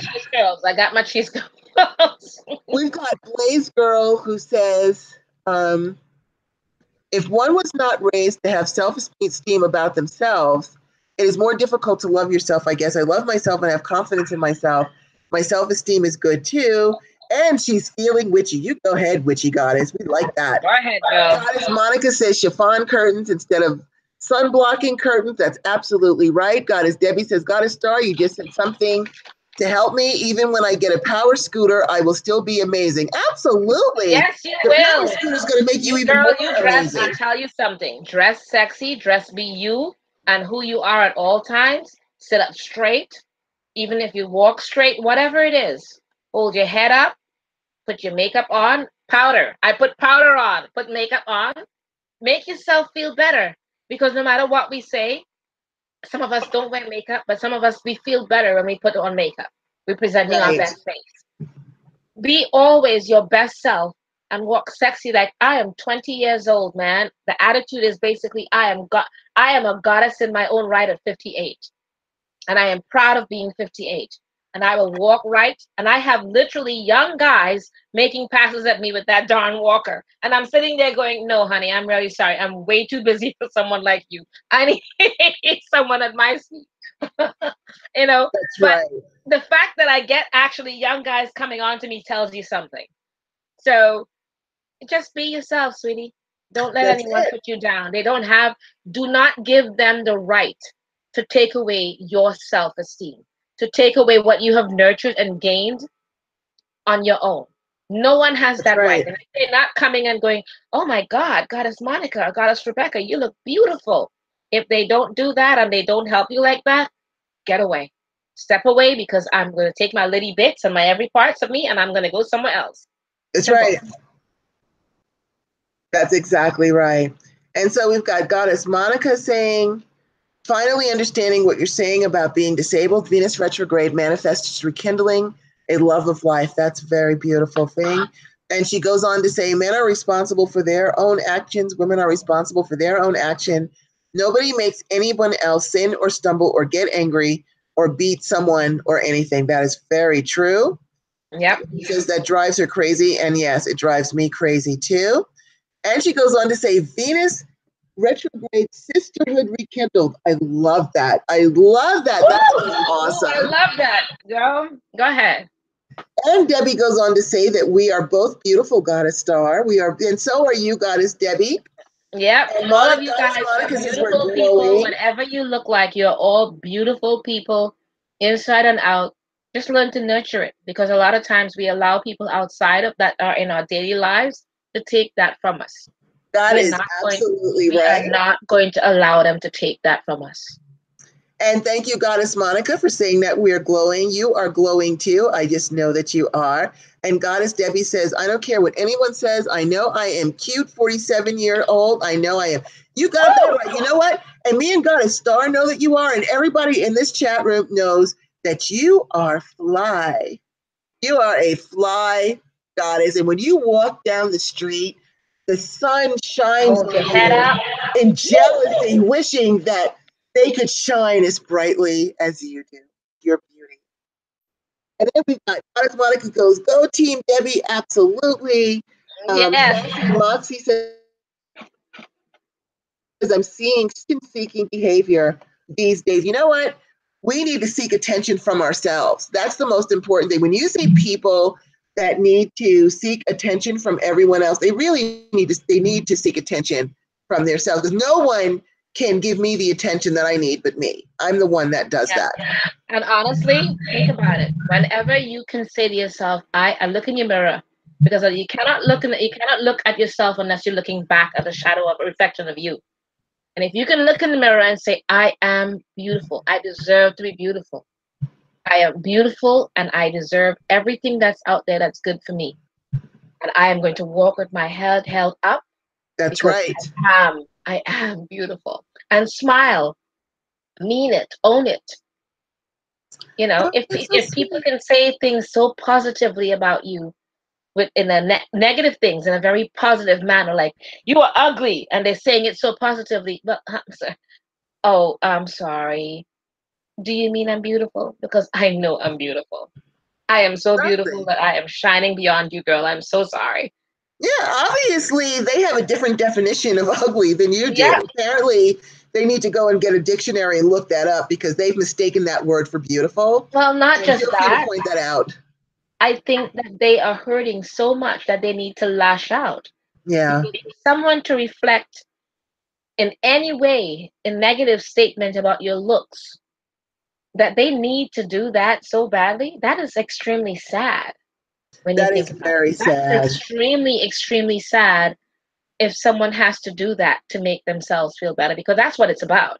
I got my cheese curls. We've got Blaze Girl who says, if one was not raised to have self-esteem about themselves, it is more difficult to love yourself, I guess. I love myself and have confidence in myself. My self-esteem is good too. And she's feeling witchy. You go ahead, witchy goddess. We like that. Go ahead, girl. Goddess Monica says chiffon curtains instead of sun blocking curtains. That's absolutely right. Goddess Debbie says, Goddess Starr, you just said something to help me. Even when I get a power scooter, I will still be amazing. Absolutely. Yes, you will. will. The power scooter is going to make you even more amazing. I'll tell you something. Dress sexy. Dress be you and who you are at all times. Sit up straight. Even if you walk straight, whatever it is, hold your head up, put your makeup on, powder. I put powder on, put makeup on. Make yourself feel better because no matter what we say, some of us don't wear makeup, but some of us, we feel better when we put on makeup. We're presenting our best face. Be always your best self and walk sexy like I am 20 years old, man. The attitude is basically I am a goddess in my own right at 58. And I am proud of being 58. And I will walk right. And I have literally young guys making passes at me with that darn walker. And I'm sitting there going, no, honey, I'm really sorry. I'm way too busy for someone like you. I need someone at my seat. That's right. The fact that I get actually young guys coming on to me tells you something. So just be yourself, sweetie. Don't let anyone put you down. Do not give them the right to take away your self-esteem, to take away what you have nurtured and gained on your own. No one has that right. And they're not coming and going, oh my God, Goddess Monica, Goddess Rebecca, you look beautiful. If they don't do that and they don't help you like that, get away. Step away because I'm going to take my little bits and my every parts of me and I'm going to go somewhere else. That's right. That's exactly right. And so we've got Goddess Monica saying, finally understanding what you're saying about being disabled, Venus retrograde manifests rekindling a love of life. That's a very beautiful thing. And she goes on to say, men are responsible for their own actions. Women are responsible for their own action. Nobody makes anyone else sin or stumble or get angry or beat someone or anything. That is very true. Yep. She says that drives her crazy. And yes, it drives me crazy too. And she goes on to say, Venus retrograde sisterhood rekindled. I love that. I love that. That's awesome. I love that. Go ahead. And Debbie goes on to say that we are both beautiful, Goddess Starr. We are, and so are you, Goddess Debbie. Yep. And all of you guys are beautiful people. Whatever you look like, you're all beautiful people, inside and out. Just learn to nurture it, because a lot of times we allow people outside of that are in our daily lives to take that from us. That We're is not going absolutely we are right. not going to allow them to take that from us. And thank you, Goddess Monica, for saying that we're glowing. You are glowing too. I just know that you are. And Goddess Debbie says, I don't care what anyone says. I know I am cute, 47-year-old. I know I am. You got that right. You know what? And me and Goddess Starr know that you are. And everybody in this chat room knows that you are fly. You are a fly goddess. And when you walk down the street, the sun shines Hold your on head you up. in jealousy, wishing that they could shine as brightly as you do. Your beauty. And then we got Goddess Monica goes, go team Debbie, absolutely. Yes. Moxie says, I'm seeing seeking behavior these days. You know what? We need to seek attention from ourselves. That's the most important thing. When you see people that need to seek attention from everyone else, they really need to seek attention from themselves, because no one can give me the attention that I need but me. I'm the one that does Yeah. that. And honestly, think about it. Whenever you can say to yourself, I look in your mirror, because you cannot look at yourself unless you're looking back at the shadow of a reflection of you. And if you can look in the mirror and say, I am beautiful, I deserve to be beautiful. I am beautiful and I deserve everything that's out there that's good for me. And I am going to walk with my head held up, That's because right. I am beautiful. And smile, mean it, own it. You know, Oh, that's so if people sweet. can say things so positively about you, with in a negative things in a very positive manner, like you are ugly, and they're saying it so positively, but oh, I'm sorry. Do you mean I'm beautiful? Because I know I'm beautiful. I am so beautiful Exactly. that I am shining beyond you, girl. I'm so sorry. Yeah, obviously they have a different definition of ugly than you do. Yeah. Apparently, they need to go and get a dictionary and look that up, because they've mistaken that word for beautiful. Well, not And just feel free to that. point that out. I think that they are hurting so much that they need to lash out. Yeah, Because for someone to reflect in any way a negative statement about your looks, that they need to do that so badly, that is extremely sad when you that is think about very it. That's sad. extremely, extremely sad if someone has to do that to make themselves feel better, because that's what it's about.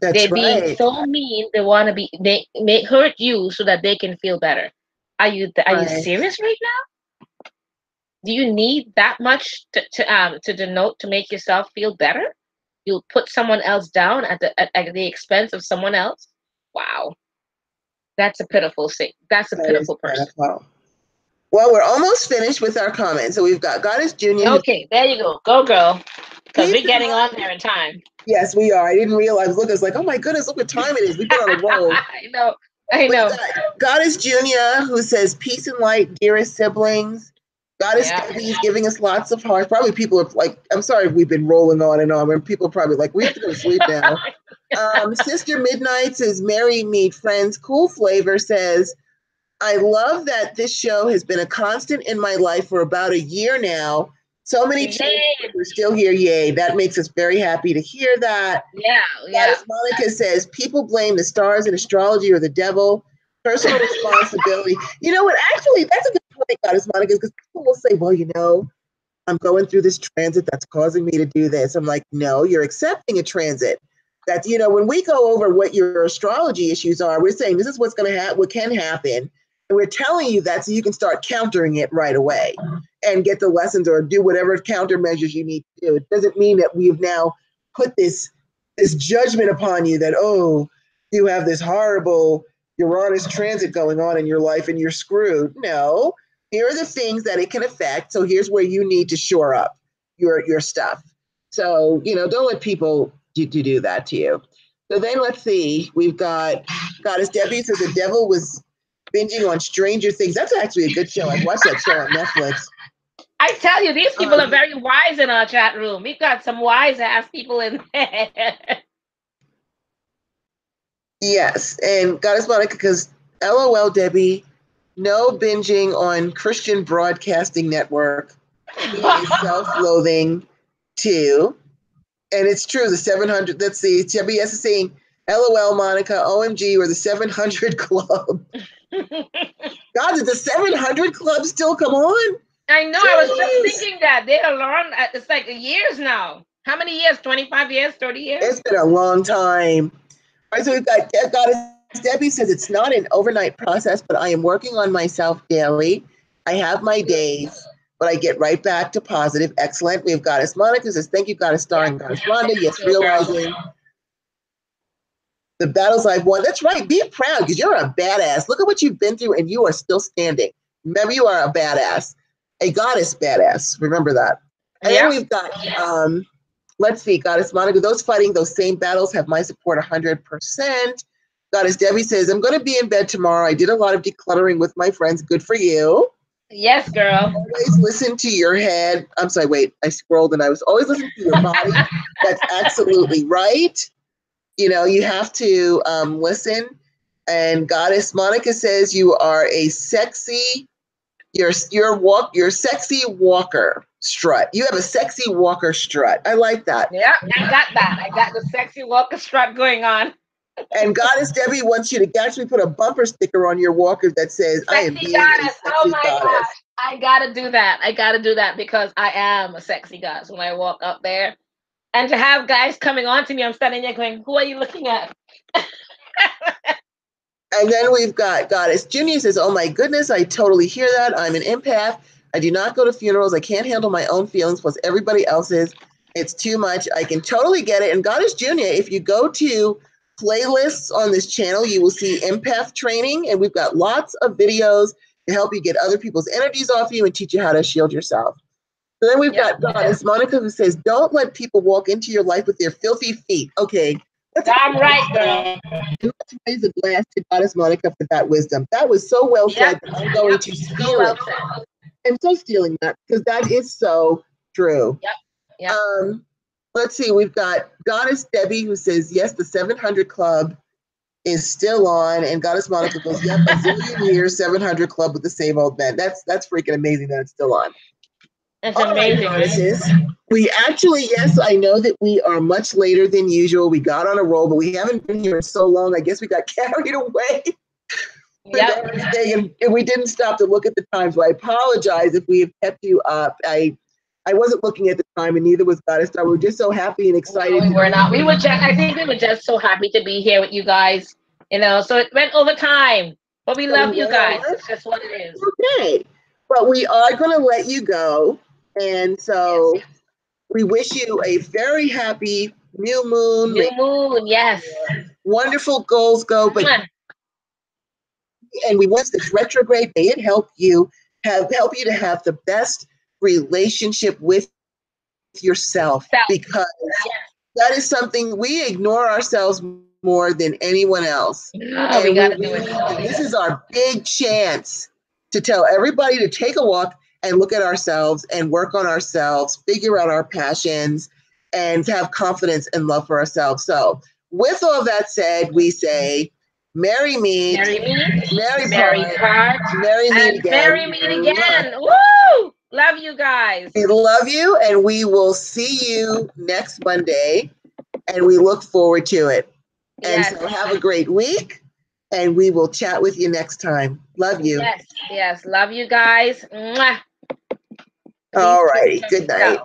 That's They're being right. so mean, they want to be make hurt you so that they can feel better. Are you Right. serious right now? Do you need that much to denote to make yourself feel better? You'll put someone else down at the expense of someone else? Wow. That's a pitiful thing. That's a That is pitiful person. pitiful. Well, we're almost finished with our comments. So we've got Goddess Junior, who Okay, there you go. Go girl. Because peace we're and getting on love. there in time. Yes, we are. I didn't realize. Look, it's like, oh my goodness, look what time it is. We've been on a roll. I know. I We've know. got Goddess Junior, who says, peace and light, dearest siblings. Goddess Yeah. Debbie is giving us lots of hearts. Probably people are like, I'm sorry if we've been rolling on and on, and people are probably like, we have to go to sleep now. Sister Midnight says, Merry Meet Friends. Cool Flavor says, I love that this show has been a constant in my life for about a year now. So many changes, Yay. but we're still here. Yay. That makes us very happy to hear that. Yeah, yeah. Goddess Monica says, people blame the stars and astrology or the devil. Personal responsibility. You know what? Actually, that's a good point, Goddess Monica, because people will say, well, I'm going through this transit that's causing me to do this. I'm like, no, you're accepting a transit. That's, when we go over what your astrology issues are, we're saying this is what's going to happen, what can happen. And we're telling you that so you can start countering it right away and get the lessons or do whatever countermeasures you need to do. It doesn't mean that we've now put this judgment upon you that, oh, you have this horrible Uranus transit going on in your life and you're screwed. No, here are the things that it can affect. So here's where you need to shore up your stuff. So, don't let people do that to you. So then let's see. We've got Goddess Debbie says the devil was binging on Stranger Things. That's actually a good show. I've watched that show on Netflix. I tell you, these people are very wise in our chat room. We've got some wise ass people in there. Yes. And Goddess Monica, because LOL, Debbie, no binging on Christian Broadcasting Network. Being a self-loathing too. And it's true, the 700, let's see, TBS is saying, LOL, Monica, OMG, or the 700 Club. God, did the 700 Club still come on? I know. Jeez. I was just thinking that they are long. It's like years now. How many years? 25 years? 30 years? It's been a long time. All right, so we've got Goddess Debbie says it's not an overnight process, but I am working on myself daily. I have my days, but I get right back to positive. Excellent. We've Goddess Monica says, thank you, Goddess Starr and Goddess Rhonda. Yes, realizing the battles I've won. That's right. Be proud because you're a badass. Look at what you've been through and you are still standing. Remember, you are a badass, a goddess badass. Remember that. And then we've got, let's see, Goddess Monica, those fighting those same battles have my support 100%. Goddess Debbie says, I'm going to be in bed tomorrow. I did a lot of decluttering with my friends. Good for you. Yes, girl. Always listen to your head. I'm sorry, wait, I scrolled and I was always listening to your body. That's absolutely right. You know, you have to listen. And Goddess Monica says you are a sexy, you're sexy walker strut. You have a sexy walker strut. I like that. Yeah, I got that. I got the sexy walker strut going on. And Goddess Debbie wants you to actually put a bumper sticker on your walker that says, I am being goddess. a sexy oh my goddess. Gosh. I gotta do that. I gotta do that because I am a sexy goddess when I walk up there. And to have guys coming on to me, I'm standing there going, who are you looking at? And then we've got Goddess Junior says, oh my goodness, I totally hear that. I'm an empath. I do not go to funerals. I can't handle my own feelings plus everybody else's. It's too much. I can totally get it. And Goddess Junior, if you go to playlists on this channel, you will see empath training. And we've got lots of videos to help you get other people's energies off you and teach you how to shield yourself. So then we've got Goddess Monica who says, don't let people walk into your life with their filthy feet. Okay. I'm right, girl. Let's raise a glass to Goddess Monica for that wisdom. That was so well said. I'm going to steal it. I'm so stealing that because that is so true. Yep. Let's see. We've got Goddess Debbie who says, yes, the 700 Club is still on. And Goddess Monica goes, yep, a zillion years, 700 Club with the same old men. That's freaking amazing that it's still on. It's amazing. Right, we actually, yes, I know that we are much later than usual. We got on a roll, but we haven't been here in so long. I guess we got carried away with everything, and we didn't stop to look at the time. So I apologize if we have kept you up. I wasn't looking at the time, and neither was Goddess Starr. We were just so happy and excited. No, we were not. We were just, I think we were just so happy to be here with you guys. You know, so it went over time, but we love you guys. It's just what it is. Okay, but we are going to let you go. And so we wish you a very happy new moon. New moon, yes. Wonderful goals go. But and we want this retrograde, may it help you to have the best relationship with yourself. Because that is something we ignore ourselves more than anyone else. And we gotta do it. This is our big chance to tell everybody to take a walk and look at ourselves and work on ourselves, figure out our passions, and have confidence and love for ourselves. So with all that said, we say, merry meet, merry part, merry meet again. Merry meet again. Woo! Love you guys. We love you, and we will see you next Monday, and we look forward to it. And so have a great week. And we will chat with you next time. Love you. Yes. Love you guys. Mwah. All righty. Good night.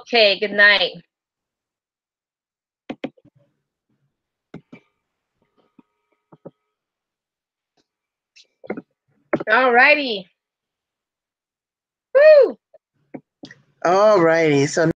Okay. Good night. All righty. Woo. All righty. So